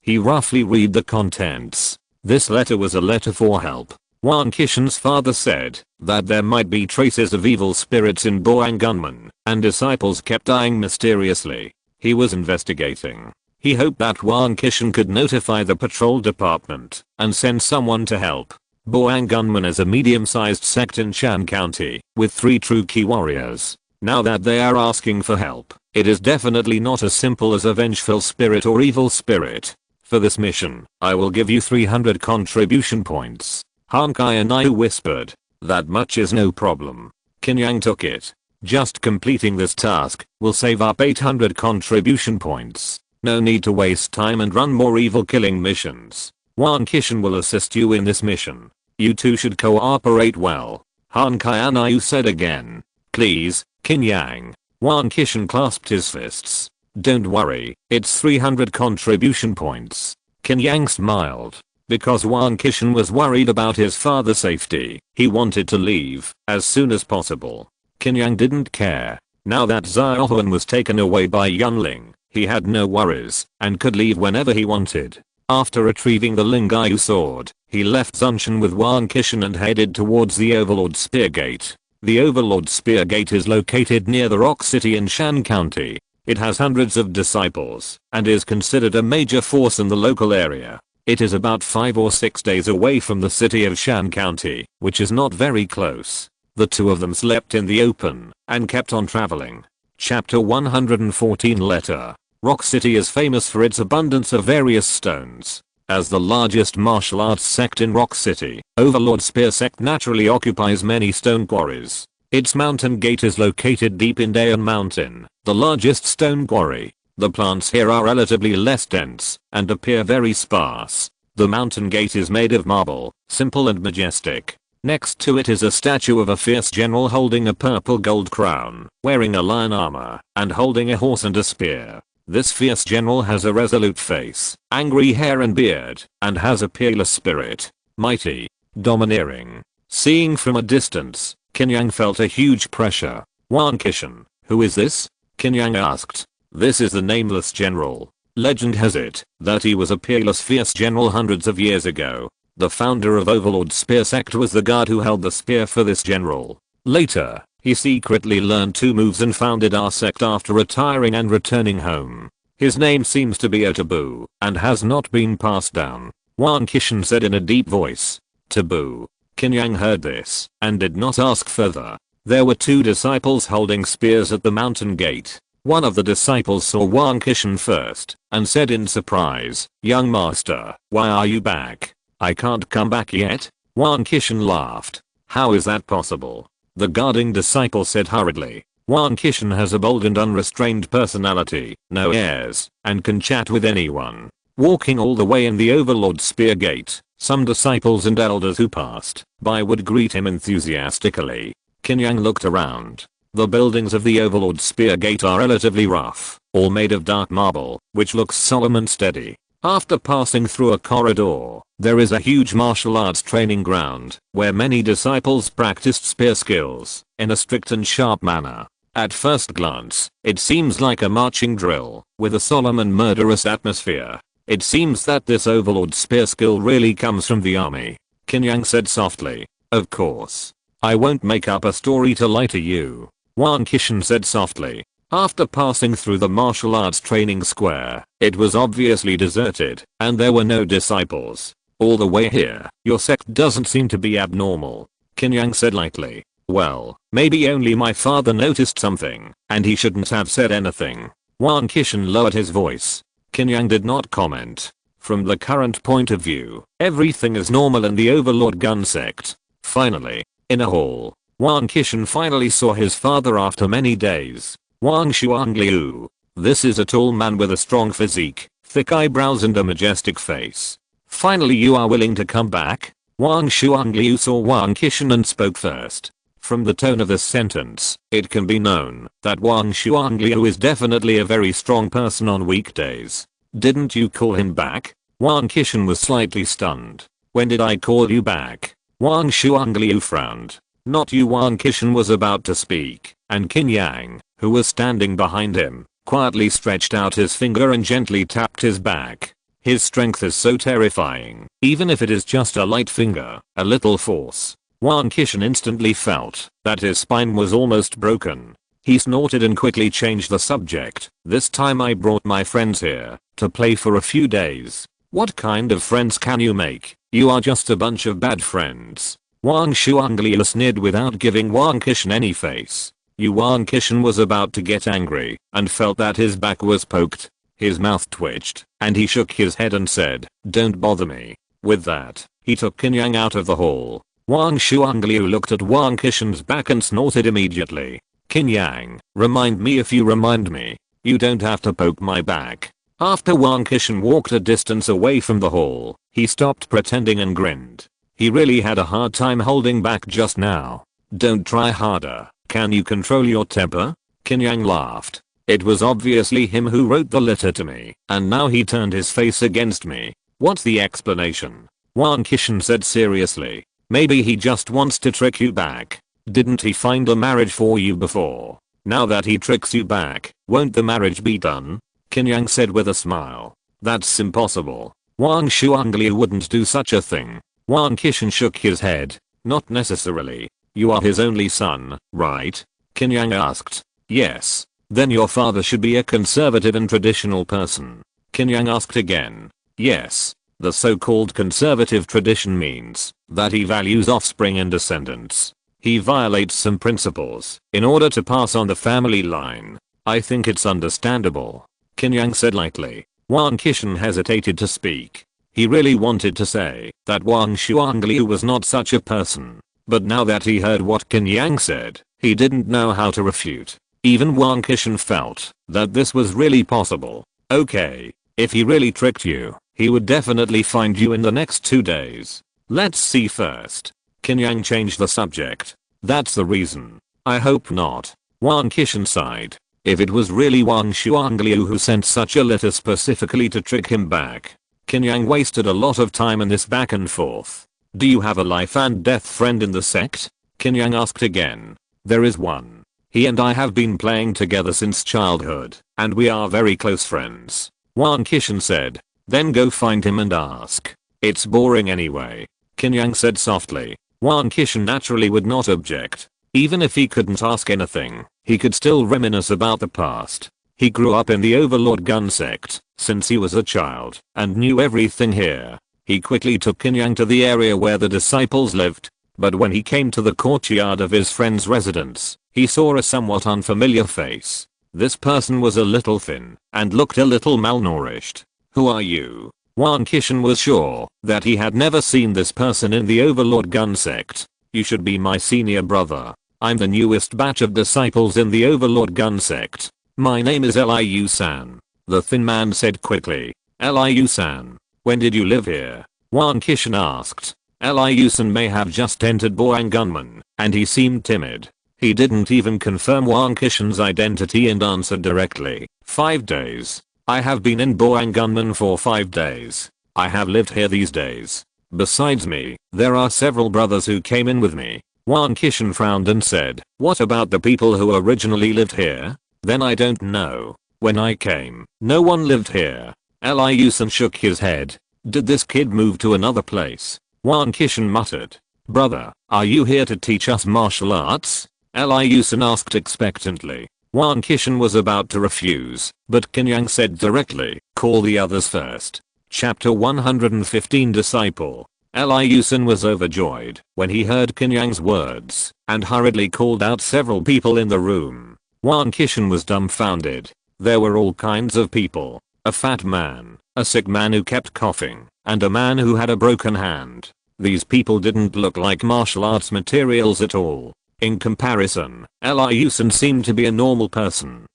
He roughly read the contents. This letter was a letter for help. Wang Qishan's father said that there might be traces of evil spirits in Boang Gunman, and disciples kept dying mysteriously. He was investigating. He hoped that Wang Qishan could notify the patrol department and send someone to help. Boang Gunman is a medium-sized sect in Shan County with 3 true key warriors. Now that they are asking for help, it is definitely not as simple as a vengeful spirit or evil spirit. For this mission, I will give you 300 contribution points. Han Qianyu whispered. That much is no problem. Qin Yang took it. Just completing this task will save up 800 contribution points. No need to waste time and run more evil killing missions. Wang Qishan will assist you in this mission. You two should cooperate well. Han Qianyu said again. Please, Qin Yang. Wang Qishan clasped his fists. Don't worry, it's 300 contribution points. Qin Yang smiled. Because Wang Qishan was worried about his father's safety, he wanted to leave as soon as possible. Qin Yang didn't care. Now that Xiaohuan was taken away by Yunling, he had no worries and could leave whenever he wanted. After retrieving the Lingyu sword, he left Zunshan with Wang Qishan and headed towards the Overlord Spear Gate. The Overlord Spear Gate is located near the Rock City in Shan County. It has hundreds of disciples and is considered a major force in the local area. It is about 5 or 6 days away from the city of Shan County, which is not very close. The two of them slept in the open and kept on traveling. Chapter 114 Letter. Rock City is famous for its abundance of various stones. As the largest martial arts sect in Rock City, Overlord Spear Sect naturally occupies many stone quarries. Its mountain gate is located deep in Dayan Mountain, the largest stone quarry. The plants here are relatively less dense and appear very sparse. The mountain gate is made of marble, simple and majestic. Next to it is a statue of a fierce general holding a purple gold crown, wearing a lion armor, and holding a horse and a spear. This fierce general has a resolute face, angry hair and beard, and has a peerless spirit. Mighty, domineering. Seeing from a distance, Qin Yang felt a huge pressure. Wang Qishan, who is this? Qin Yang asked. This is the nameless general. Legend has it that he was a peerless fierce general hundreds of years ago. The founder of Overlord Spear Sect was the guard who held the spear for this general. Later, he secretly learned 2 moves and founded our sect after retiring and returning home. His name seems to be a taboo and has not been passed down. Wang Qishan said in a deep voice. Taboo. Qin Yang heard this and did not ask further. There were 2 disciples holding spears at the mountain gate. One of the disciples saw Wang Qishan first and said in surprise, Young master, why are you back? I can't come back yet? Wang Qishan laughed. How is that possible? The guarding disciple said hurriedly. Wang Qishan has a bold and unrestrained personality, no airs, and can chat with anyone. Walking all the way in the Overlord Spear Gate, some disciples and elders who passed by would greet him enthusiastically. Qin Yang looked around. The buildings of the Overlord Spear Gate are relatively rough, all made of dark marble, which looks solemn and steady. After passing through a corridor, there is a huge martial arts training ground, where many disciples practiced spear skills, in a strict and sharp manner. At first glance, it seems like a marching drill, with a solemn and murderous atmosphere. It seems that this Overlord spear skill really comes from the army. Qin Yang said softly. Of course. I won't make up a story to lie to you. Wang Qishan said softly. After passing through the martial arts training square, it was obviously deserted, and there were no disciples. All the way here, your sect doesn't seem to be abnormal. Qin Yang said lightly. Well, maybe only my father noticed something, and he shouldn't have said anything. Wang Qishan lowered his voice. Qin Yang did not comment. From the current point of view, everything is normal in the Overlord Gun sect. Finally, in a hall, Wang Qishan finally saw his father after many days. Wang Shuangliu. This is a tall man with a strong physique, thick eyebrows and a majestic face. Finally you are willing to come back? Wang Shuangliu saw Wang Qishan and spoke first. From the tone of this sentence, it can be known that Wang Shuangliu is definitely a very strong person on weekdays. Didn't you call him back? Wang Qishan was slightly stunned. When did I call you back? Wang Shuangliu frowned. Not you. Wang Qishan was about to speak, and Qin Yang, who was standing behind him, quietly stretched out his finger and gently tapped his back. His strength is so terrifying, even if it is just a light finger, a little force. Wang Qishan instantly felt that his spine was almost broken. He snorted and quickly changed the subject. This time I brought my friends here to play for a few days. What kind of friends can you make? You are just a bunch of bad friends. Wang Shuangliu sneered without giving Wang Qishan any face. Wang Qishan was about to get angry and felt that his back was poked. His mouth twitched and he shook his head and said, "Don't bother me." With that, he took Qin Yang out of the hall. Wang Shuangliu looked at Wang Qishan's back and snorted immediately. Qin Yang, remind me if you remind me. You don't have to poke my back. After Wang Qishan walked a distance away from the hall, he stopped pretending and grinned. He really had a hard time holding back just now. Don't try harder. Can you control your temper? Qin Yang laughed. It was obviously him who wrote the letter to me, and now he turned his face against me. What's the explanation? Wang Qishan said seriously. Maybe he just wants to trick you back. Didn't he find a marriage for you before? Now that he tricks you back, won't the marriage be done? Qin Yang said with a smile. That's impossible. Wang Shuangliu wouldn't do such a thing. Wang Qishan shook his head. Not necessarily. You are his only son, right? Qin Yang asked. Yes. Then your father should be a conservative and traditional person. Qin Yang asked again. Yes. The so-called conservative tradition means that he values offspring and descendants. He violates some principles in order to pass on the family line. I think it's understandable. Qin Yang said lightly. Wang Qishan hesitated to speak. He really wanted to say that Wang Shuangliu was not such a person. But now that he heard what Qin Yang said, he didn't know how to refute. Even Wang Qishan felt that this was really possible. Okay, if he really tricked you, he would definitely find you in the next 2 days. Let's see first. Qin Yang changed the subject. That's the reason. I hope not. Wang Qishan sighed. If it was really Wang Shuangliu who sent such a letter specifically to trick him back. Qin Yang wasted a lot of time in this back and forth. Do you have a life and death friend in the sect? Qin Yang asked again. There is one. He and I have been playing together since childhood, and we are very close friends. Wang Qishan said. Then go find him and ask. It's boring anyway. Qin Yang said softly. Wang Qishan naturally would not object. Even if he couldn't ask anything, he could still reminisce about the past. He grew up in the Overlord Gun sect since he was a child and knew everything here. He quickly took Qin Yang to the area where the disciples lived. But when he came to the courtyard of his friend's residence, he saw a somewhat unfamiliar face. This person was a little thin and looked a little malnourished. Who are you? Wang Qishan was sure that he had never seen this person in the Overlord Gun sect. You should be my senior brother. I'm the newest batch of disciples in the Overlord Gun sect. My name is Liu-san. The thin man said quickly. Liu-san, when did you live here? Wang Qishan asked. Liu-san may have just entered Boang Gunman, and he seemed timid. He didn't even confirm Wang Qishan's identity and answered directly. 5 days. I have been in Boang Gunman for 5 days. I have lived here these days. Besides me, there are several brothers who came in with me. Wang Qishan frowned and said, what about the people who originally lived here? Then I don't know. When I came, no one lived here. Liu-san shook his head. Did this kid move to another place? Wang Qishan muttered. Brother, are you here to teach us martial arts? Liu-san asked expectantly. Wang Qishan was about to refuse, but Qin Yang said directly, call the others first. Chapter 115 Disciple. Liu-san was overjoyed when he heard Qin Yang's words and hurriedly called out several people in the room. Wang Qishan was dumbfounded. There were all kinds of people. A fat man, a sick man who kept coughing, and a man who had a broken hand. These people didn't look like martial arts materials at all. In comparison, Liu-san seemed to be a normal person.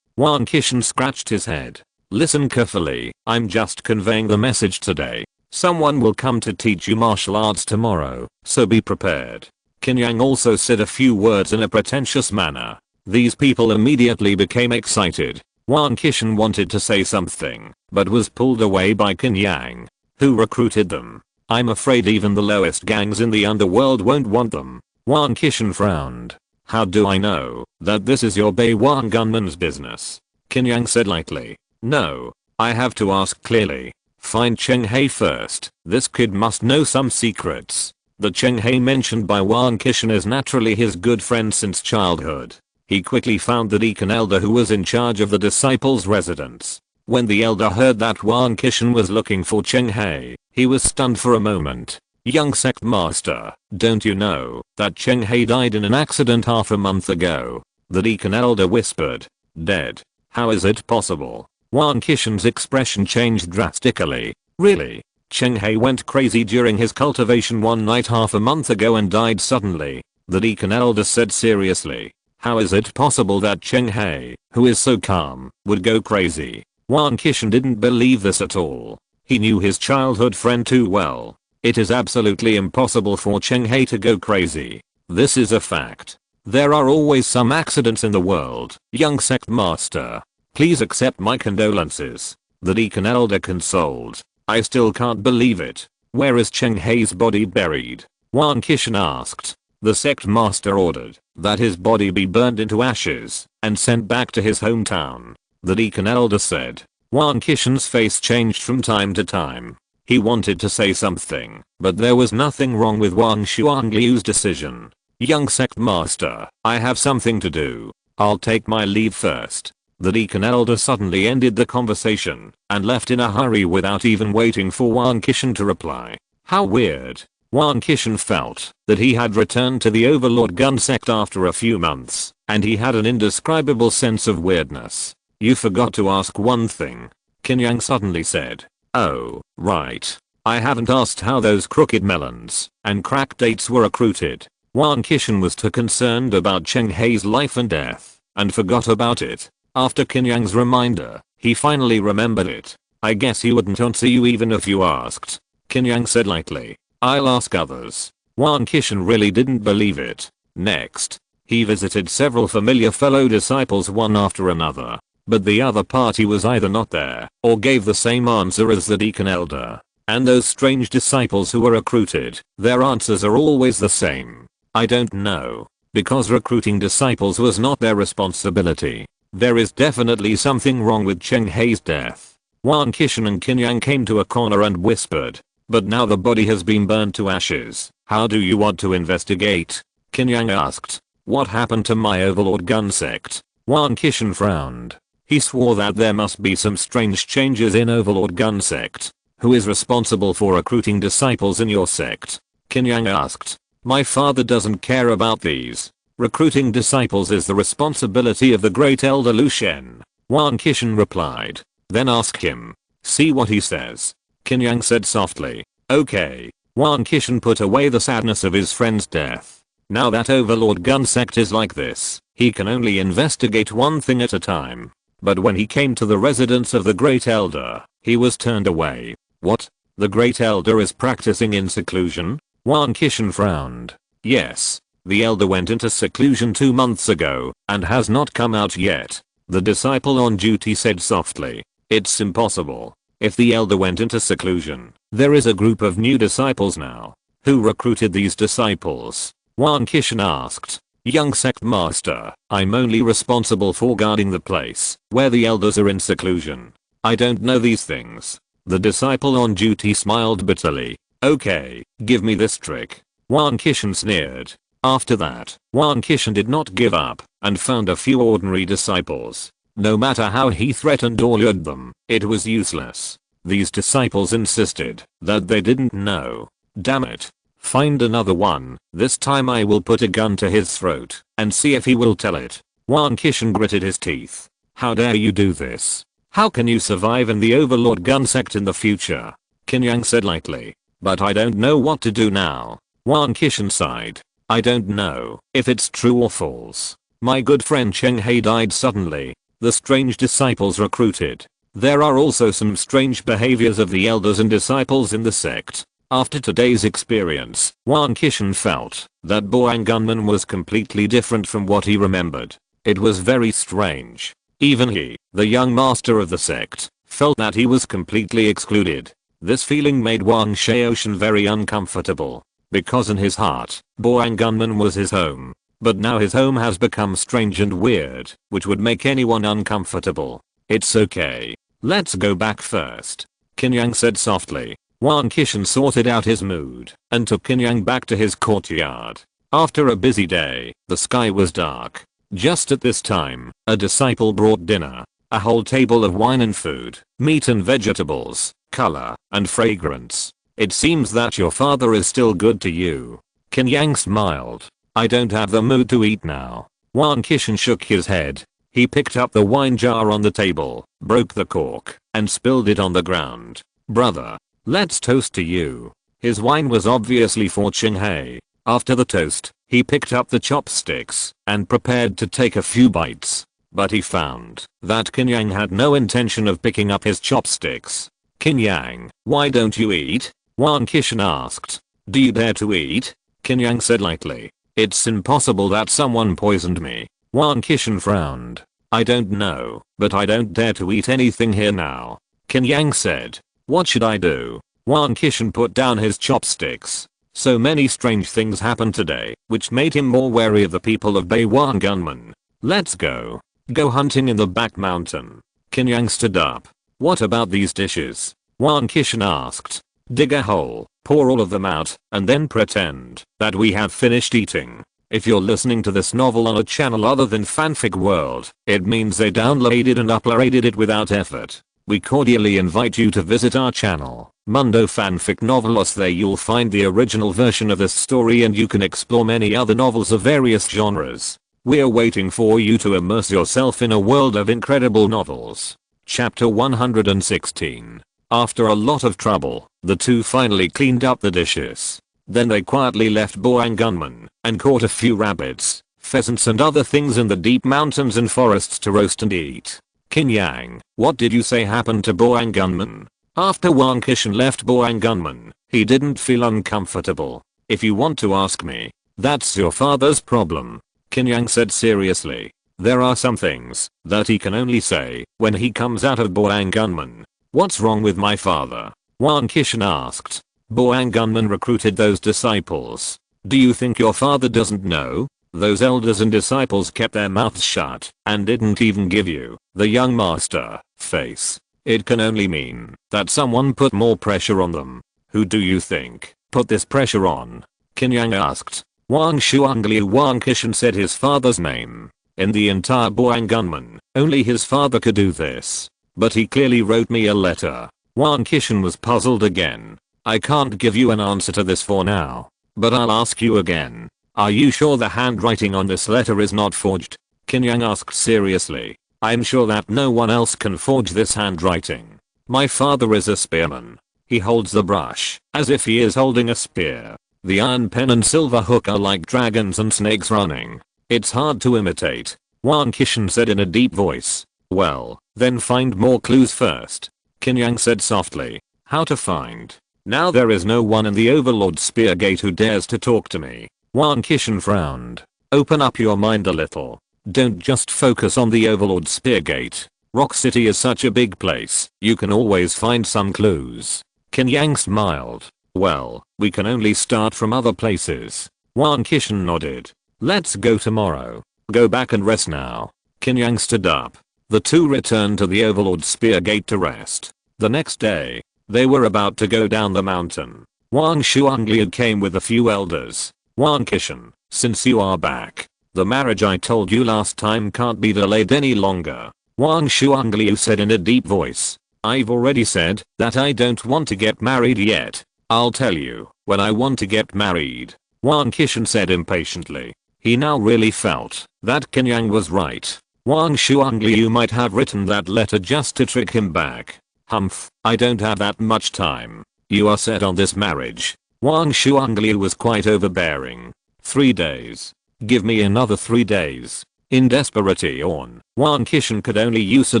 Wang Qishan scratched his head. Listen carefully, I'm just conveying the message today. Someone will come to teach you martial arts tomorrow, so be prepared. Qin Yang also said a few words in a pretentious manner. These people immediately became excited. Wang Qishan wanted to say something, but was pulled away by Qin Yang. Who recruited them? I'm afraid even the lowest gangs in the underworld won't want them. Wang Qishan frowned. How do I know that this is your Boang Gunman's business? Qin Yang said lightly. No, I have to ask clearly. Find Cheng-Hei first. This kid must know some secrets. The Cheng-Hei mentioned by Wang Qishan is naturally his good friend since childhood. He quickly found the deacon elder who was in charge of the disciples' residence. When the elder heard that Wang Qishan was looking for Cheng-Hei, he was stunned for a moment. Young sect master, don't you know that Cheng-Hei died in an accident half a month ago? The deacon elder whispered. Dead? How is it possible? Wang Qishan's expression changed drastically. Really? Cheng-Hei went crazy during his cultivation one night half a month ago and died suddenly. The deacon elder said seriously. How is it possible that Cheng-Hei, who is so calm, would go crazy? Wang Qishan didn't believe this at all. He knew his childhood friend too well. It is absolutely impossible for Cheng-Hei to go crazy. This is a fact. There are always some accidents in the world, young sect master. Please accept my condolences. The deacon elder consoled. I still can't believe it. Where is Cheng-Hei's body buried? Wang Qishan asked. The sect master ordered that his body be burned into ashes and sent back to his hometown. The deacon elder said. Wang Qishan's face changed from time to time. He wanted to say something, but there was nothing wrong with Wang Shuangliu's decision. Young sect master, I have something to do. I'll take my leave first. The deacon elder suddenly ended the conversation and left in a hurry without even waiting for Wang Qishan to reply. How weird. Wang Qishan felt that he had returned to the Overlord Gun sect after a few months, and he had an indescribable sense of weirdness. You forgot to ask one thing. Qin Yang suddenly said. Oh, right. I haven't asked how those crooked melons and crack dates were recruited. Wang Qishan was too concerned about Cheng-Hei's life and death and forgot about it. After Qin Yang's reminder, he finally remembered it. I guess he wouldn't answer you even if you asked. Qin Yang said lightly. I'll ask others. Wang Qishan really didn't believe it. Next, he visited several familiar fellow disciples one after another. But the other party was either not there or gave the same answer as the deacon elder. And those strange disciples who were recruited, their answers are always the same. I don't know. Because recruiting disciples was not their responsibility. There is definitely something wrong with Cheng-Hei's death. Wang Qishan and Qin Yang came to a corner and whispered. But now the body has been burned to ashes. How do you want to investigate? Qin Yang asked. What happened to my Overlord Gun sect? Wang Qishan frowned. He swore that there must be some strange changes in Overlord Gun sect. Who is responsible for recruiting disciples in your sect? Qin Yang asked. My father doesn't care about these. Recruiting disciples is the responsibility of the great elder Lu Shen. Wang Qishan replied. Then ask him. See what he says. Qin Yang said softly. Okay. Wang Qishan put away the sadness of his friend's death. Now that Overlord Gun sect is like this, he can only investigate one thing at a time. But when he came to the residence of the Great Elder, he was turned away. What? The Great Elder is practicing in seclusion? Wang Qishan frowned. Yes. The Elder went into seclusion 2 months ago, and has not come out yet. The disciple on duty said softly. It's impossible. If the Elder went into seclusion, there is a group of new disciples now. Who recruited these disciples? Wang Qishan asked. Young sect master, I'm only responsible for guarding the place where the elders are in seclusion. I don't know these things. The disciple on duty smiled bitterly. Okay, give me this trick. Wang Qishan sneered. After that, Wang Qishan did not give up and found a few ordinary disciples. No matter how he threatened or lured them, it was useless. These disciples insisted that they didn't know. Damn it. Find another one. This time I will put a gun to his throat and see if he will tell it. Wang Qishan gritted his teeth. How dare you do this? How can you survive in the Overlord Gun sect in the future? Qin Yang said lightly. But I don't know what to do now. Wang Qishan sighed. I don't know if it's true or false. My good friend Cheng He died suddenly. The strange disciples recruited. There are also some strange behaviors of the elders and disciples in the sect. After today's experience, Wang Qishan felt that Boang Gunman was completely different from what he remembered. It was very strange. Even he, the young master of the sect, felt that he was completely excluded. This feeling made Wang Shaoshan very uncomfortable. Because in his heart, Boang Gunman was his home. But now his home has become strange and weird, which would make anyone uncomfortable. It's okay. Let's go back first. Qin Yang said softly. Wang Qishan sorted out his mood and took Qin Yang back to his courtyard. After a busy day, the sky was dark. Just at this time, a disciple brought dinner. A whole table of wine and food, meat and vegetables, color, and fragrance. It seems that your father is still good to you. Qin Yang smiled. I don't have the mood to eat now. Wang Qishan shook his head. He picked up the wine jar on the table, broke the cork, and spilled it on the ground. Brother. Let's toast to you. His wine was obviously for Cheng He. After the toast, he picked up the chopsticks and prepared to take a few bites. But he found that Qin Yang had no intention of picking up his chopsticks. Qin Yang, why don't you eat? Wang Qishan asked. Do you dare to eat? Qin Yang said lightly. It's impossible that someone poisoned me. Wang Qishan frowned. I don't know, but I don't dare to eat anything here now. Qin Yang said. What should I do? Wang Qishan put down his chopsticks. So many strange things happened today, which made him more wary of the people of Beiwan Gunman. Let's go. Go hunting in the back mountain. Qin Yang stood up. What about these dishes? Wang Qishan asked. Dig a hole, pour all of them out, and then pretend that we have finished eating. If you're listening to this novel on a channel other than Fanfic World, it means they downloaded and uploaded it without effort. We cordially invite you to visit our channel, Mundo Fanfic Novelos. There you'll find the original version of this story and you can explore many other novels of various genres. We're waiting for you to immerse yourself in a world of incredible novels. Chapter 116. After a lot of trouble, the two finally cleaned up the dishes. Then they quietly left Boang Gunman and caught a few rabbits, pheasants and other things in the deep mountains and forests to roast and eat. Qin Yang, what did you say happened to Boang Gunman? After Wang Qishan left Boang Gunman, he didn't feel uncomfortable. If you want to ask me, that's your father's problem. Qin Yang said seriously. There are some things that he can only say when he comes out of Boang Gunman. What's wrong with my father? Wang Qishan asked. Boang Gunman recruited those disciples. Do you think your father doesn't know? Those elders and disciples kept their mouths shut and didn't even give you, the young master, face. It can only mean that someone put more pressure on them. Who do you think put this pressure on? Qin Yang asked. Wang Shuangliu. Wang Qishan said his father's name. In the entire Boang Gunman, only his father could do this. But he clearly wrote me a letter. Wang Qishan was puzzled again. I can't give you an answer to this for now. But I'll ask you again. Are you sure the handwriting on this letter is not forged? Qin Yang asked seriously. I'm sure that no one else can forge this handwriting. My father is a spearman. He holds the brush as if he is holding a spear. The iron pen and silver hook are like dragons and snakes running. It's hard to imitate, Wan Kishan said in a deep voice. Well, then find more clues first, Qin Yang said softly. How to find? Now there is no one in the Overlord Spear Gate who dares to talk to me. Wan Kishan frowned. Open up your mind a little. Don't just focus on the Overlord Spear Gate. Rock City is such a big place, you can always find some clues. Qin Yang smiled. Well, we can only start from other places. Wan Kishan nodded. Let's go tomorrow. Go back and rest now. Qin Yang stood up. The two returned to the Overlord Spear Gate to rest. The next day, they were about to go down the mountain. Wang Shuangliu came with a few elders. Wan Kishan, since you are back, the marriage I told you last time can't be delayed any longer. Wang Shuangliu said in a deep voice. I've already said that I don't want to get married yet. I'll tell you when I want to get married. Wan Kishan said impatiently. He now really felt that Qin Yang was right. Wang Shuangliu might have written that letter just to trick him back. Humph, I don't have that much time. You are set on this marriage. Wang Shuangliu was quite overbearing. 3 days. Give me another 3 days. In desperation, Wan Kishan could only use a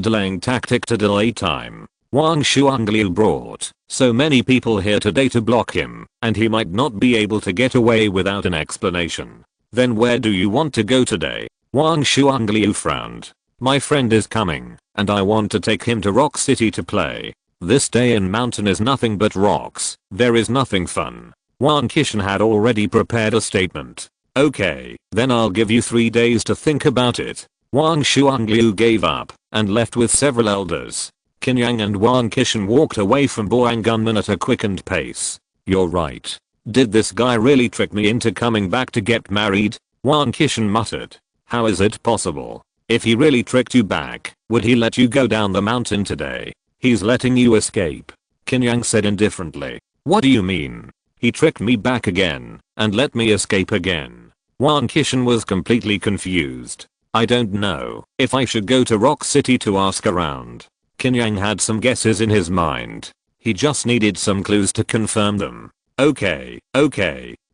delaying tactic to delay time. Wang Shuangliu brought so many people here today to block him, and he might not be able to get away without an explanation. Then where do you want to go today? Wang Shuangliu frowned. My friend is coming, and I want to take him to Rock City to play. This day in mountain is nothing but rocks. There is nothing fun. Wan Kishan had already prepared a statement. Okay, then I'll give you 3 days to think about it. Wang Shuangliu gave up and left with several elders. Qin Yang and Wan Kishan walked away from Boang Gunman at a quickened pace. You're right. Did this guy really trick me into coming back to get married? Wan Kishan muttered. How is it possible? If he really tricked you back, would he let you go down the mountain today? He's letting you escape. Qin Yang said indifferently. What do you mean? He tricked me back again and let me escape again. Wan Kishan was completely confused. I don't know if I should go to Rock City to ask around. Qin Yang had some guesses in his mind. He just needed some clues to confirm them. Okay.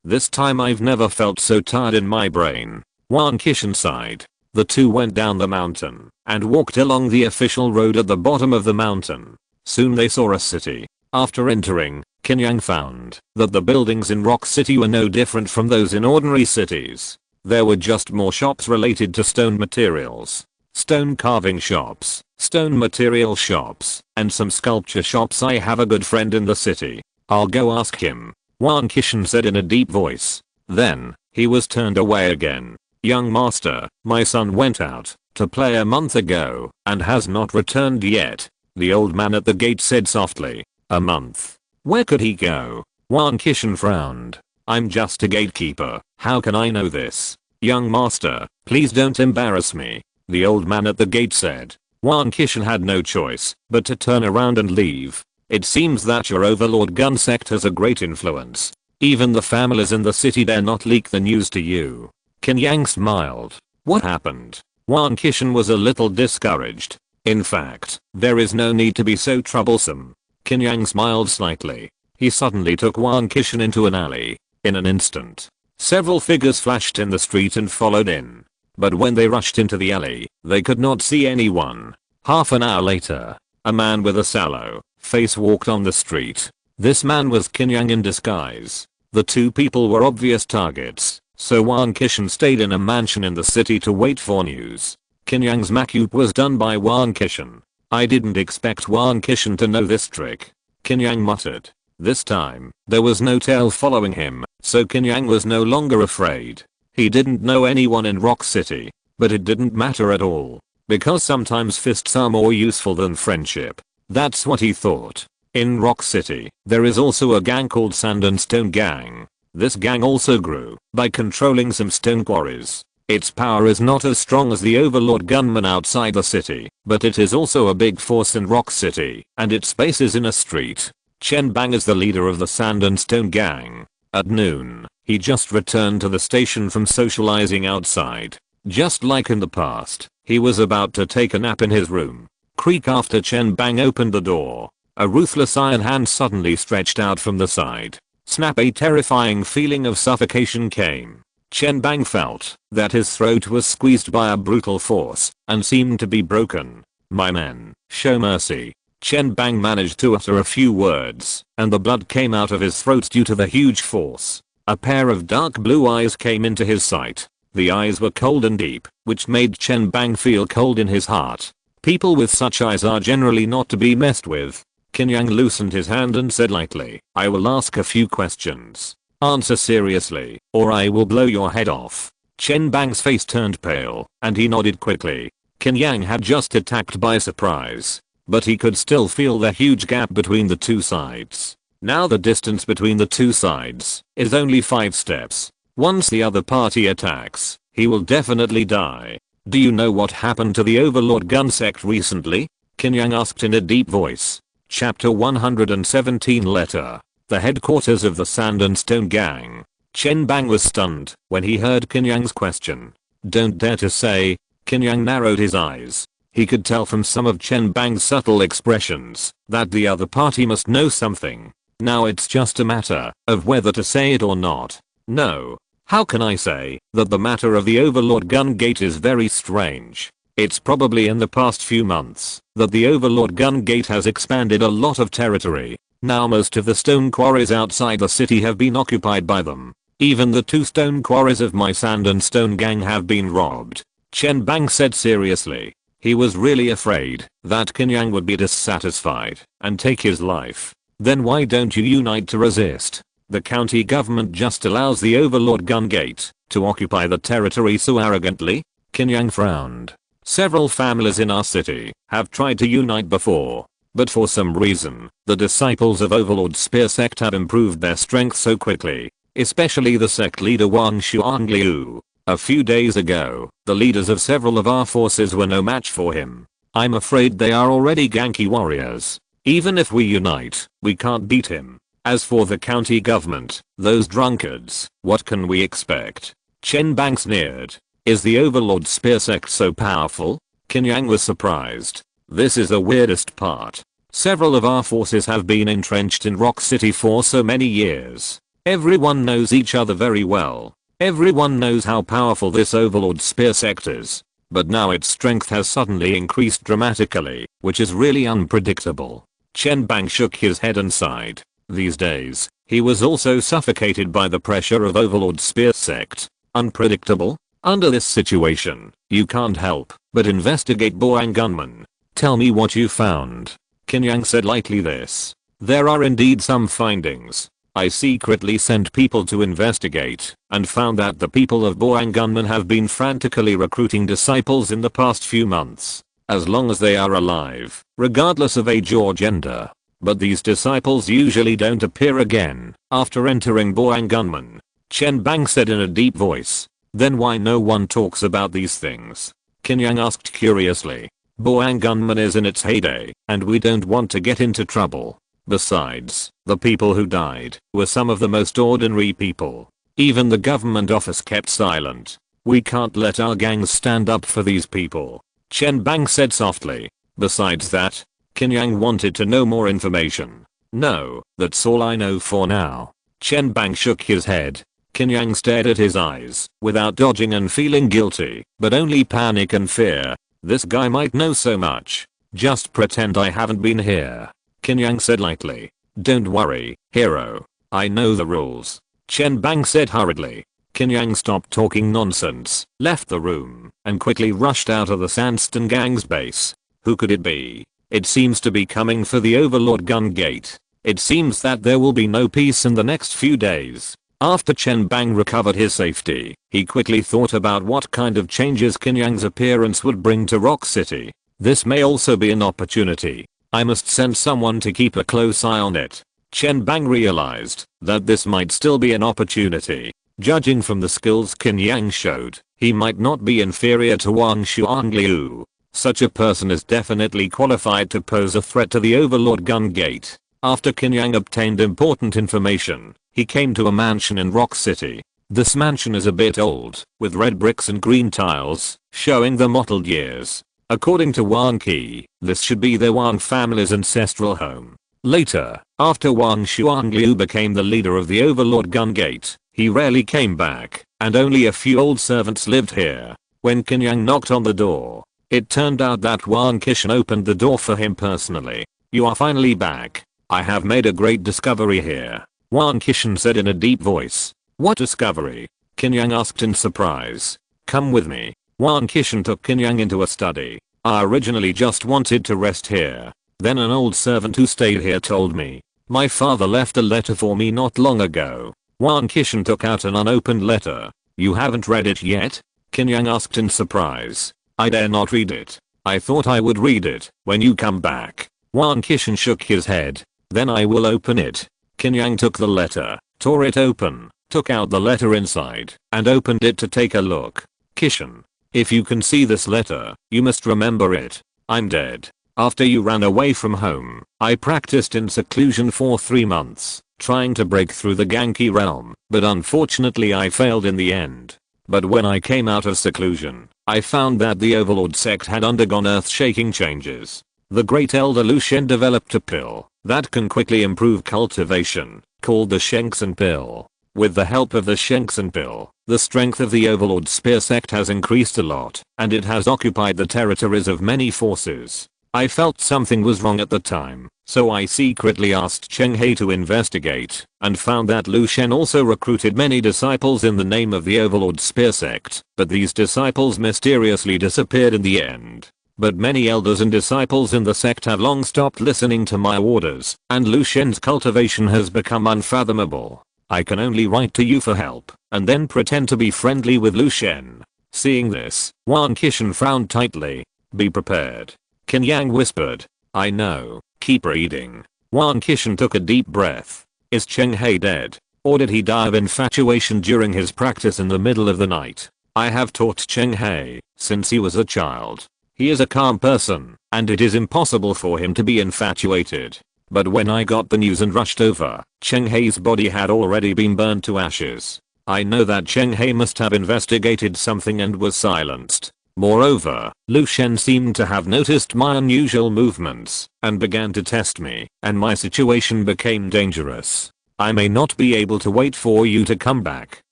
This time I've never felt so tired in my brain. Wan Kishan sighed. The two went down the mountain and walked along the official road at the bottom of the mountain. Soon they saw a city. After entering, Qin Yang found that the buildings in Rock City were no different from those in ordinary cities. There were just more shops related to stone materials. Stone carving shops, stone material shops, and some sculpture shops. I have a good friend in the city. I'll go ask him, Wan Kishan said in a deep voice. Then, he was turned away again. Young master, my son went out to play a month ago and has not returned yet. The old man at the gate said softly. A month? Where could he go? Wan Kishan frowned. I'm just a gatekeeper. How can I know this? Young master, please don't embarrass me. The old man at the gate said. Wan Kishan had no choice but to turn around and leave. It seems that your overlord gun sect has a great influence. Even the families in the city dare not leak the news to you. Qin Yang smiled. What happened? Wan Kishan was a little discouraged. In fact, there is no need to be so troublesome. Qin Yang smiled slightly. He suddenly took Wan Kishan into an alley. In an instant, several figures flashed in the street and followed in. But when they rushed into the alley, they could not see anyone. Half an hour later, a man with a sallow face walked on the street. This man was Qin Yang in disguise. The two people were obvious targets, so Wan Kishan stayed in a mansion in the city to wait for news. Qin Yang's macoup was done by Wan Kishan. I didn't expect Wan Kishan to know this trick. Qin Yang muttered. This time, there was no tail following him, so Qin Yang was no longer afraid. He didn't know anyone in Rock City, but it didn't matter at all, because sometimes fists are more useful than friendship. That's what he thought. In Rock City, there is also a gang called Sand and Stone Gang. This gang also grew by controlling some stone quarries. Its power is not as strong as the Overlord gunmen outside the city, but it is also a big force in Rock City, and its base is in a street. Chen Bang is the leader of the Sand and Stone Gang. At noon, he just returned to the station from socializing outside. Just like in the past, he was about to take a nap in his room. Creak after Chen Bang opened the door. A ruthless iron hand suddenly stretched out from the side. Snap! A terrifying feeling of suffocation came. Chen Bang felt that his throat was squeezed by a brutal force and seemed to be broken. "My men, show mercy." Chen Bang managed to utter a few words, and the blood came out of his throat due to the huge force. A pair of dark blue eyes came into his sight. The eyes were cold and deep, which made Chen Bang feel cold in his heart. People with such eyes are generally not to be messed with. Qin Yang loosened his hand and said lightly, "I will ask a few questions. Answer seriously, or I will blow your head off." Chen Bang's face turned pale, and he nodded quickly. Qin Yang had just attacked by surprise, but he could still feel the huge gap between the two sides. Now the distance between the two sides is only 5 steps. Once the other party attacks, he will definitely die. "Do you know what happened to the Overlord Gun sect recently?" Qin Yang asked in a deep voice. Chapter 117 Letter. The headquarters of the Sand and Stone Gang. Chen Bang was stunned when he heard Qin Yang's question. "Don't dare to say." Qin Yang narrowed his eyes. He could tell from some of Chen Bang's subtle expressions that the other party must know something. Now it's just a matter of whether to say it or not. "No. How can I say that the matter of the Overlord Gun Gate is very strange? It's probably in the past few months that the Overlord Gun Gate has expanded a lot of territory. Now most of the stone quarries outside the city have been occupied by them. Even the 2 stone quarries of my Sand and Stone Gang have been robbed." Chen Bang said seriously. He was really afraid that Qin Yang would be dissatisfied and take his life. "Then why don't you unite to resist? The county government just allows the Overlord Gun Gate to occupy the territory so arrogantly." Qin Yang frowned. "Several families in our city have tried to unite before, but for some reason, the disciples of Overlord Spear Sect have improved their strength so quickly, especially the sect leader Wang Xuangliu. A few days ago, the leaders of several of our forces were no match for him. I'm afraid they are already Ganki warriors. Even if we unite, we can't beat him. As for the county government, those drunkards, what can we expect?" Chen Bang sneered. "Is the Overlord Spear Sect so powerful?" Qin Yang was surprised. "This is the weirdest part. Several of our forces have been entrenched in Rock City for so many years. Everyone knows each other very well. Everyone knows how powerful this Overlord Spear Sect is. But now its strength has suddenly increased dramatically, which is really unpredictable." Chen Bang shook his head and sighed. These days, he was also suffocated by the pressure of Overlord Spear Sect. Unpredictable? Under this situation, you can't help but investigate Boang gunmen. "Tell me what you found." Qin Yang said lightly this. "There are indeed some findings. I secretly sent people to investigate and found that the people of Boang gunmen have been frantically recruiting disciples in the past few months. As long as they are alive, regardless of age or gender. But these disciples usually don't appear again after entering Boang gunmen." Chen Bang said in a deep voice. "Then why no one talks about these things?" Qin Yang asked curiously. "Boang gunmen is in its heyday, and we don't want to get into trouble. Besides, the people who died were some of the most ordinary people. Even the government office kept silent. We can't let our gangs stand up for these people." Chen Bang said softly. "Besides that," Qin Yang wanted to know more information. "No, that's all I know for now." Chen Bang shook his head. Qin Yang stared at his eyes, without dodging and feeling guilty, but only panic and fear. "This guy might know so much. Just pretend I haven't been here." Qin Yang said lightly. "Don't worry, hero. I know the rules." Chen Bang said hurriedly. Qin Yang stopped talking nonsense, left the room, and quickly rushed out of the Sandstone Gang's base. Who could it be? It seems to be coming for the Overlord Gun Gate. It seems that there will be no peace in the next few days. After Chen Bang recovered his safety, he quickly thought about what kind of changes Qin Yang's appearance would bring to Rock City. This may also be an opportunity. I must send someone to keep a close eye on it. Chen Bang realized that this might still be an opportunity. Judging from the skills Qin Yang showed, he might not be inferior to Wang Xuangliu. Such a person is definitely qualified to pose a threat to the Overlord Gun Gate. After Qin Yang obtained important information, he came to a mansion in Rock City. This mansion is a bit old, with red bricks and green tiles, showing the mottled years. According to Wang Qi, this should be the Wang family's ancestral home. Later, after Wang Shuangliu became the leader of the Overlord Gun Gate, he rarely came back, and only a few old servants lived here. When Qin Yang knocked on the door, it turned out that Wang Qishan opened the door for him personally. "You are finally back. I have made a great discovery here," Wang Qishan said in a deep voice. "What discovery?" Qin Yang asked in surprise. "Come with me." Wang Qishan took Qin Yang into a study. "I originally just wanted to rest here. Then an old servant who stayed here told me. My father left a letter for me not long ago." Wang Qishan took out an unopened letter. "You haven't read it yet?" Qin Yang asked in surprise. "I dare not read it. I thought I would read it when you come back." Wang Qishan shook his head. "Then I will open it." Qin Yang took the letter, tore it open, took out the letter inside, and opened it to take a look. "Qishan, if you can see this letter, you must remember it. I'm dead. After you ran away from home, I practiced in seclusion for 3 months, trying to break through the Ganki realm, but unfortunately I failed in the end. But when I came out of seclusion, I found that the Overlord sect had undergone earth-shaking changes. The great elder Lu Shen developed a pill that can quickly improve cultivation, called the Shengsen pill. With the help of the Shengsen pill, the strength of the Overlord Spear sect has increased a lot, and it has occupied the territories of many forces. I felt something was wrong at the time, so I secretly asked Cheng He to investigate, and found that Lu Shen also recruited many disciples in the name of the Overlord Spear sect, but these disciples mysteriously disappeared in the end. But many elders and disciples in the sect have long stopped listening to my orders, and Lu Shen's cultivation has become unfathomable. I can only write to you for help, and then pretend to be friendly with Lu Shen." Seeing this, Wang Qishan frowned tightly. "Be prepared." Qin Yang whispered. "I know, keep reading." Wang Qishan took a deep breath. "Is Cheng He dead? Or did he die of infatuation during his practice in the middle of the night? I have taught Cheng He since he was a child. He is a calm person, and it is impossible for him to be infatuated. But when I got the news and rushed over, Cheng He's body had already been burned to ashes. I know that Cheng He must have investigated something and was silenced. Moreover, Lu Shen seemed to have noticed my unusual movements and began to test me, and my situation became dangerous. I may not be able to wait for you to come back,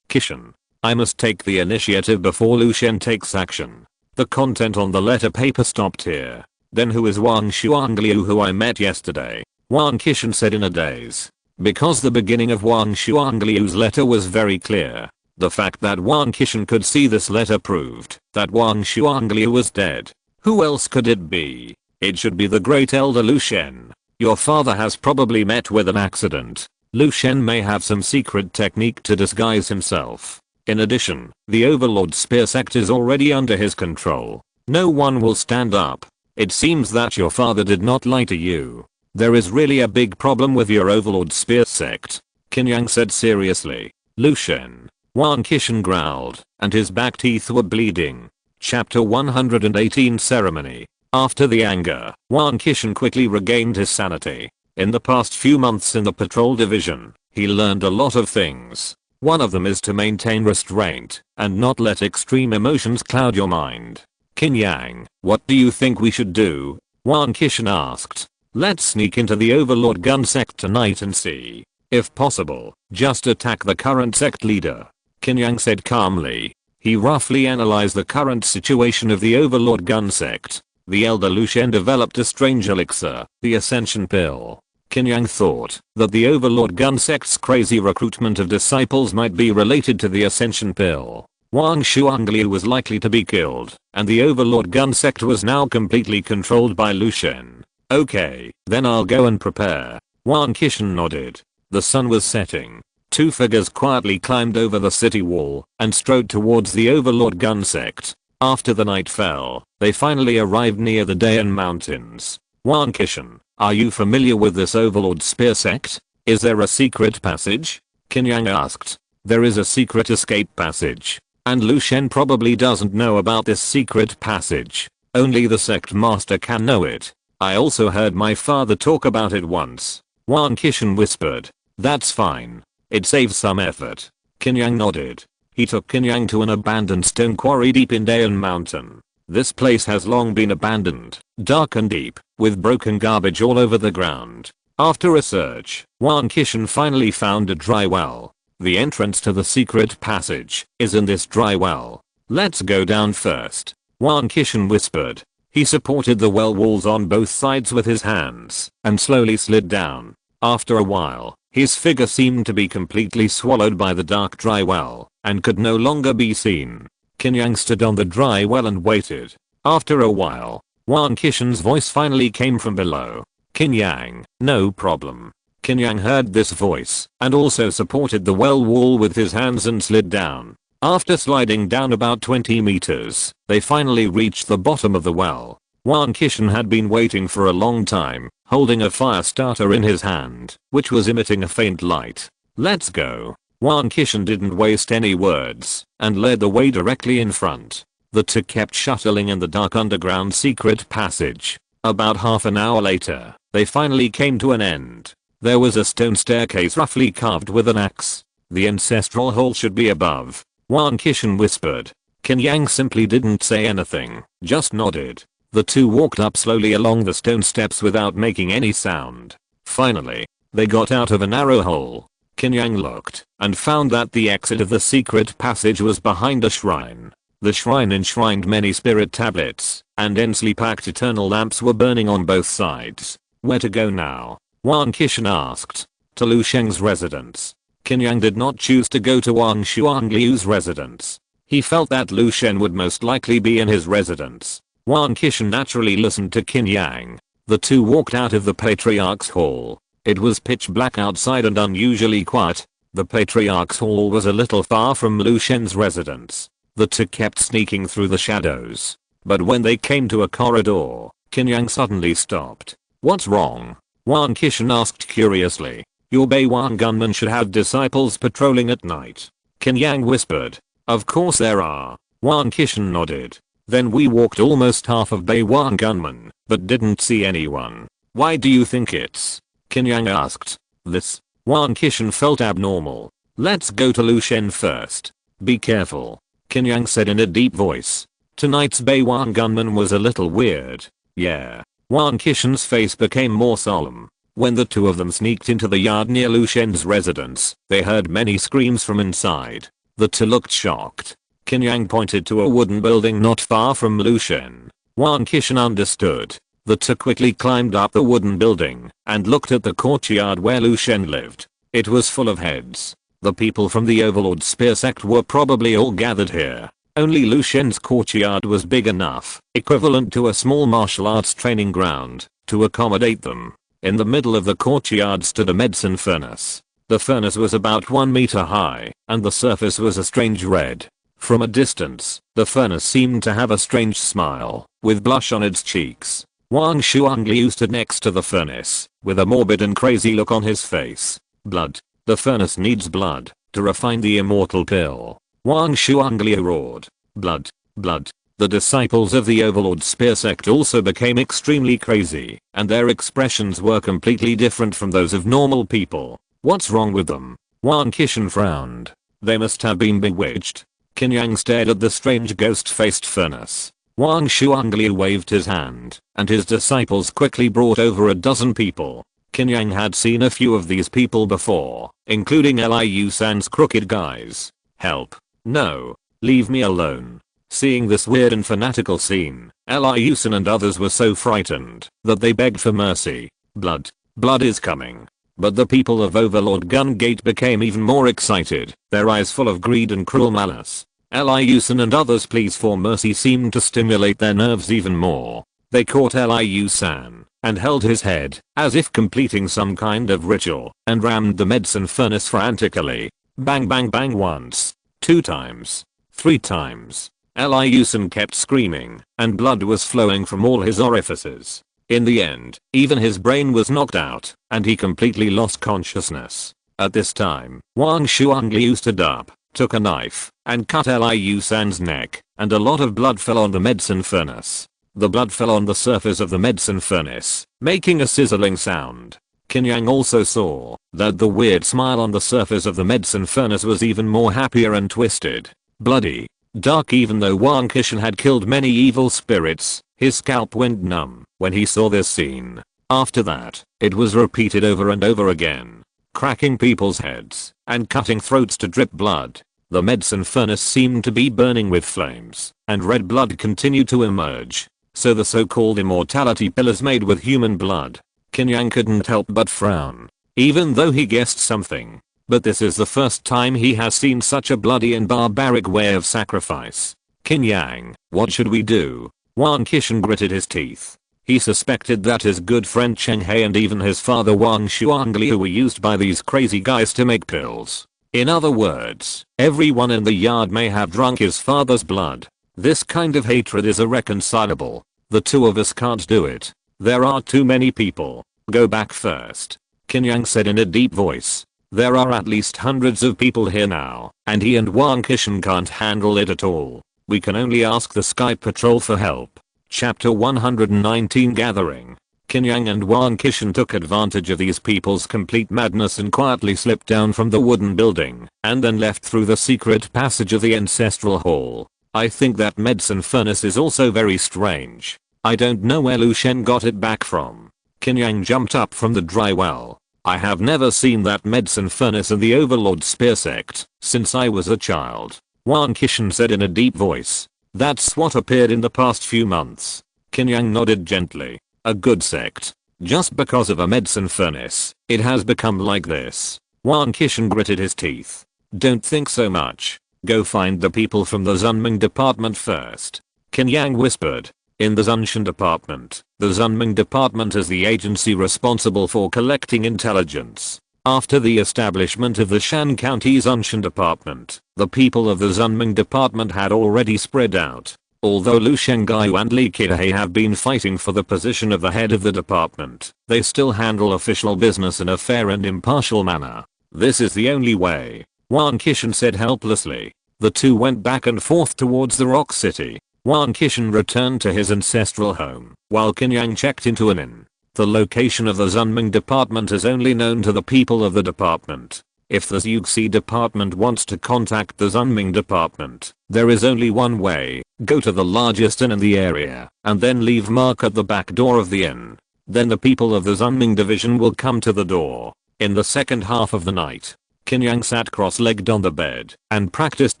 Qishan. I must take the initiative before Lu Shen takes action." The content on the letter paper stopped here. "Then who is Wang Shuangliu who I met yesterday?" Wang Qishan said in a daze. Because the beginning of Wang Shuangliu's letter was very clear. The fact that Wang Qishan could see this letter proved that Wang Shuangliu was dead. Who else could it be? It should be the great elder Lu Shen. Your father has probably met with an accident. Lu Shen may have some secret technique to disguise himself. In addition, the Overlord Spear sect is already under his control. No one will stand up. It seems that your father did not lie to you. There is really a big problem with your Overlord Spear sect, Qin Yang said seriously. Lu Shen. Wang Qishan growled, and his back teeth were bleeding. Chapter 118 Ceremony. After the anger, Wang Qishan quickly regained his sanity. In the past few months in the patrol division, he learned a lot of things. One of them is to maintain restraint and not let extreme emotions cloud your mind. Qin Yang, what do you think we should do? Wang Qishan asked. Let's sneak into the Overlord gun sect tonight and see. If possible, just attack the current sect leader. Qin Yang said calmly. He roughly analyzed the current situation of the Overlord gun sect. The elder Lu Shen developed a strange elixir, the Ascension Pill. Qin Yang thought that the Overlord gun sect's crazy recruitment of disciples might be related to the Ascension Pill. Wang Shuangliu was likely to be killed, and the Overlord gun sect was now completely controlled by Lu Shen. Okay, then I'll go and prepare. Wang Qishan nodded. The sun was setting. Two figures quietly climbed over the city wall and strode towards the Overlord gun sect. After the night fell, they finally arrived near the Dayan Mountains. Wang Qishan, are you familiar with this Overlord Spear sect? Is there a secret passage? Qin Yang asked. There is a secret escape passage. And Lu Shen probably doesn't know about this secret passage. Only the sect master can know it. I also heard my father talk about it once. Wang Qishan whispered. That's fine. It saves some effort. Qin Yang nodded. He took Qin Yang to an abandoned stone quarry deep in Dayan Mountain. This place has long been abandoned, dark and deep, with broken garbage all over the ground. After a search, Wang Qishan finally found a dry well. The entrance to the secret passage is in this dry well. Let's go down first, Wang Qishan whispered. He supported the well walls on both sides with his hands and slowly slid down. After a while, his figure seemed to be completely swallowed by the dark dry well and could no longer be seen. Qin Yang stood on the dry well and waited. After a while, Wang Qishan's voice finally came from below. Qin Yang, no problem. Qin Yang heard this voice and also supported the well wall with his hands and slid down. After sliding down about 20 meters, they finally reached the bottom of the well. Wang Qishan had been waiting for a long time, holding a fire starter in his hand, which was emitting a faint light. Let's go. Wang Qishan didn't waste any words and led the way directly in front. The two kept shuttling in the dark underground secret passage. About half an hour later, they finally came to an end. There was a stone staircase roughly carved with an axe. The ancestral hall should be above, Wang Qishan whispered. Qin Yang simply didn't say anything, just nodded. The two walked up slowly along the stone steps without making any sound. Finally, they got out of a narrow hole. Qin Yang looked and found that the exit of the secret passage was behind a shrine. The shrine enshrined many spirit tablets, and densely packed eternal lamps were burning on both sides. Where to go now? Wang Qishan asked. To Lu Sheng's residence. Qin Yang did not choose to go to Wang Shuangliu's residence. He felt that Lu Shen would most likely be in his residence. Wang Qishan naturally listened to Qin Yang. The two walked out of the Patriarch's hall. It was pitch black outside and unusually quiet. The Patriarch's hall was a little far from Lu Shen's residence. The two kept sneaking through the shadows. But when they came to a corridor, Qin Yang suddenly stopped. What's wrong? Wang Qishan asked curiously. Your Beiwan gunmen should have disciples patrolling at night. Qin Yang whispered. Of course there are. Wang Qishan nodded. Then we walked almost half of Beiwan gunmen, but didn't see anyone. Why do you think it's? Qin Yang asked. This. Wang Qishan felt abnormal. Let's go to Lu Shen first. Be careful, Qin Yang said in a deep voice. Tonight's Beiwan gunman was a little weird. Yeah. Wang Qishan's face became more solemn. When the two of them sneaked into the yard near Lu Shen's residence, they heard many screams from inside. The two looked shocked. Qin Yang pointed to a wooden building not far from Lu Shen. Wang Qishan understood. The two quickly climbed up the wooden building and looked at the courtyard where Lu Shen lived. It was full of heads. The people from the Overlord Spear sect were probably all gathered here. Only Lu Shen's courtyard was big enough, equivalent to a small martial arts training ground, to accommodate them. In the middle of the courtyard stood a medicine furnace. The furnace was about 1 meter high, and the surface was a strange red. From a distance, the furnace seemed to have a strange smile, with blush on its cheeks. Wang Shuangliu stood next to the furnace, with a morbid and crazy look on his face. Blood. The furnace needs blood, to refine the immortal pill. Wang Shuangliu roared. Blood. Blood. The disciples of the Overlord Spear sect also became extremely crazy, and their expressions were completely different from those of normal people. What's wrong with them? Wang Qishan frowned. They must have been bewitched. Qin Yang stared at the strange ghost-faced furnace. Wang Shuangliu waved his hand, and his disciples quickly brought over a dozen people. Qin Yang had seen a few of these people before, including Liu San's crooked guys. Help. No. Leave me alone. Seeing this weird and fanatical scene, Liu San and others were so frightened that they begged for mercy. Blood. Blood is coming. But the people of Overlord Gun Gate became even more excited, their eyes full of greed and cruel malice. Liu San and others' pleas for mercy seemed to stimulate their nerves even more. They caught Liu San and held his head, as if completing some kind of ritual, and rammed the medicine furnace frantically. Bang bang bang once, 2 times, 3 times. Liu San kept screaming, and blood was flowing from all his orifices. In the end, even his brain was knocked out, and he completely lost consciousness. At this time, Wang Shuangliu stood up, took a knife, and cut Liu San's neck, and a lot of blood fell on the medicine furnace. The blood fell on the surface of the medicine furnace, making a sizzling sound. Qin Yang also saw that the weird smile on the surface of the medicine furnace was even more happier and twisted. Bloody. Dark. Even though Wang Qishan had killed many evil spirits, his scalp went numb when he saw this scene. After that, it was repeated over and over again, cracking people's heads and cutting throats to drip blood. The medicine furnace seemed to be burning with flames, and red blood continued to emerge. So the so-called immortality pill is made with human blood. Qin Yang couldn't help but frown, even though he guessed something. But this is the first time he has seen such a bloody and barbaric way of sacrifice. Qin Yang, what should we do? Wang Qishan gritted his teeth. He suspected that his good friend Cheng He and even his father Wang Xuangliu were used by these crazy guys to make pills. In other words, everyone in the yard may have drunk his father's blood. This kind of hatred is irreconcilable. The two of us can't do it. There are too many people. Go back first. Qin Yang said in a deep voice. There are at least hundreds of people here now, and he and Wang Qishan can't handle it at all. We can only ask the Sky Patrol for help. Chapter 119 Gathering. Qin Yang and Wang Qishan took advantage of these people's complete madness and quietly slipped down from the wooden building, and then left through the secret passage of the ancestral hall. I think that medicine furnace is also very strange. I don't know where Lu Shen got it back from. Qin Yang jumped up from the dry well. I have never seen that medicine furnace in the Overlord Spear sect since I was a child. Wang Qishan said in a deep voice. That's what appeared in the past few months. Qin Yang nodded gently. A good sect. Just because of a medicine furnace, it has become like this. Wang Qishan gritted his teeth. Don't think so much. Go find the people from the Zunming department first. Qin Yang whispered. In the Zunshan department, the Zunming department is the agency responsible for collecting intelligence. After the establishment of the Shan County Zunshan department, the people of the Zunming department had already spread out. Although Lu Shengaiu and Li Qihei have been fighting for the position of the head of the department, they still handle official business in a fair and impartial manner. This is the only way, Wang Qishan said helplessly. The two went back and forth towards the Rock City. Wang Qishan returned to his ancestral home, while Qin Yang checked into an inn. The location of the Zunming department is only known to the people of the department. If the Zhuxi department wants to contact the Zunming department, there is only one way. Go to the largest inn in the area, and then leave mark at the back door of the inn. Then the people of the Zunming division will come to the door. In the second half of the night, Qin Yang sat cross-legged on the bed, and practiced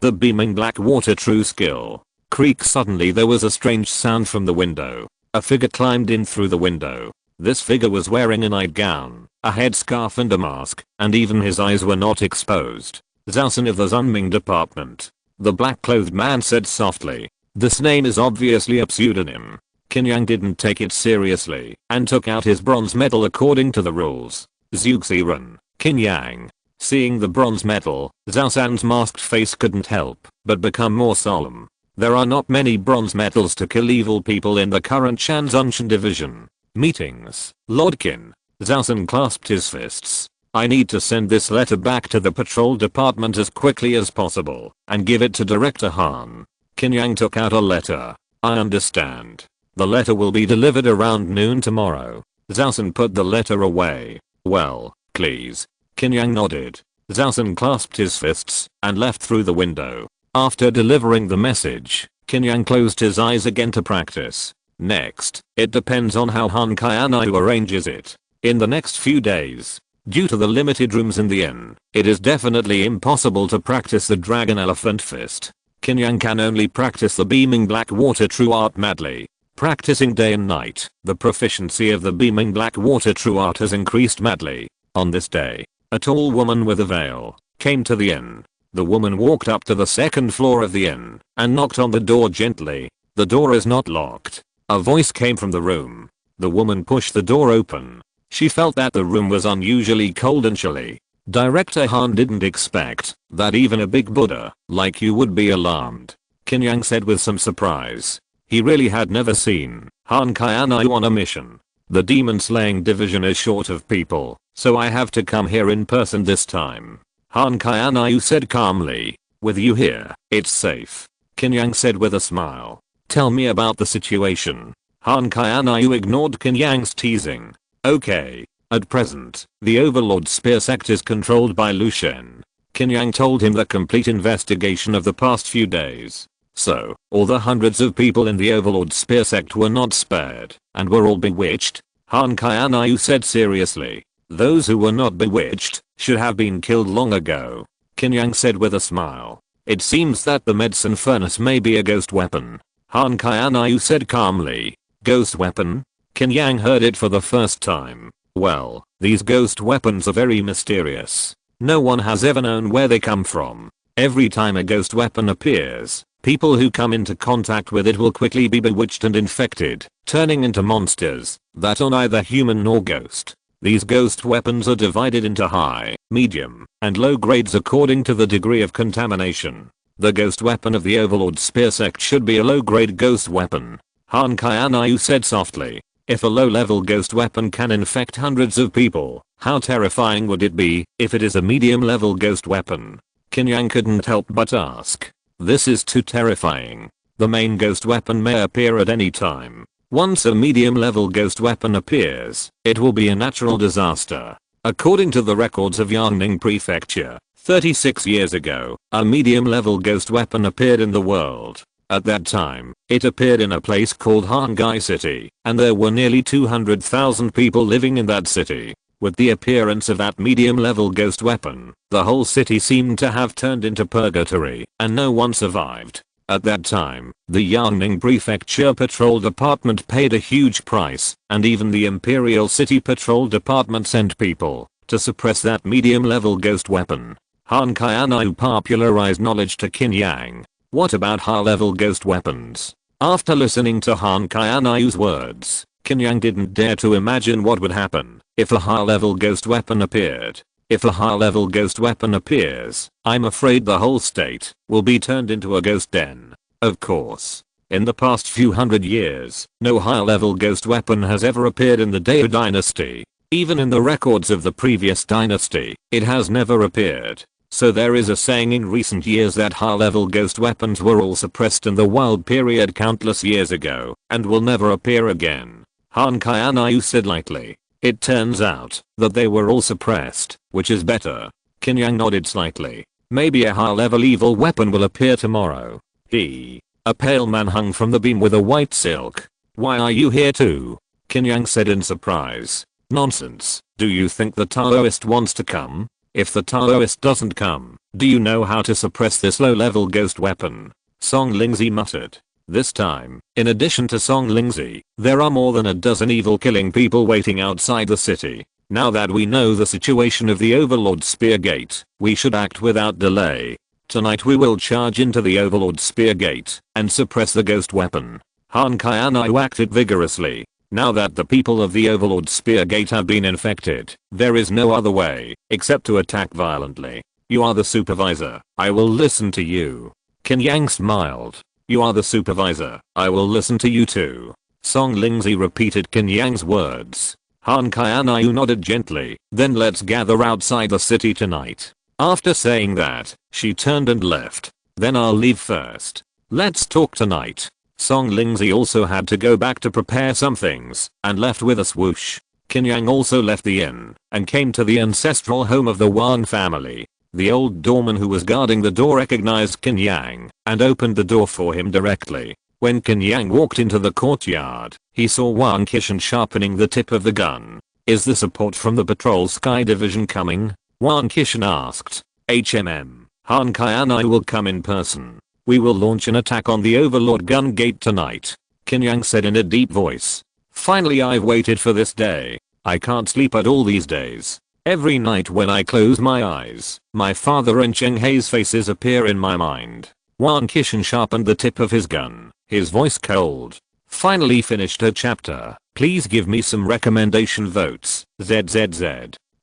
the beaming black water true skill. Creak! Suddenly there was a strange sound from the window. A figure climbed in through the window. This figure was wearing a nightgown, a headscarf and a mask, and even his eyes were not exposed. Zhaosan of the Zunming department. The black-clothed man said softly. This name is obviously a pseudonym. Qin Yang didn't take it seriously, and took out his bronze medal according to the rules. Zhuxiren, Qin Yang. Seeing the bronze medal, Zhaosan's masked face couldn't help but become more solemn. There are not many bronze medals to kill evil people in the current Shan Zunshan division. Meetings, Lord Qin. Zhaosan clasped his fists. I need to send this letter back to the patrol department as quickly as possible, and give it to Director Han. Qin Yang took out a letter. I understand. The letter will be delivered around noon tomorrow. Zhaosan put the letter away. Well, please. Qin Yang nodded. Zhaosan clasped his fists, and left through the window. After delivering the message, Qin Yang closed his eyes again to practice. Next, it depends on how Han Qianyu arranges it. In the next few days, due to the limited rooms in the inn, it is definitely impossible to practice the Dragon Elephant Fist. Qin Yang can only practice the beaming black water true art madly. Practicing day and night, the proficiency of the beaming black water true art has increased madly. On this day, a tall woman with a veil came to the inn. The woman walked up to the second floor of the inn and knocked on the door gently. The door is not locked. A voice came from the room. The woman pushed the door open. She felt that the room was unusually cold and chilly. Director Han didn't expect that even a big Buddha like you would be alarmed. Qin Yang said with some surprise. He really had never seen Han Qianyu on a mission. The demon slaying division is short of people, so I have to come here in person this time. Han Qianyu said calmly. With you here, it's safe. Qin Yang said with a smile. Tell me about the situation. Han Qianyu ignored Qin Yang's teasing. Okay. At present, the Overlord Spear sect is controlled by Lu Shen. Qin Yang told him the complete investigation of the past few days. So, all the hundreds of people in the Overlord Spear sect were not spared, and were all bewitched. Han Qianyu said seriously. Those who were not bewitched should have been killed long ago. Qin Yang said with a smile. It seems that the medicine furnace may be a ghost weapon. Han Qianyu said calmly. Ghost weapon? Qin Yang heard it for the first time. Well, these ghost weapons are very mysterious. No one has ever known where they come from. Every time a ghost weapon appears, people who come into contact with it will quickly be bewitched and infected, turning into monsters that are neither human nor ghost. These ghost weapons are divided into high, medium, and low grades according to the degree of contamination. The ghost weapon of the Overlord Spear sect should be a low-grade ghost weapon. Han Qianyu said softly. If a low-level ghost weapon can infect hundreds of people, how terrifying would it be if it is a medium-level ghost weapon? Qin Yang couldn't help but ask. This is too terrifying. The main ghost weapon may appear at any time. Once a medium-level ghost weapon appears, it will be a natural disaster. According to the records of Yangning Prefecture, 36 years ago, a medium-level ghost weapon appeared in the world. At that time, it appeared in a place called Hangai City, and there were nearly 200,000 people living in that city. With the appearance of that medium-level ghost weapon, the whole city seemed to have turned into purgatory, and no one survived. At that time, the Yangning Prefecture Patrol Department paid a huge price, and even the Imperial City Patrol Department sent people to suppress that medium-level ghost weapon. Han Qianyu popularized knowledge to Qin Yang. What about high-level ghost weapons? After listening to Han Qianyu's words, Qin Yang didn't dare to imagine what would happen if a high-level ghost weapon appeared. If a high-level ghost weapon appears, I'm afraid the whole state will be turned into a ghost den. Of course. In the past few hundred years, no high-level ghost weapon has ever appeared in the Dao dynasty. Even in the records of the previous dynasty, it has never appeared. So there is a saying in recent years that high-level ghost weapons were all suppressed in the wild period countless years ago, and will never appear again. Han Qianyu said lightly. It turns out that they were all suppressed, which is better. Qin Yang nodded slightly. Maybe a high-level evil weapon will appear tomorrow. A pale man hung from the beam with a white silk. Why are you here too? Qin Yang said in surprise. Nonsense. Do you think the Taoist wants to come? If the Taoist doesn't come, do you know how to suppress this low-level ghost weapon? Song Lingzi muttered. This time, in addition to Song Lingzi, there are more than a dozen evil killing people waiting outside the city. Now that we know the situation of the Overlord Spear Gate, we should act without delay. Tonight we will charge into the Overlord Spear Gate and suppress the ghost weapon. Han Qianyu acted vigorously. Now that the people of the Overlord Spear Gate have been infected, there is no other way except to attack violently. You are the supervisor. I will listen to you. Qin Yang smiled. You are the supervisor. I will listen to you too. Song Lingzi repeated Qin Yang's words. Han Qianyu nodded gently. Then let's gather outside the city tonight. After saying that, she turned and left. Then I'll leave first. Let's talk tonight. Song Lingzi also had to go back to prepare some things, and left with a swoosh. Qin Yang also left the inn, and came to the ancestral home of the Wang family. The old doorman who was guarding the door recognized Qin Yang, and opened the door for him directly. When Qin Yang walked into the courtyard, he saw Wang Qishan sharpening the tip of the gun. Is the support from the Patrol Sky Division coming? Wang Qishan asked. Han Qianyu will come in person. We will launch an attack on the Overlord Gun Gate tonight. Qin Yang said in a deep voice. Finally I've waited for this day. I can't sleep at all these days. Every night when I close my eyes, my father and Cheng Hei's faces appear in my mind. Wang Qishan sharpened the tip of his gun, his voice cold. Finally finished her chapter. Please give me some recommendation votes. ZZZ.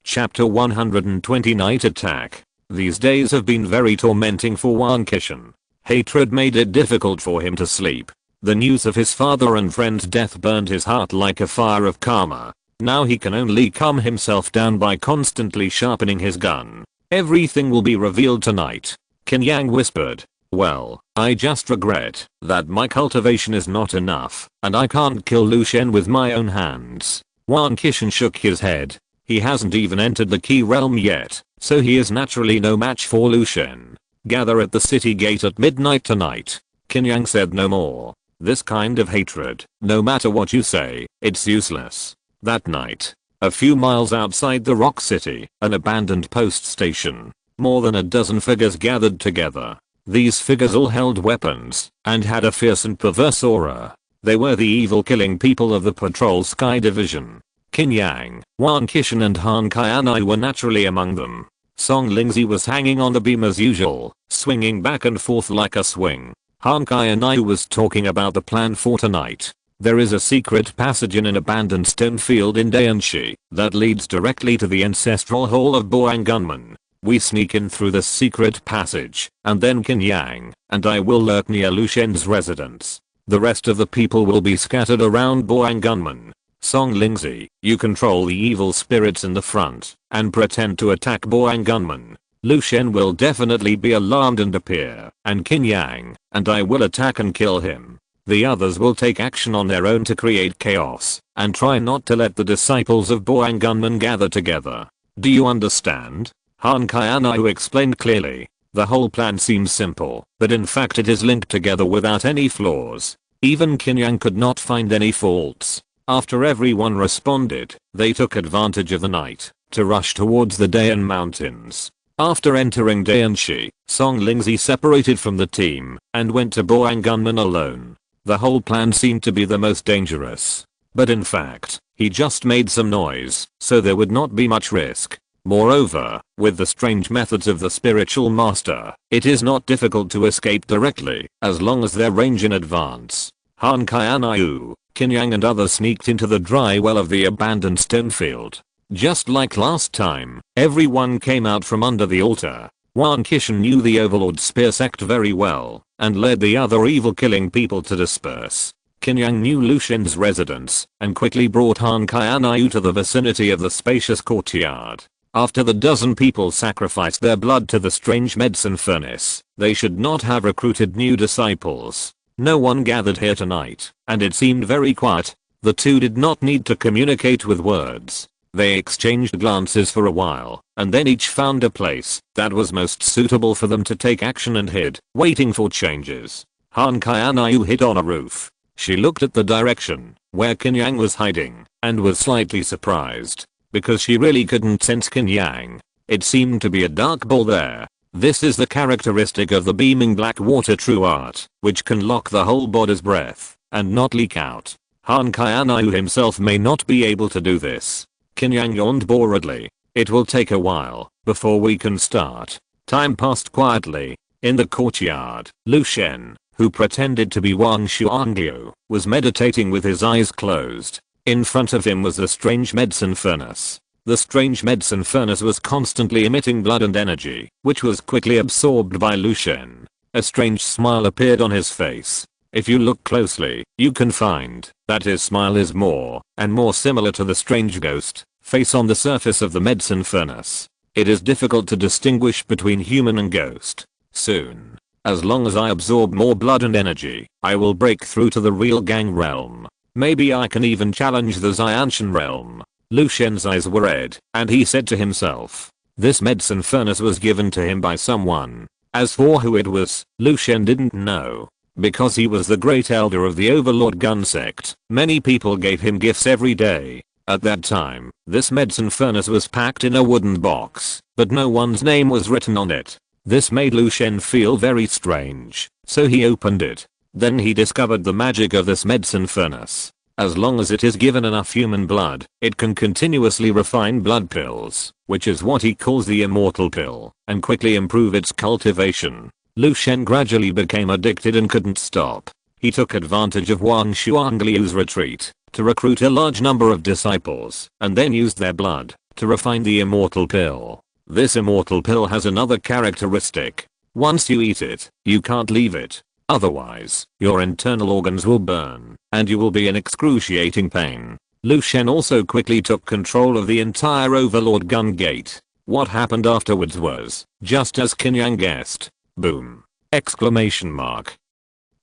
Chapter 120 Night Attack. These days have been very tormenting for Wang Qishan. Hatred made it difficult for him to sleep. The news of his father and friend's death burned his heart like a fire of karma. Now he can only calm himself down by constantly sharpening his gun. Everything will be revealed tonight. Qin Yang whispered. Well, I just regret that my cultivation is not enough, and I can't kill Lu Shen with my own hands. Wang Qishan shook his head. He hasn't even entered the key realm yet, so he is naturally no match for Lu Shen. Gather at the city gate at midnight tonight. Qin Yang said no more. This kind of hatred, no matter what you say, it's useless. That night, a few miles outside the Rock City, an abandoned post station, more than a dozen figures gathered together. These figures all held weapons and had a fierce and perverse aura. They were the evil killing people of the Patrol Sky Division. Qin Yang, Wang Qishan and Han Qianai were naturally among them. Song Lingzi was hanging on the beam as usual, swinging back and forth like a swing. Han Qianai was talking about the plan for tonight. There is a secret passage in an abandoned stone field in Dayanshi that leads directly to the ancestral hall of Boang Gunman. We sneak in through this secret passage, and then Qin Yang and I will lurk near Lu Shen's residence. The rest of the people will be scattered around Boang Gunman. Song Lingzi, you control the evil spirits in the front and pretend to attack Boang Gunman. Lu Shen will definitely be alarmed and appear, and Qin Yang and I will attack and kill him. The others will take action on their own to create chaos and try not to let the disciples of Boang Gunman gather together. Do you understand? Han Qianai explained clearly. The whole plan seems simple, but in fact it is linked together without any flaws. Even Qin Yang could not find any faults. After everyone responded, they took advantage of the night to rush towards the Dayan Mountains. After entering Dayanshi, Song Lingzi separated from the team and went to Boang Gunman alone. The whole plan seemed to be the most dangerous. But in fact, he just made some noise, so there would not be much risk. Moreover, with the strange methods of the spiritual master, it is not difficult to escape directly, as long as their range in advance. Han Qianai, Qin Yang and others sneaked into the dry well of the abandoned stone field. Just like last time, everyone came out from under the altar. Wang Qishan knew the Overlord Spear sect very well, and led the other evil killing people to disperse. Qin Yang knew Lu Shen's residence, and quickly brought Han Qianai to the vicinity of the spacious courtyard. After the dozen people sacrificed their blood to the strange medicine furnace, they should not have recruited new disciples. No one gathered here tonight, and it seemed very quiet. The two did not need to communicate with words. They exchanged glances for a while, and then each found a place that was most suitable for them to take action and hid, waiting for changes. Han Qianai hid on a roof. She looked at the direction where Qin Yang was hiding, and was slightly surprised, because she really couldn't sense Qin Yang. It seemed to be a dark ball there. This is the characteristic of the beaming black water true art, which can lock the whole body's breath and not leak out. Han Qianai himself may not be able to do this. Qin Yang yawned boredly. It will take a while before we can start. Time passed quietly. In the courtyard, Lu Shen, who pretended to be Wang Shuangyu, was meditating with his eyes closed. In front of him was the strange medicine furnace. The strange medicine furnace was constantly emitting blood and energy, which was quickly absorbed by Lu Shen. A strange smile appeared on his face. If you look closely, you can find that his smile is more and more similar to the strange ghost face on the surface of the medicine furnace. It is difficult to distinguish between human and ghost. Soon, as long as I absorb more blood and energy, I will break through to the real gang realm. Maybe I can even challenge the Xianshan realm. Lu Shen's eyes were red, and he said to himself, this medicine furnace was given to him by someone. As for who it was, Lu Shen didn't know. Because he was the great elder of the Overlord Gun sect, many people gave him gifts every day. At that time, this medicine furnace was packed in a wooden box, but no one's name was written on it. This made Lu Shen feel very strange, so he opened it. Then he discovered the magic of this medicine furnace. As long as it is given enough human blood, it can continuously refine blood pills, which is what he calls the immortal pill, and quickly improve its cultivation. Lu Shen gradually became addicted and couldn't stop. He took advantage of Wang Shuangliu's retreat to recruit a large number of disciples, and then used their blood to refine the immortal pill. This immortal pill has another characteristic. Once you eat it, you can't leave it. Otherwise, your internal organs will burn, and you will be in excruciating pain. Lu Shen also quickly took control of the entire Overlord Gun Gate. What happened afterwards was just as Qin Yang guessed. Boom! Exclamation mark.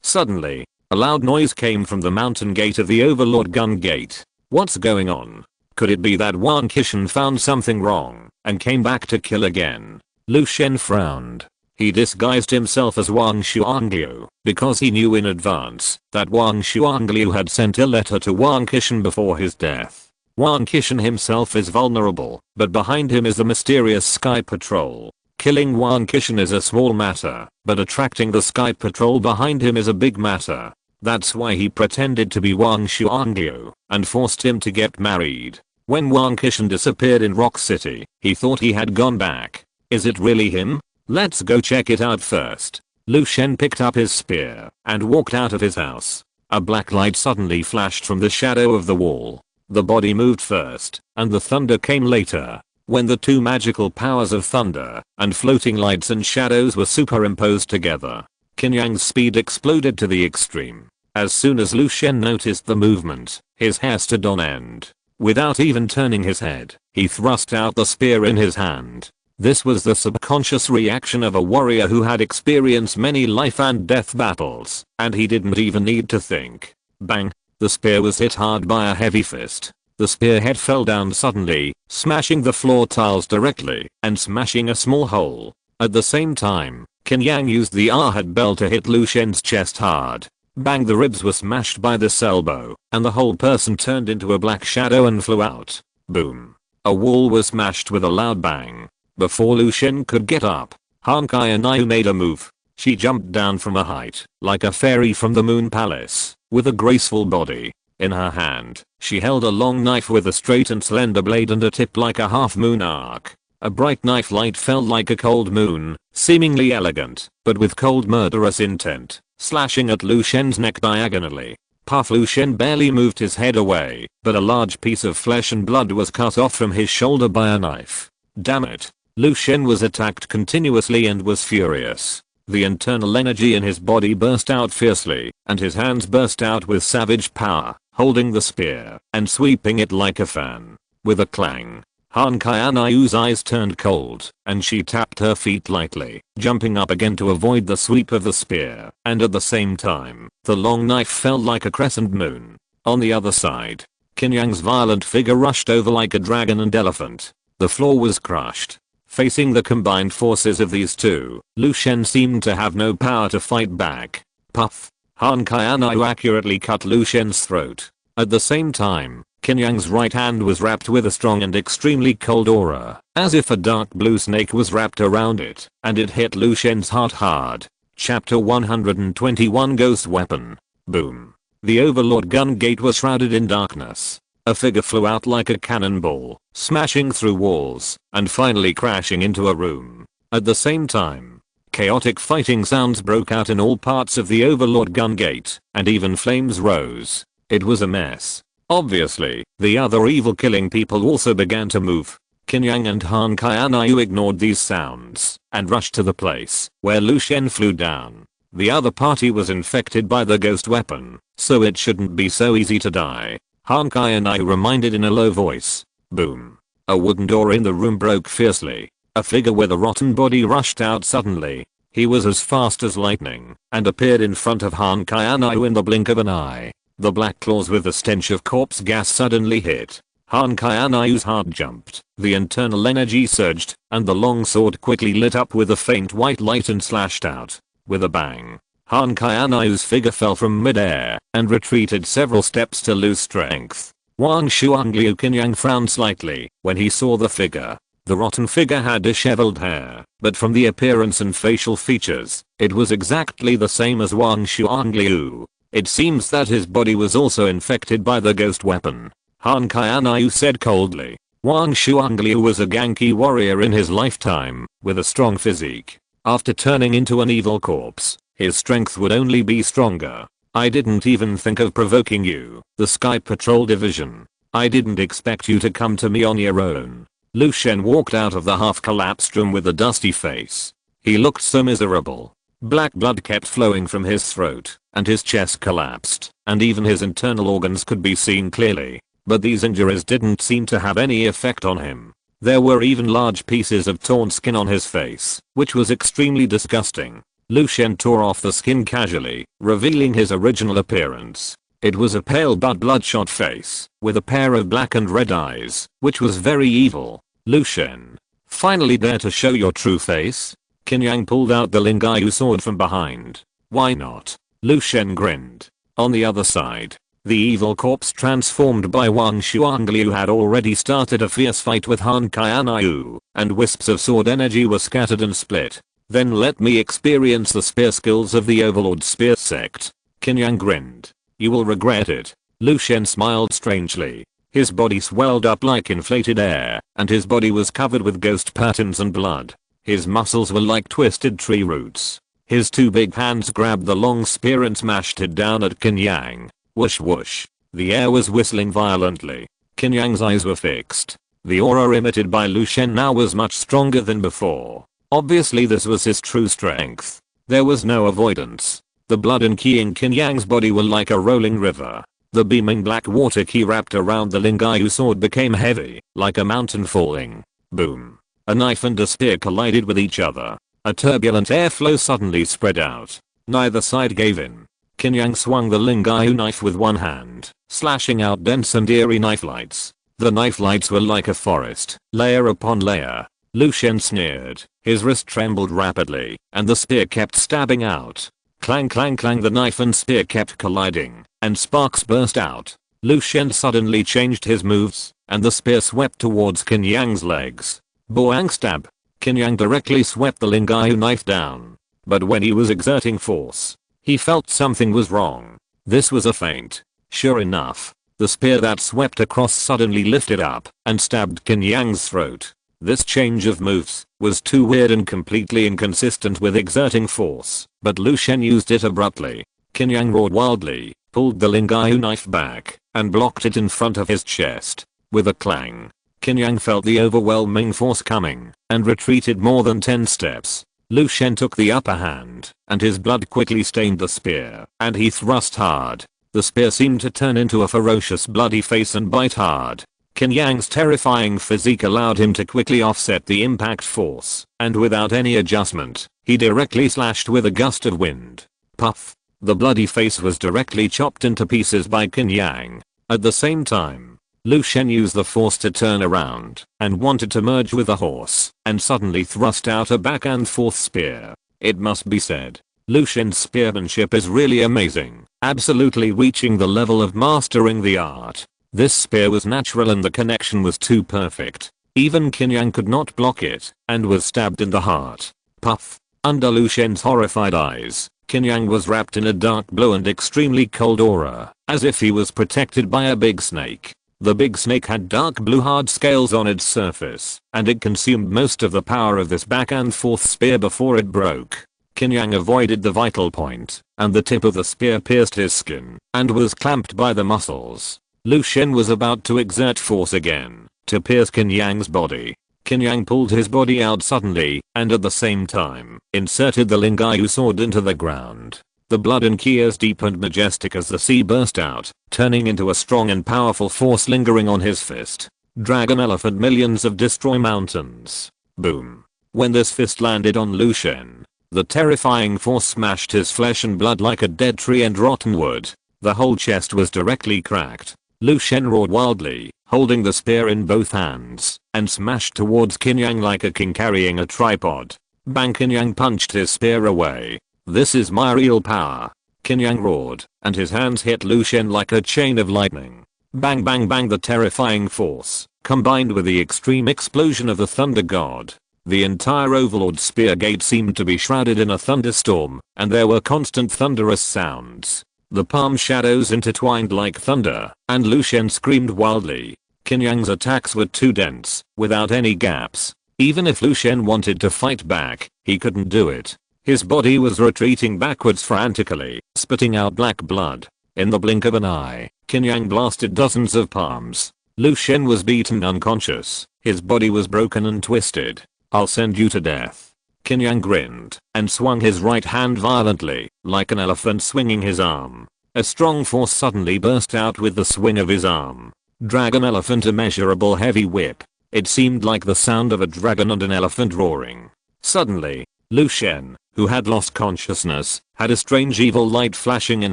Suddenly, a loud noise came from the mountain gate of the Overlord Gun Gate. What's going on? Could it be that Wang Qishan found something wrong and came back to kill again? Lu Shen frowned. He disguised himself as Wang Shuangyu because he knew in advance that Wang Shuangyu had sent a letter to Wang Qishan before his death. Wang Qishan himself is vulnerable, but behind him is the mysterious Sky Patrol. Killing Wang Qishan is a small matter, but attracting the Sky Patrol behind him is a big matter. That's why he pretended to be Wang Shuangliu and forced him to get married. When Wang Qishan disappeared in Rock City, he thought he had gone back. Is it really him? Let's go check it out first. Lu Shen picked up his spear and walked out of his house. A black light suddenly flashed from the shadow of the wall. The body moved first, and the thunder came later. When the two magical powers of thunder and floating lights and shadows were superimposed together, Qin Yang's speed exploded to the extreme. As soon as Lu Shen noticed the movement, his hair stood on end. Without even turning his head, he thrust out the spear in his hand. This was the subconscious reaction of a warrior who had experienced many life and death battles, and he didn't even need to think. Bang! The spear was hit hard by a heavy fist. The spearhead fell down suddenly, smashing the floor tiles directly and smashing a small hole. At the same time, Qin Yang used the Ahad bell to hit Lu Shen's chest hard. Bang! The ribs were smashed by this elbow, and the whole person turned into a black shadow and flew out. Boom! A wall was smashed with a loud bang. Before Lu Shen could get up, Han Kaianayu made a move. She jumped down from a height, like a fairy from the Moon Palace, with a graceful body. In her hand, she held a long knife with a straight and slender blade and a tip like a half-moon arc. A bright knife light fell like a cold moon, seemingly elegant, but with cold murderous intent, slashing at Lu Shen's neck diagonally. Puff! Lu Shen barely moved his head away, but a large piece of flesh and blood was cut off from his shoulder by a knife. Damn it! Lu Shen was attacked continuously and was furious. The internal energy in his body burst out fiercely, and his hands burst out with savage power, holding the spear and sweeping it like a fan. With a clang, Han Kaianayu's eyes turned cold, and she tapped her feet lightly, jumping up again to avoid the sweep of the spear, and at the same time, the long knife fell like a crescent moon. On the other side, Qin Yang's violent figure rushed over like a dragon and elephant. The floor was crushed. Facing the combined forces of these two, Lu Shen seemed to have no power to fight back. Puff! Han Kaianayu accurately cut Lu Shen's throat. At the same time, Qin Yang's right hand was wrapped with a strong and extremely cold aura, as if a dark blue snake was wrapped around it, and it hit Lu Shen's heart hard. Chapter 121 Ghost Weapon. Boom. The Overlord gun gate was shrouded in darkness. A figure flew out like a cannonball, smashing through walls, and finally crashing into a room. At the same time, chaotic fighting sounds broke out in all parts of the Overlord gun gate, and even flames rose. It was a mess. Obviously, the other evil killing people also began to move. Qin Yang and Han Kaianayu ignored these sounds, and rushed to the place where Lu Shen flew down. The other party was infected by the ghost weapon, so it shouldn't be so easy to die. Han Kaianayu reminded in a low voice. Boom. A wooden door in the room broke fiercely. A figure with a rotten body rushed out suddenly. He was as fast as lightning, and appeared in front of Han Kaianayu in the blink of an eye. The black claws with the stench of corpse gas suddenly hit. Han Kaianayu's heart jumped, the internal energy surged, and the long sword quickly lit up with a faint white light and slashed out. With a bang, Han Kaianayu's figure fell from midair and retreated several steps to lose strength. Wang Shuangliu Qin Yang frowned slightly when he saw the figure. The rotten figure had disheveled hair, but from the appearance and facial features, it was exactly the same as Wang Shuangliu. It seems that his body was also infected by the ghost weapon. Han Kaianayu said coldly. Wang Shuangliu was a Ganki warrior in his lifetime, with a strong physique. After turning into an evil corpse, his strength would only be stronger. I didn't even think of provoking you, the Sky Patrol Division. I didn't expect you to come to me on your own. Lu Shen walked out of the half-collapsed room with a dusty face. He looked so miserable. Black blood kept flowing from his throat, and his chest collapsed, and even his internal organs could be seen clearly. But these injuries didn't seem to have any effect on him. There were even large pieces of torn skin on his face, which was extremely disgusting. Lu Shen tore off the skin casually, revealing his original appearance. It was a pale but bloodshot face, with a pair of black and red eyes, which was very evil. Lu Shen, finally dare to show your true face? Qin Yang pulled out the Lingyu sword from behind. Why not? Lu Shen grinned. On the other side, The evil corpse transformed by Wang Xuangliu had already started a fierce fight with Han Qianyu, and wisps of sword energy were scattered and split. Then let me experience the spear skills of the Overlord Spear Sect. Qin Yang grinned. You will regret it. Lu Shen smiled strangely. His body swelled up like inflated air, and his body was covered with ghost patterns and blood. His muscles were like twisted tree roots. His two big hands grabbed the long spear and smashed it down at Qin Yang. Whoosh whoosh. The air was whistling violently. Qin Yang's eyes were fixed. The aura emitted by Lu Shen now was much stronger than before. Obviously this was his true strength. There was no avoidance. The blood and ki in Qin Yang's body were like a rolling river. The beaming black water ki wrapped around the Lingyu sword became heavy, like a mountain falling. Boom. A knife and a spear collided with each other. A turbulent airflow suddenly spread out. Neither side gave in. Qin Yang swung the Lingyu knife with one hand, slashing out dense and eerie knife lights. The knife lights were like a forest, layer upon layer. Lu Shen sneered. His wrist trembled rapidly, and the spear kept stabbing out. Clang clang clang, the knife and spear kept colliding, and sparks burst out. Lu Shen suddenly changed his moves, and the spear swept towards Qin Yang's legs. Boang stab. Qin Yang directly swept the Lingyu knife down. But when he was exerting force, he felt something was wrong. This was a feint. Sure enough, the spear that swept across suddenly lifted up and stabbed Qin Yang's throat. This change of moves was too weird and completely inconsistent with exerting force, but Lu Shen used it abruptly. Qin Yang roared wildly, pulled the Lingyu knife back, and blocked it in front of his chest. With a clang, Qin Yang felt the overwhelming force coming, and retreated more than 10 steps. Lu Shen took the upper hand, and his blood quickly stained the spear, and he thrust hard. The spear seemed to turn into a ferocious bloody face and bite hard. Qin Yang's terrifying physique allowed him to quickly offset the impact force, and without any adjustment, he directly slashed with a gust of wind. Puff! The bloody face was directly chopped into pieces by Qin Yang. At the same time, Lu Shen used the force to turn around and wanted to merge with the horse, and suddenly thrust out a back and forth spear. It must be said, Lu Shen's spearmanship is really amazing, absolutely reaching the level of mastering the art. This spear was natural and the connection was too perfect. Even Qin Yang could not block it, and was stabbed in the heart. Puff! Under Lu Shen's horrified eyes, Qin Yang was wrapped in a dark blue and extremely cold aura, as if he was protected by a big snake. The big snake had dark blue hard scales on its surface, and it consumed most of the power of this back and forth spear before it broke. Qin Yang avoided the vital point, and the tip of the spear pierced his skin, and was clamped by the muscles. Lu Shen was about to exert force again, to pierce Qin Yang's body. Qin Yang pulled his body out suddenly, and at the same time, inserted the Lingyu sword into the ground. The blood and ki as deep and majestic as the sea burst out, turning into a strong and powerful force lingering on his fist. Dragon elephant millions of destroy mountains. Boom. When this fist landed on Lu Shen, the terrifying force smashed his flesh and blood like a dead tree and rotten wood. The whole chest was directly cracked. Lu Shen roared wildly, holding the spear in both hands, and smashed towards Qin Yang like a king carrying a tripod. Bang! Qin Yang punched his spear away. This is my real power. Qin Yang roared, and his hands hit Lu Shen like a chain of lightning. Bang bang bang, the terrifying force, combined with the extreme explosion of the thunder god. The entire Overlord Spear Gate seemed to be shrouded in a thunderstorm, and there were constant thunderous sounds. The palm shadows intertwined like thunder, and Lu Shen screamed wildly. Qin Yang's attacks were too dense, without any gaps. Even if Lu Shen wanted to fight back, he couldn't do it. His body was retreating backwards frantically, spitting out black blood. In the blink of an eye, Qin Yang blasted dozens of palms. Lu Shen was beaten unconscious. His body was broken and twisted. I'll send you to death. Qin Yang grinned, and swung his right hand violently, like an elephant swinging his arm. A strong force suddenly burst out with the swing of his arm. Dragon elephant, immeasurable heavy whip. It seemed like the sound of a dragon and an elephant roaring. Suddenly, Lu Shen, who had lost consciousness, had a strange evil light flashing in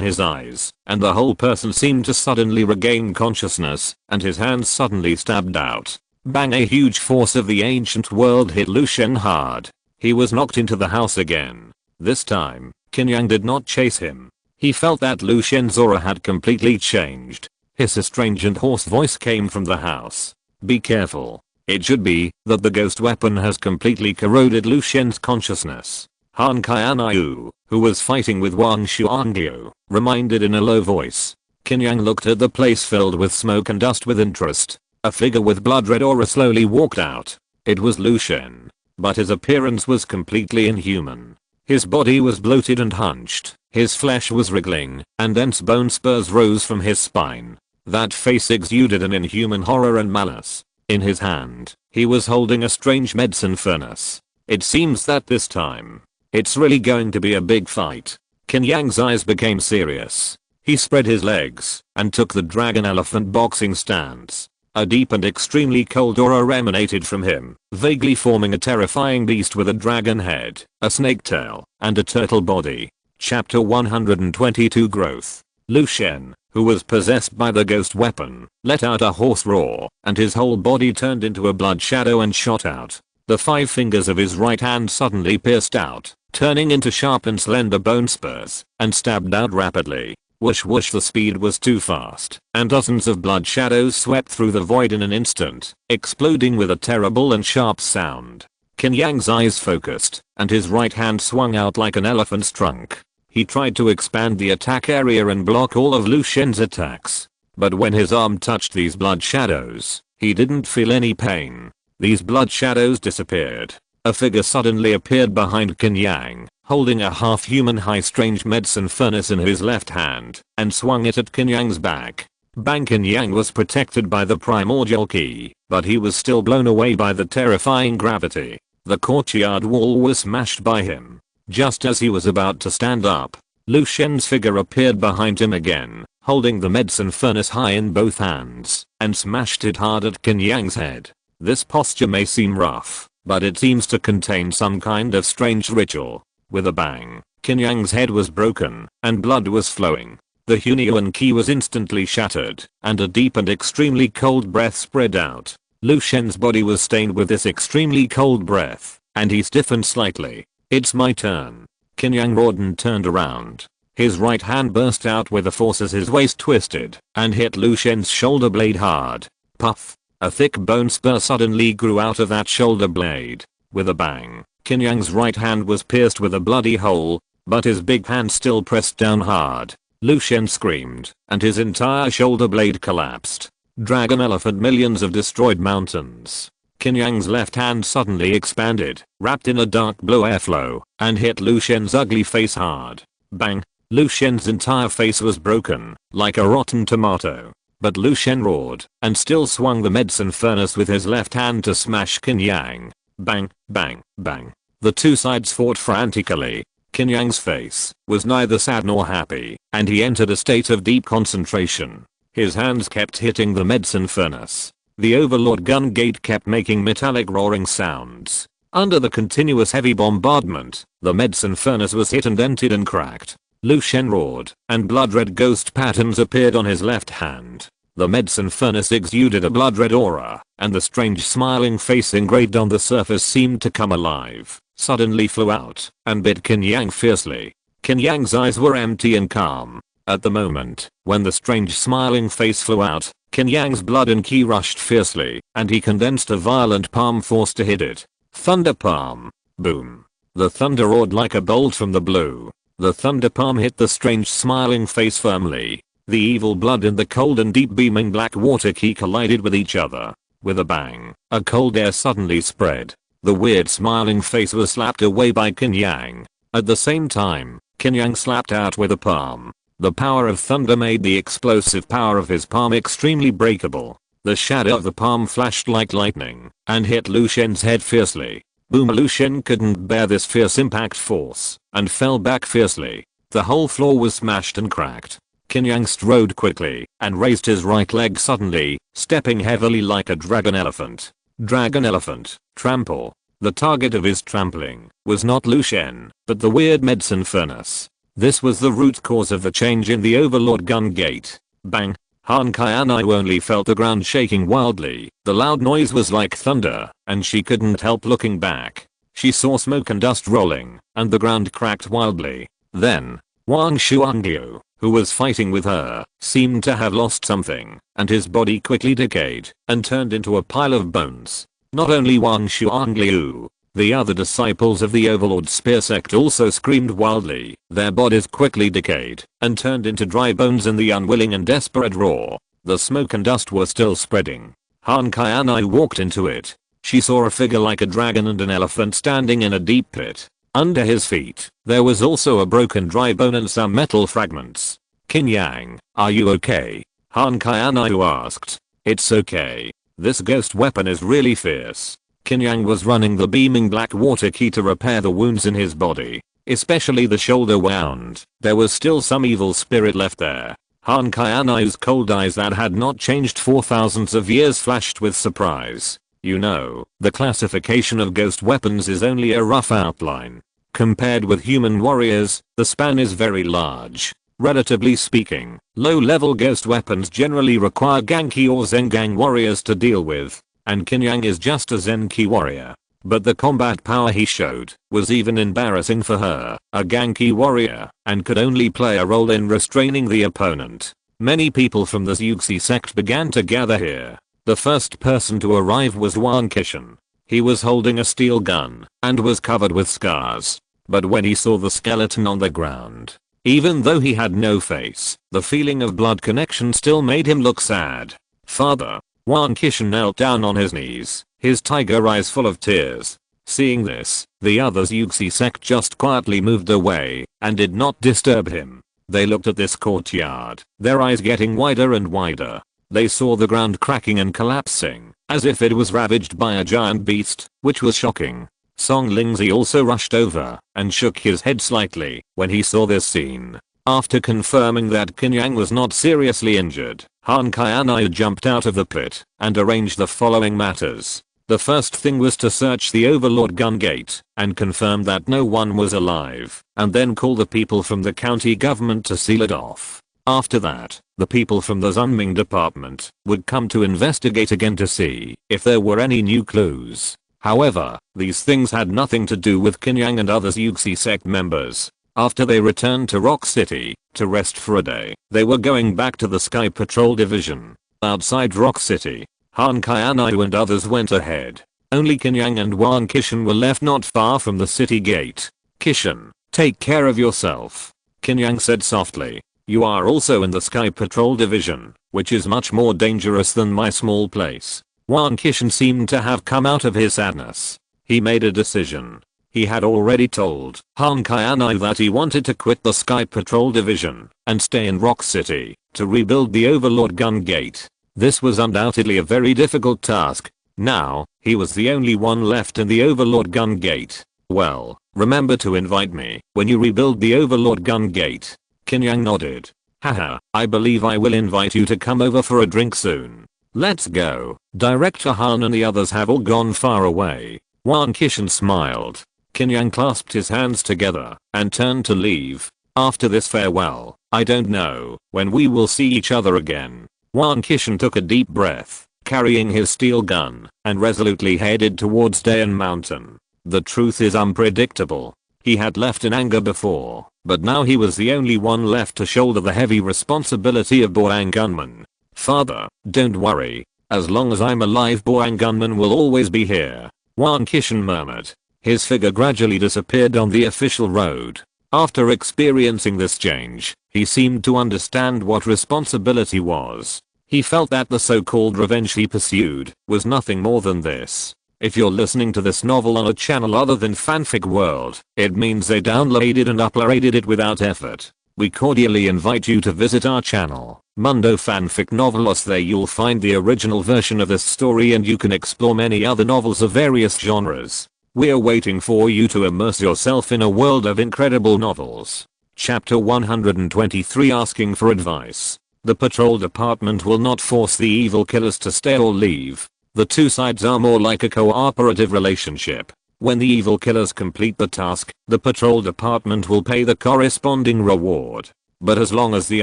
his eyes, and the whole person seemed to suddenly regain consciousness, and his hands suddenly stabbed out. Bang! A huge force of the ancient world hit Lu Shen hard. He was knocked into the house again. This time, Qin Yang did not chase him. He felt that Lu Shen's aura had completely changed. His astringent hoarse voice came from the house. Be careful. It should be that the ghost weapon has completely corroded Lu Shen's consciousness. Han Qianyu, who was fighting with Wang Shuangyu, reminded in a low voice. Qin Yang looked at the place filled with smoke and dust with interest. A figure with blood-red aura slowly walked out. It was Lu Shen. But his appearance was completely inhuman. His body was bloated and hunched, his flesh was wriggling, and dense bone spurs rose from his spine. That face exuded an inhuman horror and malice. In his hand, he was holding a strange medicine furnace. It seems that this time, it's really going to be a big fight. Qin Yang's eyes became serious. He spread his legs and took the dragon elephant boxing stance. A deep and extremely cold aura emanated from him, vaguely forming a terrifying beast with a dragon head, a snake tail, and a turtle body. Chapter 122 Growth. Lu Shen, who was possessed by the ghost weapon, let out a hoarse roar, and his whole body turned into a blood shadow and shot out. The 5 fingers of his right hand suddenly pierced out, turning into sharp and slender bone spurs, and stabbed out rapidly. Whoosh whoosh, the speed was too fast, and dozens of blood shadows swept through the void in an instant, exploding with a terrible and sharp sound. Qin Yang's eyes focused, and his right hand swung out like an elephant's trunk. He tried to expand the attack area and block all of Lu Shen's attacks. But when his arm touched these blood shadows, he didn't feel any pain. These blood shadows disappeared. A figure suddenly appeared behind Qin Yang, holding a half-human high-strange medicine furnace in his left hand, and swung it at Qin Yang's back. Bang! Qin Yang was protected by the primordial key, but he was still blown away by the terrifying gravity. The courtyard wall was smashed by him. Just as he was about to stand up, Lu Shen's figure appeared behind him again, holding the medicine furnace high in both hands, and smashed it hard at Qin Yang's head. This posture may seem rough, but it seems to contain some kind of strange ritual. With a bang, Qin Yang's head was broken, and blood was flowing. The Hunyuan key was instantly shattered, and a deep and extremely cold breath spread out. Lu Shen's body was stained with this extremely cold breath, and he stiffened slightly. It's my turn. Qin Yang roared and turned around. His right hand burst out with a force as his waist twisted, and hit Lu Shen's shoulder blade hard. Puff! A thick bone spur suddenly grew out of that shoulder blade. With a bang, Qin Yang's right hand was pierced with a bloody hole, but his big hand still pressed down hard. Lu Shen screamed, and his entire shoulder blade collapsed. Dragon elephant, millions of destroyed mountains. Qin Yang's left hand suddenly expanded, wrapped in a dark blue airflow, and hit Lu Shen's ugly face hard. Bang! Lu Shen's entire face was broken, like a rotten tomato. But Lu Shen roared, and still swung the medicine furnace with his left hand to smash Qin Yang. Bang, bang, bang. The two sides fought frantically. Qin Yang's face was neither sad nor happy, and he entered a state of deep concentration. His hands kept hitting the medicine furnace. The Overlord gun gate kept making metallic roaring sounds. Under the continuous heavy bombardment, the medicine furnace was hit and dented and cracked. Lu Shen roared, and blood-red ghost patterns appeared on his left hand. The medicine furnace exuded a blood-red aura, and the strange smiling face engraved on the surface seemed to come alive, suddenly flew out, and bit Qin Yang fiercely. Qin Yang's eyes were empty and calm. At the moment, when the strange smiling face flew out, Qin Yang's blood and ki rushed fiercely, and he condensed a violent palm force to hit it. Thunder palm. Boom. The thunder roared like a bolt from the blue. The thunder palm hit the strange smiling face firmly. The evil blood and the cold and deep beaming black water ki collided with each other. With a bang, a cold air suddenly spread. The weird smiling face was slapped away by Qin Yang. At the same time, Qin Yang slapped out with a palm. The power of thunder made the explosive power of his palm extremely breakable. The shadow of the palm flashed like lightning and hit Lu Shen's head fiercely. Boom! Lu Shen couldn't bear this fierce impact force and fell back fiercely. The whole floor was smashed and cracked. Qin Yang strode quickly and raised his right leg suddenly, stepping heavily like a dragon elephant. Dragon elephant, trample. The target of his trampling was not Lu Shen, but the weird medicine furnace. This was the root cause of the change in the Overlord gun gate. Bang! Han Qianyu only felt the ground shaking wildly. The loud noise was like thunder, and she couldn't help looking back. She saw smoke and dust rolling, and the ground cracked wildly. Then, Wang Shuangliu, who was fighting with her, seemed to have lost something, and his body quickly decayed and turned into a pile of bones. Not only Wang Shuangliu, the other disciples of the Overlord Spear sect also screamed wildly. Their bodies quickly decayed and turned into dry bones in the unwilling and desperate roar. The smoke and dust were still spreading. Han Kaianai walked into it. She saw a figure like a dragon and an elephant standing in a deep pit. Under his feet, there was also a broken dry bone and some metal fragments. Qin Yang, are you okay? Han Kaianai asked. It's okay. This ghost weapon is really fierce. Qin Yang was running the beaming black water key to repair the wounds in his body, especially the shoulder wound. There was still some evil spirit left there. Han Kaianai's cold eyes that had not changed for thousands of years flashed with surprise. You know, the classification of ghost weapons is only a rough outline. Compared with human warriors, the span is very large. Relatively speaking, low-level ghost weapons generally require Genki or Zengang warriors to deal with, and Qin Yang is just a Zenki warrior. But the combat power he showed was even embarrassing for her, a Genki warrior, and could only play a role in restraining the opponent. Many people from the Yuxi sect began to gather here. The first person to arrive was Wang Qishan. He was holding a steel gun and was covered with scars. But when he saw the skeleton on the ground, even though he had no face, the feeling of blood connection still made him look sad. Father. Wang Qishan knelt down on his knees, his tiger eyes full of tears. Seeing this, the others Yuxi sect just quietly moved away and did not disturb him. They looked at this courtyard, their eyes getting wider and wider. They saw the ground cracking and collapsing, as if it was ravaged by a giant beast, which was shocking. Song Lingzi also rushed over and shook his head slightly when he saw this scene. After confirming that Qin Yang was not seriously injured, Han Kaianai jumped out of the pit and arranged the following matters. The first thing was to search the Overlord gun gate and confirm that no one was alive, and then call the people from the county government to seal it off. After that, the people from the Zunming department would come to investigate again to see if there were any new clues. However, these things had nothing to do with Qin Yang and other Yuxi sect members. After they returned to Rock City to rest for a day, they were going back to the Sky Patrol Division. Outside Rock City, Han Kaianai and others went ahead. Only Qin Yang and Wang Qishan were left not far from the city gate. Qishan, take care of yourself. Qin Yang said softly. You are also in the Sky Patrol Division, which is much more dangerous than my small place. Wang Qishan seemed to have come out of his sadness. He made a decision. He had already told Han Kaianai that he wanted to quit the Sky Patrol Division and stay in Rock City to rebuild the Overlord gun gate. This was undoubtedly a very difficult task. Now, he was the only one left in the Overlord gun gate. Well, remember to invite me when you rebuild the Overlord gun gate. Qin Yang nodded. Haha, I believe I will invite you to come over for a drink soon. Let's go. Director Han and the others have all gone far away. Wang Qishan smiled. Qin Yang clasped his hands together and turned to leave. After this farewell, I don't know when we will see each other again. Wang Qishan took a deep breath, carrying his steel gun, and resolutely headed towards Dayan Mountain. The truth is unpredictable. He had left in anger before, but now he was the only one left to shoulder the heavy responsibility of Boang Gunman. Father, don't worry. As long as I'm alive, Boang Gunman will always be here. Wang Qishan murmured. His figure gradually disappeared on the official road. After experiencing this change, he seemed to understand what responsibility was. He felt that the so-called revenge he pursued was nothing more than this. If you're listening to this novel on a channel other than Fanfic World, it means they downloaded and uploaded it without effort. We cordially invite you to visit our channel, Mundo Fanfic Novelos. There you'll find the original version of this story and you can explore many other novels of various genres. We're waiting for you to immerse yourself in a world of incredible novels. Chapter 123, Asking for Advice. The patrol department will not force the evil killers to stay or leave. The two sides are more like a cooperative relationship. When the evil killers complete the task, the patrol department will pay the corresponding reward. But as long as the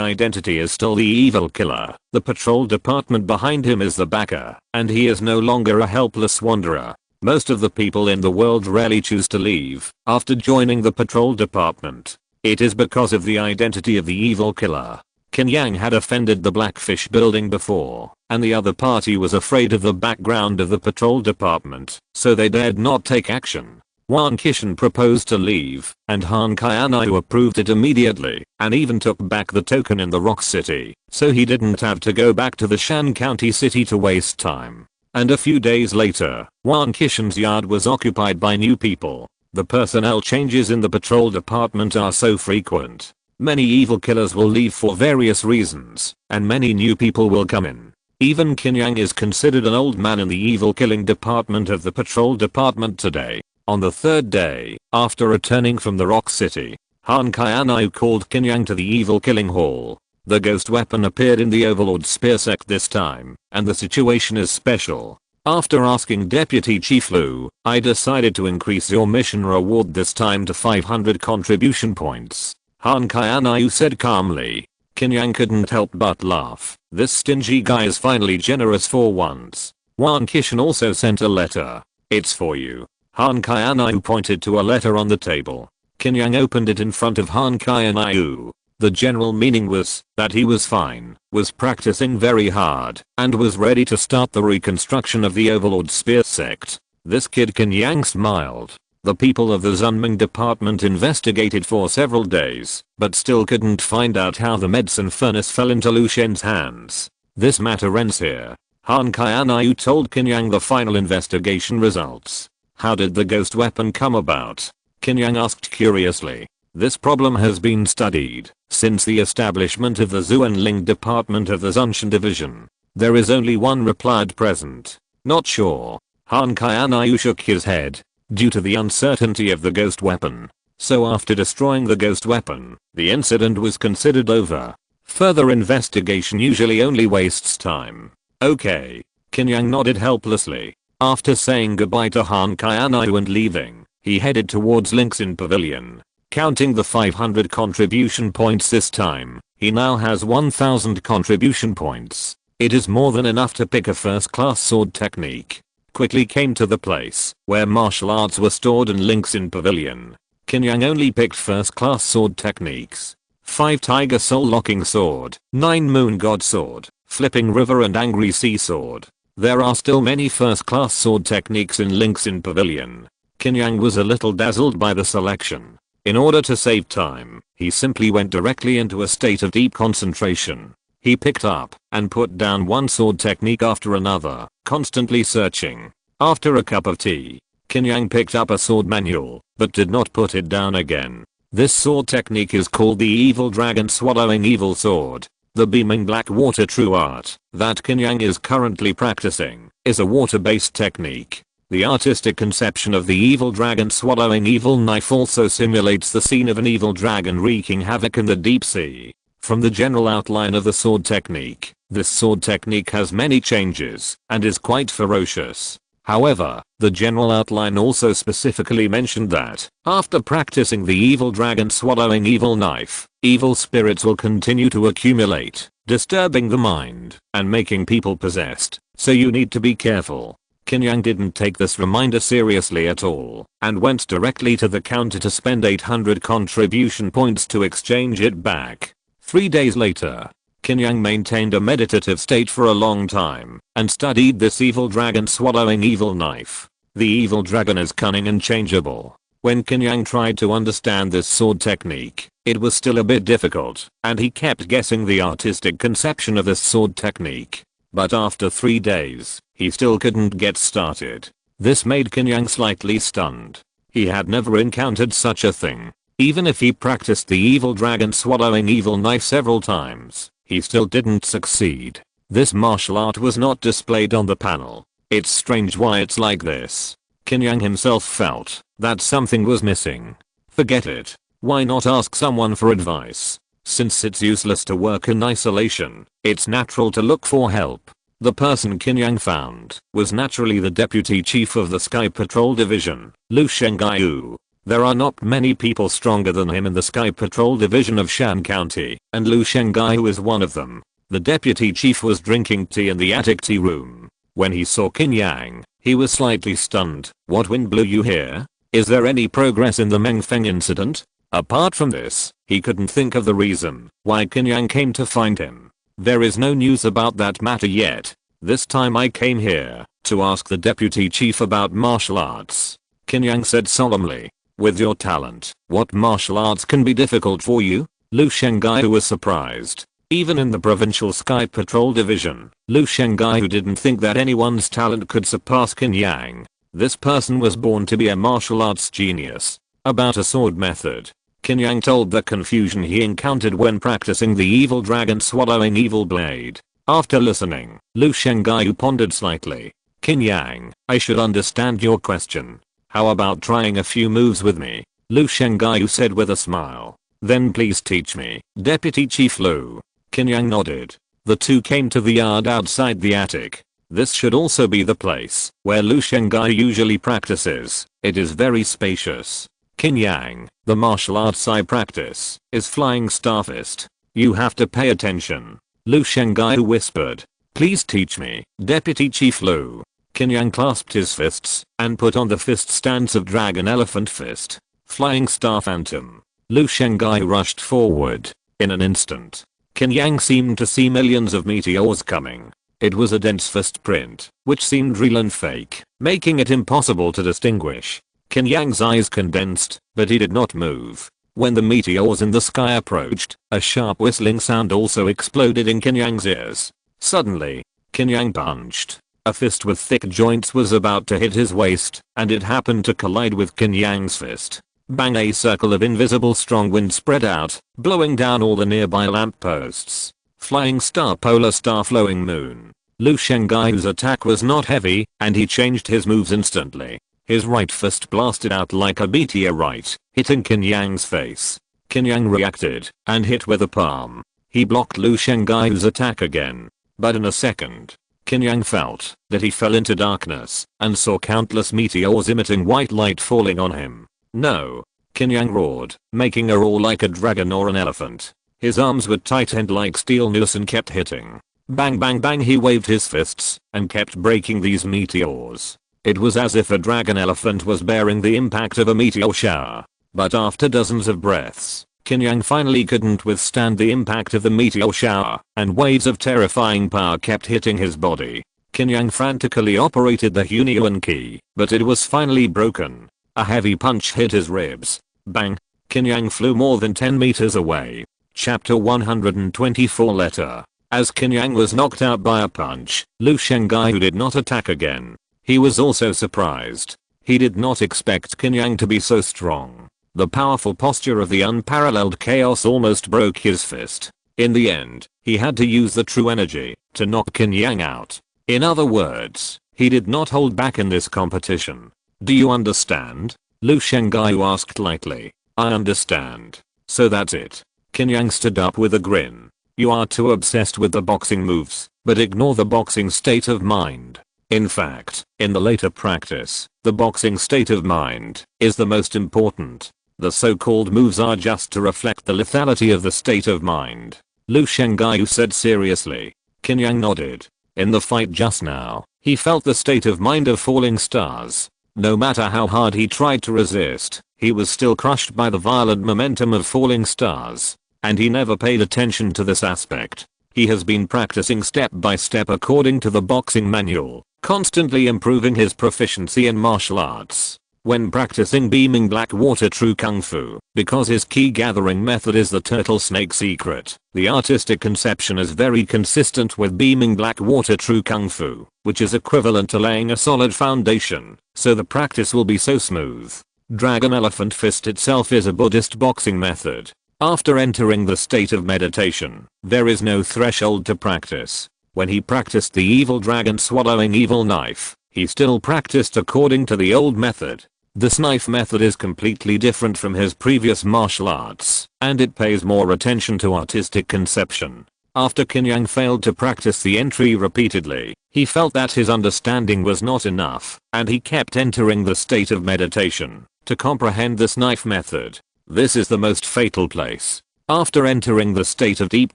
identity is still the evil killer, the patrol department behind him is the backer, and he is no longer a helpless wanderer. Most of the people in the world rarely choose to leave after joining the patrol department. It is because of the identity of the evil killer. Qin Yang had offended the Blackfish building before, and the other party was afraid of the background of the patrol department, so they dared not take action. Wan Qishan proposed to leave, and Han Qianyu approved it immediately, and even took back the token in the Rock City, so he didn't have to go back to the Shan County city to waste time. And a few days later, Wan Qishan's yard was occupied by new people. The personnel changes in the patrol department are so frequent. Many evil killers will leave for various reasons, and many new people will come in. Even Qin Yang is considered an old man in the evil killing department of the patrol department today. On the third day, after returning from the Rock City, Han Qianyu called Qin Yang to the evil killing hall. The ghost weapon appeared in the Overlord Spear sect this time, and the situation is special. After asking Deputy Chief Lu, I decided to increase your mission reward this time to 500 contribution points. Han Qianyu said calmly. Qin Yang couldn't help but laugh. This stingy guy is finally generous for once. Wan Qishan also sent a letter. It's for you. Han Qianyu pointed to a letter on the table. Qin Yang opened it in front of Han Qianyu. The general meaning was that he was fine, was practicing very hard, and was ready to start the reconstruction of the Overlord Spear sect. This kid Qin Yang smiled. The people of the Zunming department investigated for several days, but still couldn't find out how the medicine furnace fell into Lu Shen's hands. This matter ends here. Han Qianyu told Qin Yang the final investigation results. How did the ghost weapon come about? Qin Yang asked curiously. This problem has been studied since the establishment of the Zuanling department of the Zunshan division. There is only one reply at present. Not sure. Han Qianyu shook his head. Due to the uncertainty of the ghost weapon. So after destroying the ghost weapon, the incident was considered over. Further investigation usually only wastes time. Okay. Qin Yang nodded helplessly. After saying goodbye to Han Qianyu and leaving, he headed towards Linxin Pavilion. Counting the 500 contribution points this time, he now has 1000 contribution points. It is more than enough to pick a first-class sword technique. Quickly came to the place where martial arts were stored in Linxin Pavilion. Qin Yang only picked first-class sword techniques. 5 Tiger Soul Locking Sword, 9 Moon God Sword, Flipping River and Angry Sea Sword. There are still many first-class sword techniques in Linxin Pavilion. Qin Yang was a little dazzled by the selection. In order to save time, he simply went directly into a state of deep concentration. He picked up and put down one sword technique after another, constantly searching. After a cup of tea, Qin Yang picked up a sword manual, but did not put it down again. This sword technique is called the Evil Dragon Swallowing Evil Sword. The beaming black water true art that Qin Yang is currently practicing is a water-based technique. The artistic conception of the evil dragon swallowing evil knife also simulates the scene of an evil dragon wreaking havoc in the deep sea. From the general outline of the sword technique, this sword technique has many changes and is quite ferocious. However, the general outline also specifically mentioned that, after practicing the evil dragon swallowing evil knife, evil spirits will continue to accumulate, disturbing the mind and making people possessed, so you need to be careful. Qin Yang didn't take this reminder seriously at all, and went directly to the counter to spend 800 contribution points to exchange it back. 3 days later, Qin Yang maintained a meditative state for a long time, and studied this evil dragon swallowing evil knife. The evil dragon is cunning and changeable. When Qin Yang tried to understand this sword technique, it was still a bit difficult, and he kept guessing the artistic conception of this sword technique. But after 3 days, he still couldn't get started. This made Qin Yang slightly stunned. He had never encountered such a thing. Even if he practiced the evil dragon swallowing evil knife several times, he still didn't succeed. This martial art was not displayed on the panel. It's strange why it's like this. Qin Yang himself felt that something was missing. Forget it. Why not ask someone for advice? Since it's useless to work in isolation, it's natural to look for help. The person Qin Yang found was naturally the deputy chief of the Sky Patrol Division, Lu Shengaiyu. There are not many people stronger than him in the Sky Patrol Division of Shan County, and Lu Shengaiyu is one of them. The deputy chief was drinking tea in the attic tea room. When he saw Qin Yang, he was slightly stunned. What wind blew you here? Is there any progress in the Mengfeng incident? Apart from this, he couldn't think of the reason why Qin Yang came to find him. There is no news about that matter yet. This time I came here to ask the deputy chief about martial arts. Qin Yang said solemnly. With your talent, what martial arts can be difficult for you? Lu Shengai was surprised. Even in the provincial Sky Patrol division, Lu Shengai didn't think that anyone's talent could surpass Qin Yang. This person was born to be a martial arts genius. About a sword method, Qin Yang told the confusion he encountered when practicing the evil dragon swallowing evil blade. After listening, Lu Shengai pondered slightly. Qin Yang, I should understand your question. How about trying a few moves with me? Lu Shengai said with a smile. Then please teach me, Deputy Chief Lu. Qin Yang nodded. The two came to the yard outside the attic. This should also be the place where Lu Shengai usually practices. It is very spacious. Qin Yang, the martial arts I practice is Flying Star Fist. You have to pay attention. Lu Shengai whispered. Please teach me, Deputy Chief Lu. Qin Yang clasped his fists and put on the fist stance of Dragon Elephant Fist. Flying Star Phantom. Lu Shengai rushed forward. In an instant, Qin Yang seemed to see millions of meteors coming. It was a dense fist print, which seemed real and fake, making it impossible to distinguish. Qin Yang's eyes condensed, but he did not move. When the meteors in the sky approached, a sharp whistling sound also exploded in Qin Yang's ears. Suddenly, Qin Yang punched. A fist with thick joints was about to hit his waist, and it happened to collide with Qin Yang's fist. Bang! A circle of invisible strong wind spread out, blowing down all the nearby lampposts. Flying Star Polar Star Flowing Moon. Lu Shengai's attack was not heavy, and he changed his moves instantly. His right fist blasted out like a meteorite, hitting Qin Yang's face. Qin Yang reacted, and hit with a palm. He blocked Lu Shengai's attack again. But in a second, Qin Yang felt that he fell into darkness and saw countless meteors emitting white light falling on him. No! Qin Yang roared, making a roar like a dragon or an elephant. His arms were tightened like steel noose and kept hitting. Bang bang bang, he waved his fists and kept breaking these meteors. It was as if a dragon elephant was bearing the impact of a meteor shower. But after dozens of breaths, Qin Yang finally couldn't withstand the impact of the meteor shower, and waves of terrifying power kept hitting his body. Qin Yang frantically operated the Hunyuan key, but it was finally broken. A heavy punch hit his ribs. Bang! Qin Yang flew more than 10 meters away. Chapter 124 Letter. As Qin Yang was knocked out by a punch, Lu Shengai did not attack again. He was also surprised. He did not expect Qin Yang to be so strong. The powerful posture of the unparalleled chaos almost broke his fist. In the end, he had to use the true energy to knock Qin Yang out. In other words, he did not hold back in this competition. Do you understand? Lu Shengai asked lightly. I understand. So that's it. Qin Yang stood up with a grin. You are too obsessed with the boxing moves, but ignore the boxing state of mind. In fact, in the later practice, the boxing state of mind is the most important. The so-called moves are just to reflect the lethality of the state of mind. Lu Shengai said seriously. Qin Yang nodded. In the fight just now, he felt the state of mind of falling stars. No matter how hard he tried to resist, he was still crushed by the violent momentum of falling stars. And he never paid attention to this aspect. He has been practicing step by step according to the boxing manual, constantly improving his proficiency in martial arts. When practicing beaming black water true kung fu, because his key gathering method is the turtle snake secret, the artistic conception is very consistent with beaming black water true kung fu, which is equivalent to laying a solid foundation, so the practice will be so smooth. Dragon Elephant Fist itself is a Buddhist boxing method. After entering the state of meditation, there is no threshold to practice. When he practiced the evil dragon swallowing evil knife, he still practiced according to the old method. This knife method is completely different from his previous martial arts, and it pays more attention to artistic conception. After Qin Yang failed to practice the entry repeatedly, he felt that his understanding was not enough, and he kept entering the state of meditation to comprehend this knife method. This is the most fatal place. After entering the state of deep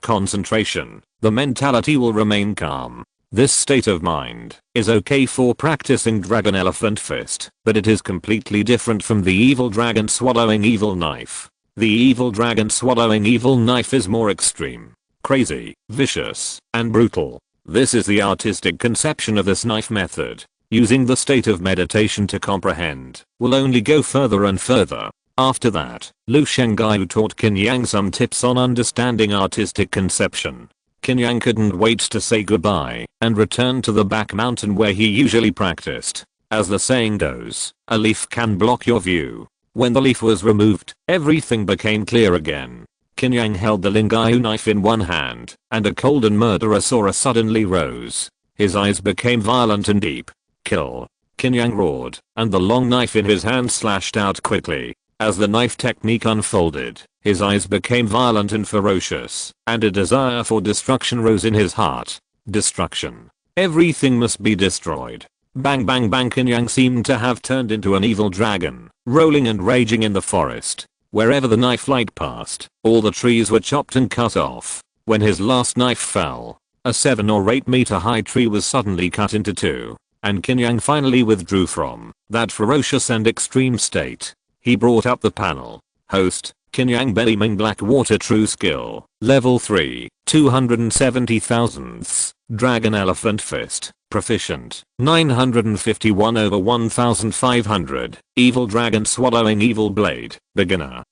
concentration, the mentality will remain calm. This state of mind is okay for practicing Dragon Elephant Fist, but it is completely different from the evil dragon swallowing evil knife. The evil dragon swallowing evil knife is more extreme, crazy, vicious, and brutal. This is the artistic conception of this knife method. Using the state of meditation to comprehend will only go further and further. After that, Lu Shengaiyu taught Qin Yang some tips on understanding artistic conception. Qin Yang couldn't wait to say goodbye and return to the back mountain where he usually practiced. As the saying goes, a leaf can block your view. When the leaf was removed, everything became clear again. Qin Yang held the Lingaiyu knife in one hand, and a cold and murderous aura suddenly rose. His eyes became violent and deep. Kill! Qin Yang roared, and the long knife in his hand slashed out quickly. As the knife technique unfolded, his eyes became violent and ferocious, and a desire for destruction rose in his heart. Destruction. Everything must be destroyed. Bang bang bang. Qin Yang seemed to have turned into an evil dragon, rolling and raging in the forest. Wherever the knife light passed, all the trees were chopped and cut off. When his last knife fell, a 7 or 8 meter high tree was suddenly cut into two, and Qin Yang finally withdrew from that ferocious and extreme state. He brought up the panel. Host, Qin Yang Beaming Black Water True Skill, Level 3, 270 thousandths, Dragon Elephant Fist, Proficient, 951 over 1500, Evil Dragon Swallowing Evil Blade, Beginner.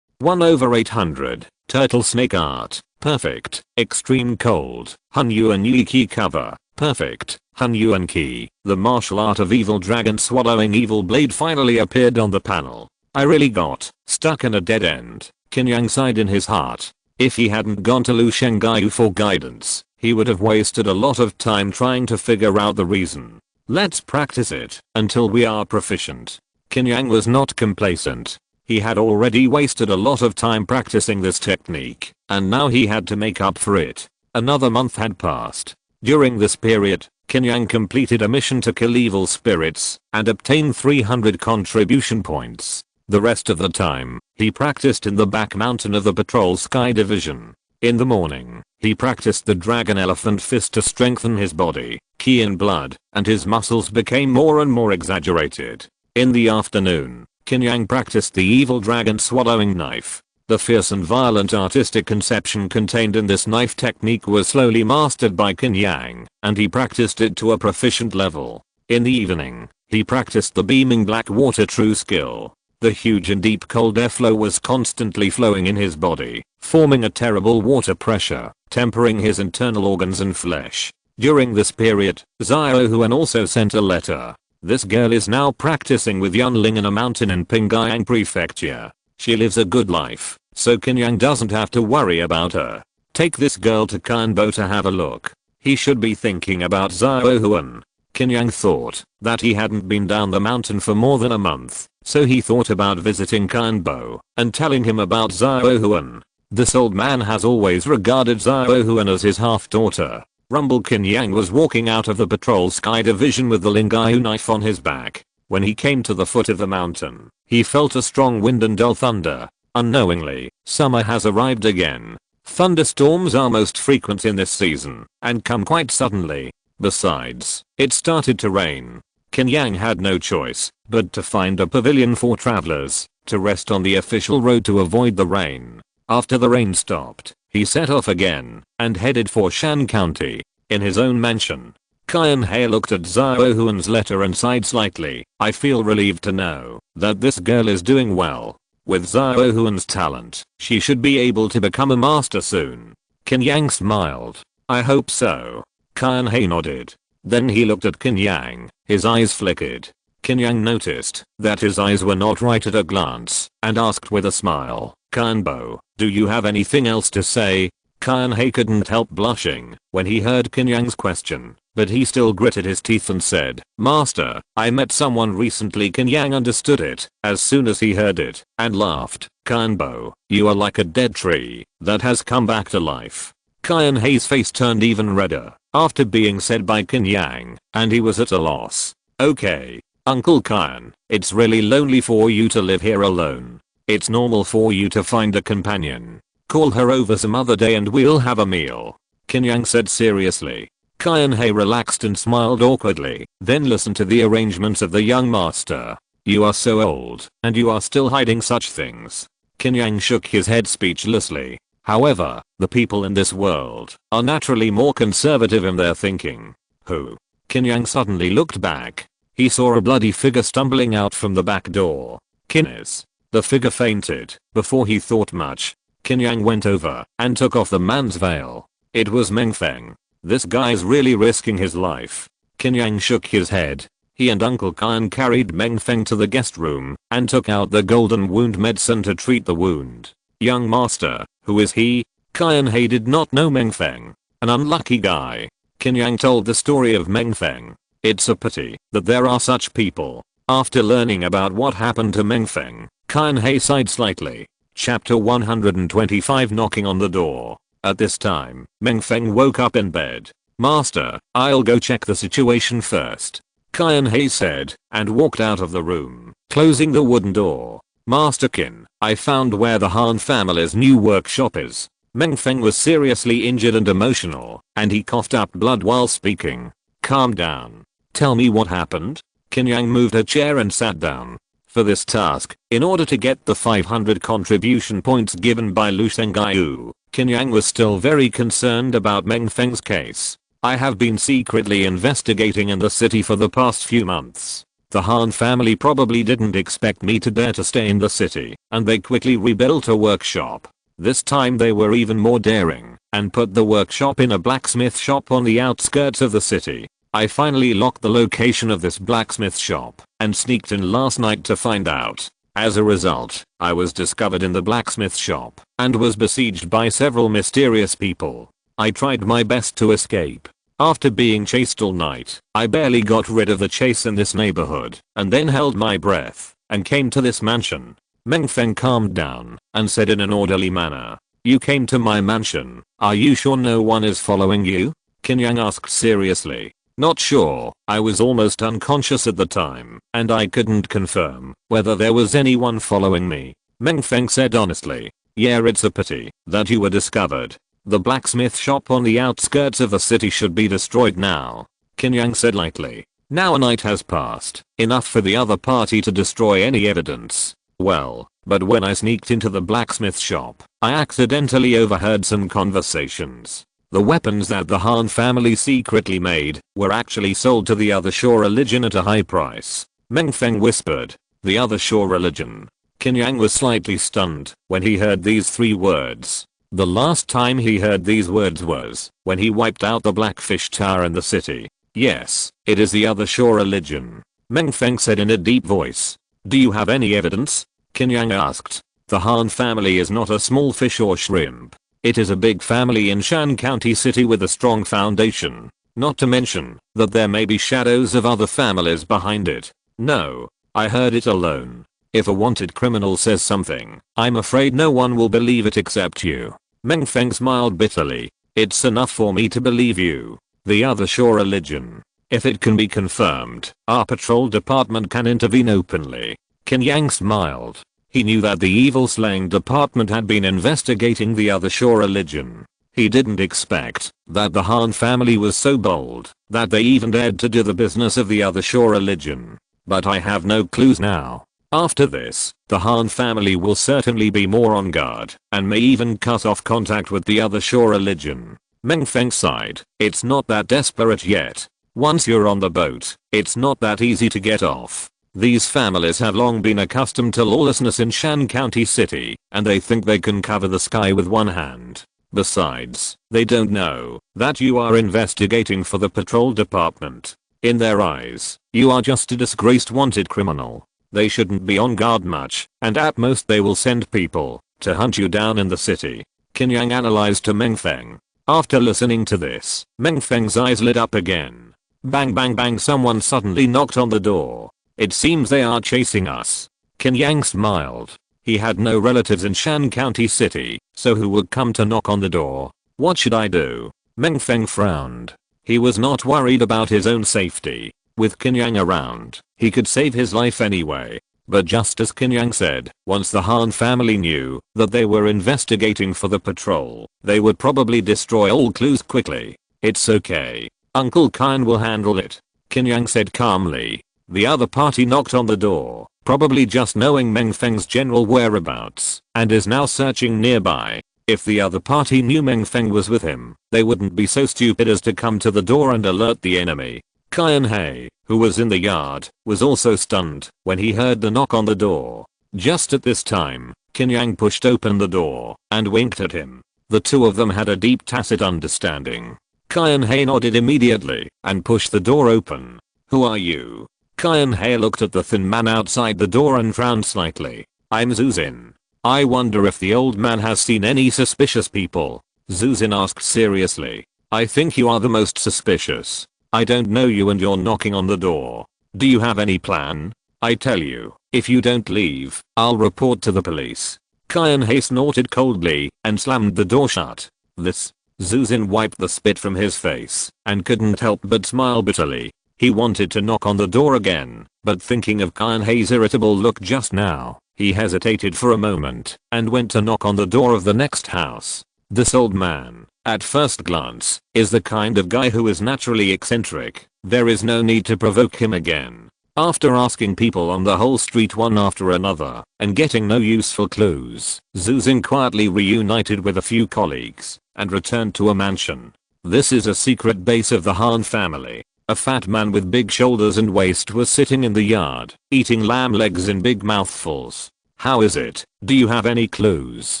1 over 800, Turtle Snake Art, Perfect, Extreme Cold, Hun Yuan Yi Key Cover, Perfect, Hun Yuan Key. The martial art of Evil Dragon Swallowing Evil Blade finally appeared on the panel. I really got stuck in a dead end. Qin Yang sighed in his heart. If he hadn't gone to Lu Shengaiyu for guidance, he would have wasted a lot of time trying to figure out the reason. Let's practice it until we are proficient. Qin Yang was not complacent. He had already wasted a lot of time practicing this technique, and now he had to make up for it. Another month had passed. During this period, Qin Yang completed a mission to kill evil spirits and obtain 300 contribution points. The rest of the time, he practiced in the back mountain of the Patrol Sky Division. In the morning, he practiced the Dragon Elephant Fist to strengthen his body, ki and blood, and his muscles became more and more exaggerated. In the afternoon, Qin Yang practiced the Evil Dragon Swallowing Knife. The fierce and violent artistic conception contained in this knife technique was slowly mastered by Qin Yang, and he practiced it to a proficient level. In the evening, he practiced the Beaming Black Water True Skill. The huge and deep cold airflow was constantly flowing in his body, forming a terrible water pressure, tempering his internal organs and flesh. During this period, Xiao Huan also sent a letter. This girl is now practicing with Yunling in a mountain in Pingyang Prefecture. She lives a good life, so Qin Yang doesn't have to worry about her. Take this girl to Kanbo to have a look. He should be thinking about Xiao Huan. Qin Yang thought that he hadn't been down the mountain for more than a month, so he thought about visiting Kanbo and telling him about Xiao Huan. This old man has always regarded Xiao Huan as his half-daughter. Rumble. Qin Yang was walking out of the Patrol Sky Division with the Lingaiyu knife on his back. When he came to the foot of the mountain, he felt a strong wind and dull thunder. Unknowingly, summer has arrived again. Thunderstorms are most frequent in this season and come quite suddenly. Besides, it started to rain. Qin Yang had no choice but to find a pavilion for travelers to rest on the official road to avoid the rain. After the rain stopped, he set off again and headed for Shan County. In his own mansion, Qian He looked at Xiao Huan's letter and sighed slightly. I feel relieved to know that this girl is doing well. With Xiao Huan's talent, she should be able to become a master soon. Qin Yang smiled. I hope so. Qian He nodded. Then he looked at Qin Yang. His eyes flickered. Qin Yang noticed that his eyes were not right at a glance and asked with a smile, Kanbo, do you have anything else to say? Qian He couldn't help blushing when he heard Qin Yang's question, but he still gritted his teeth and said, Master, I met someone recently. Qin Yang understood it as soon as he heard it and laughed. Kanbo, you are like a dead tree that has come back to life. Qian He's face turned even redder after being said by Qin Yang, and he was at a loss. Okay, Uncle Qian, it's really lonely for you to live here alone. It's normal for you to find a companion. Call her over some other day and we'll have a meal. Qin Yang said seriously. Qian He relaxed and smiled awkwardly, then listened to the arrangements of the young master. You are so old, and you are still hiding such things. Qin Yang shook his head speechlessly. However, the people in this world are naturally more conservative in their thinking. Who? Qin Yang suddenly looked back. He saw a bloody figure stumbling out from the back door. Qin is. The figure fainted. Before he thought much, Qin Yang went over and took off the man's veil. It was Meng Feng. This guy's really risking his life. Qin Yang shook his head. He and Uncle Qin carried Meng Feng to the guest room and took out the golden wound medicine to treat the wound. Young master, who is he? Qin He did not know Meng Feng. An unlucky guy. Qin Yang told the story of Meng Feng. It's a pity that there are such people. After learning about what happened to Meng Feng, Qin He sighed slightly. Chapter 125 Knocking on the door. At this time, Meng Feng woke up in bed. Master, I'll go check the situation first. Qin He said, and walked out of the room, closing the wooden door. Master Qin, I found where the Han family's new workshop is. Meng Feng was seriously injured and emotional, and he coughed up blood while speaking. Calm down. Tell me what happened? Qin Yang moved a chair and sat down. For this task, in order to get the 500 contribution points given by Lu Shengaiyu, Qin Yang was still very concerned about Meng Feng's case. I have been secretly investigating in the city for the past few months. The Han family probably didn't expect me to dare to stay in the city, and they quickly rebuilt a workshop. This time they were even more daring, and put the workshop in a blacksmith shop on the outskirts of the city. I finally locked the location of this blacksmith shop, and sneaked in last night to find out. As a result, I was discovered in the blacksmith shop, and was besieged by several mysterious people. I tried my best to escape. After being chased all night, I barely got rid of the chase in this neighborhood, and then held my breath, and came to this mansion. Meng Feng calmed down, and said in an orderly manner, you came to my mansion, are you sure no one is following you? Qin Yang asked seriously. Not sure, I was almost unconscious at the time, and I couldn't confirm whether there was anyone following me. Meng Feng said honestly, yeah, it's a pity that you were discovered. The blacksmith shop on the outskirts of the city should be destroyed now. Qin Yang said lightly. Now a night has passed, enough for the other party to destroy any evidence. Well, but when I sneaked into the blacksmith shop, I accidentally overheard some conversations. The weapons that the Han family secretly made were actually sold to the other Shore religion at a high price. Meng Feng whispered. The other Shore religion. Qin Yang was slightly stunned when he heard these three words. The last time he heard these words was when he wiped out the Blackfish Tower in the city. Yes, it is the other Shore religion. Meng Feng said in a deep voice. Do you have any evidence? Qin Yang asked. The Han family is not a small fish or shrimp. It is a big family in Shan County City with a strong foundation. Not to mention that there may be shadows of other families behind it. No, I heard it alone. If a wanted criminal says something, I'm afraid no one will believe it except you. Meng Feng smiled bitterly. It's enough for me to believe you. The other Shore religion. If it can be confirmed, our patrol department can intervene openly. Qin Yang smiled. He knew that the evil slaying department had been investigating the other Shore religion. He didn't expect that the Han family was so bold that they even dared to do the business of the other Shore religion. But I have no clues now. After this, the Han family will certainly be more on guard and may even cut off contact with the other Shore religion. Meng Feng sighed. It's not that desperate yet. Once you're on the boat, it's not that easy to get off. These families have long been accustomed to lawlessness in Shan County City, and they think they can cover the sky with one hand. Besides, they don't know that you are investigating for the patrol department. In their eyes, you are just a disgraced wanted criminal. They shouldn't be on guard much, and at most they will send people to hunt you down in the city. Qin Yang analyzed to Meng Feng. After listening to this, Meng Feng's eyes lit up again. Bang bang bang, someone suddenly knocked on the door. It seems they are chasing us. Qin Yang smiled. He had no relatives in Shan County City, so who would come to knock on the door? What should I do? Meng Feng frowned. He was not worried about his own safety. With Qin Yang around, he could save his life anyway. But just as Qin Yang said, once the Han family knew that they were investigating for the patrol, they would probably destroy all clues quickly. It's okay. Uncle Qin will handle it. Qin Yang said calmly. The other party knocked on the door. probably just knowing Meng Feng's general whereabouts, and is now searching nearby. If the other party knew Meng Feng was with him, they wouldn't be so stupid as to come to the door and alert the enemy. Qin Yang, who was in the yard, was also stunned when he heard the knock on the door. Just at this time, Qin Yang pushed open the door and winked at him. The two of them had a deep tacit understanding. Qin Yang nodded immediately and pushed the door open. "Who are you?" Qin Yang looked at the thin man outside the door and frowned slightly. "I'm Zuzin. I wonder if the old man has seen any suspicious people." Zuzin asked seriously. "I think you are the most suspicious. I don't know you and you're knocking on the door. Do you have any plan? I tell you, if you don't leave, I'll report to the police." Qin Yang snorted coldly and slammed the door shut. "This?" Zuzin wiped the spit from his face and couldn't help but smile bitterly. He wanted to knock on the door again, but thinking of Qin Yang's irritable look just now, he hesitated for a moment and went to knock on the door of the next house. This old man, at first glance, is the kind of guy who is naturally eccentric. There is no need to provoke him again. After asking people on the whole street one after another and getting no useful clues, Zuzin quietly reunited with a few colleagues and returned to a mansion. This is a secret base of the Han family. A fat man with big shoulders and waist was sitting in the yard, eating lamb legs in big mouthfuls. "How is it? Do you have any clues?"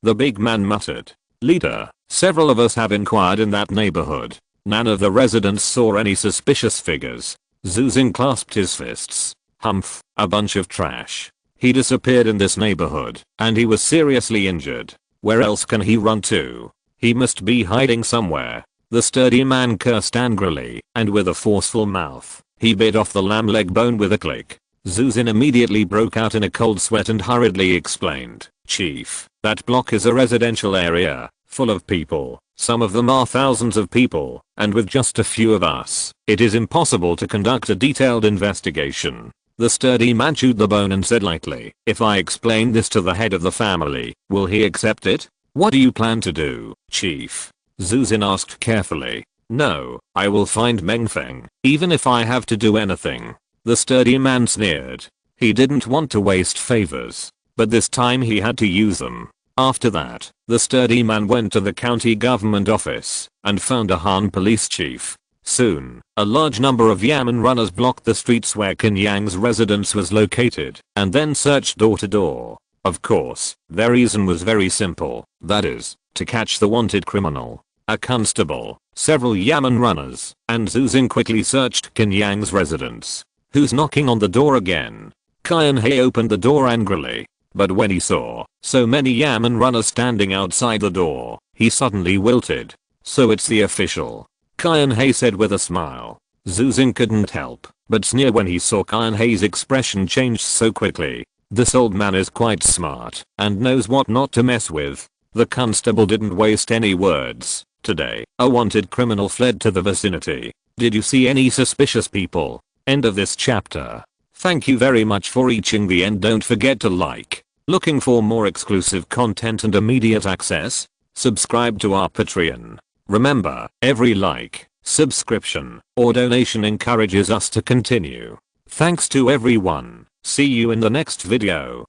the big man muttered. "Leader, several of us have inquired in that neighborhood. None of the residents saw any suspicious figures." Zuzin clasped his fists. "Humph, a bunch of trash. He disappeared in this neighborhood, and he was seriously injured. Where else can he run to? He must be hiding somewhere." The sturdy man cursed angrily, and with a forceful mouth, he bit off the lamb leg bone with a click. Zuzin immediately broke out in a cold sweat and hurriedly explained, "Chief, that block is a residential area, full of people. Some of them are thousands of people, and with just a few of us, it is impossible to conduct a detailed investigation." The sturdy man chewed the bone and said lightly, "If I explain this to the head of the family, will he accept it?" "What do you plan to do, Chief?" Zuzin asked carefully. "No, I will find Meng Feng, even if I have to do anything." The sturdy man sneered. He didn't want to waste favors, but this time he had to use them. After that, the sturdy man went to the county government office and found a Han police chief. Soon, a large number of Yamen runners blocked the streets where Qin Yang's residence was located and then searched door to door. Of course, their reason was very simple, that is, to catch the wanted criminal. A constable, several Yamen runners, and Zuzin quickly searched Qin Yang's residence. "Who's knocking on the door again?" Qin Yang opened the door angrily, but when he saw so many Yamen runners standing outside the door, he suddenly wilted. "So it's the official," Qin Yang said with a smile. Zuzin couldn't help but sneer when he saw Qin Yang's expression change so quickly. This old man is quite smart and knows what not to mess with. The constable didn't waste any words. "Today, a wanted criminal fled to the vicinity. Did you see any suspicious people?" End of this chapter. Thank you very much for reaching the end. Don't forget to like. Looking for more exclusive content and immediate access? Subscribe to our Patreon. Remember, every like, subscription, or donation encourages us to continue. Thanks to everyone. See you in the next video.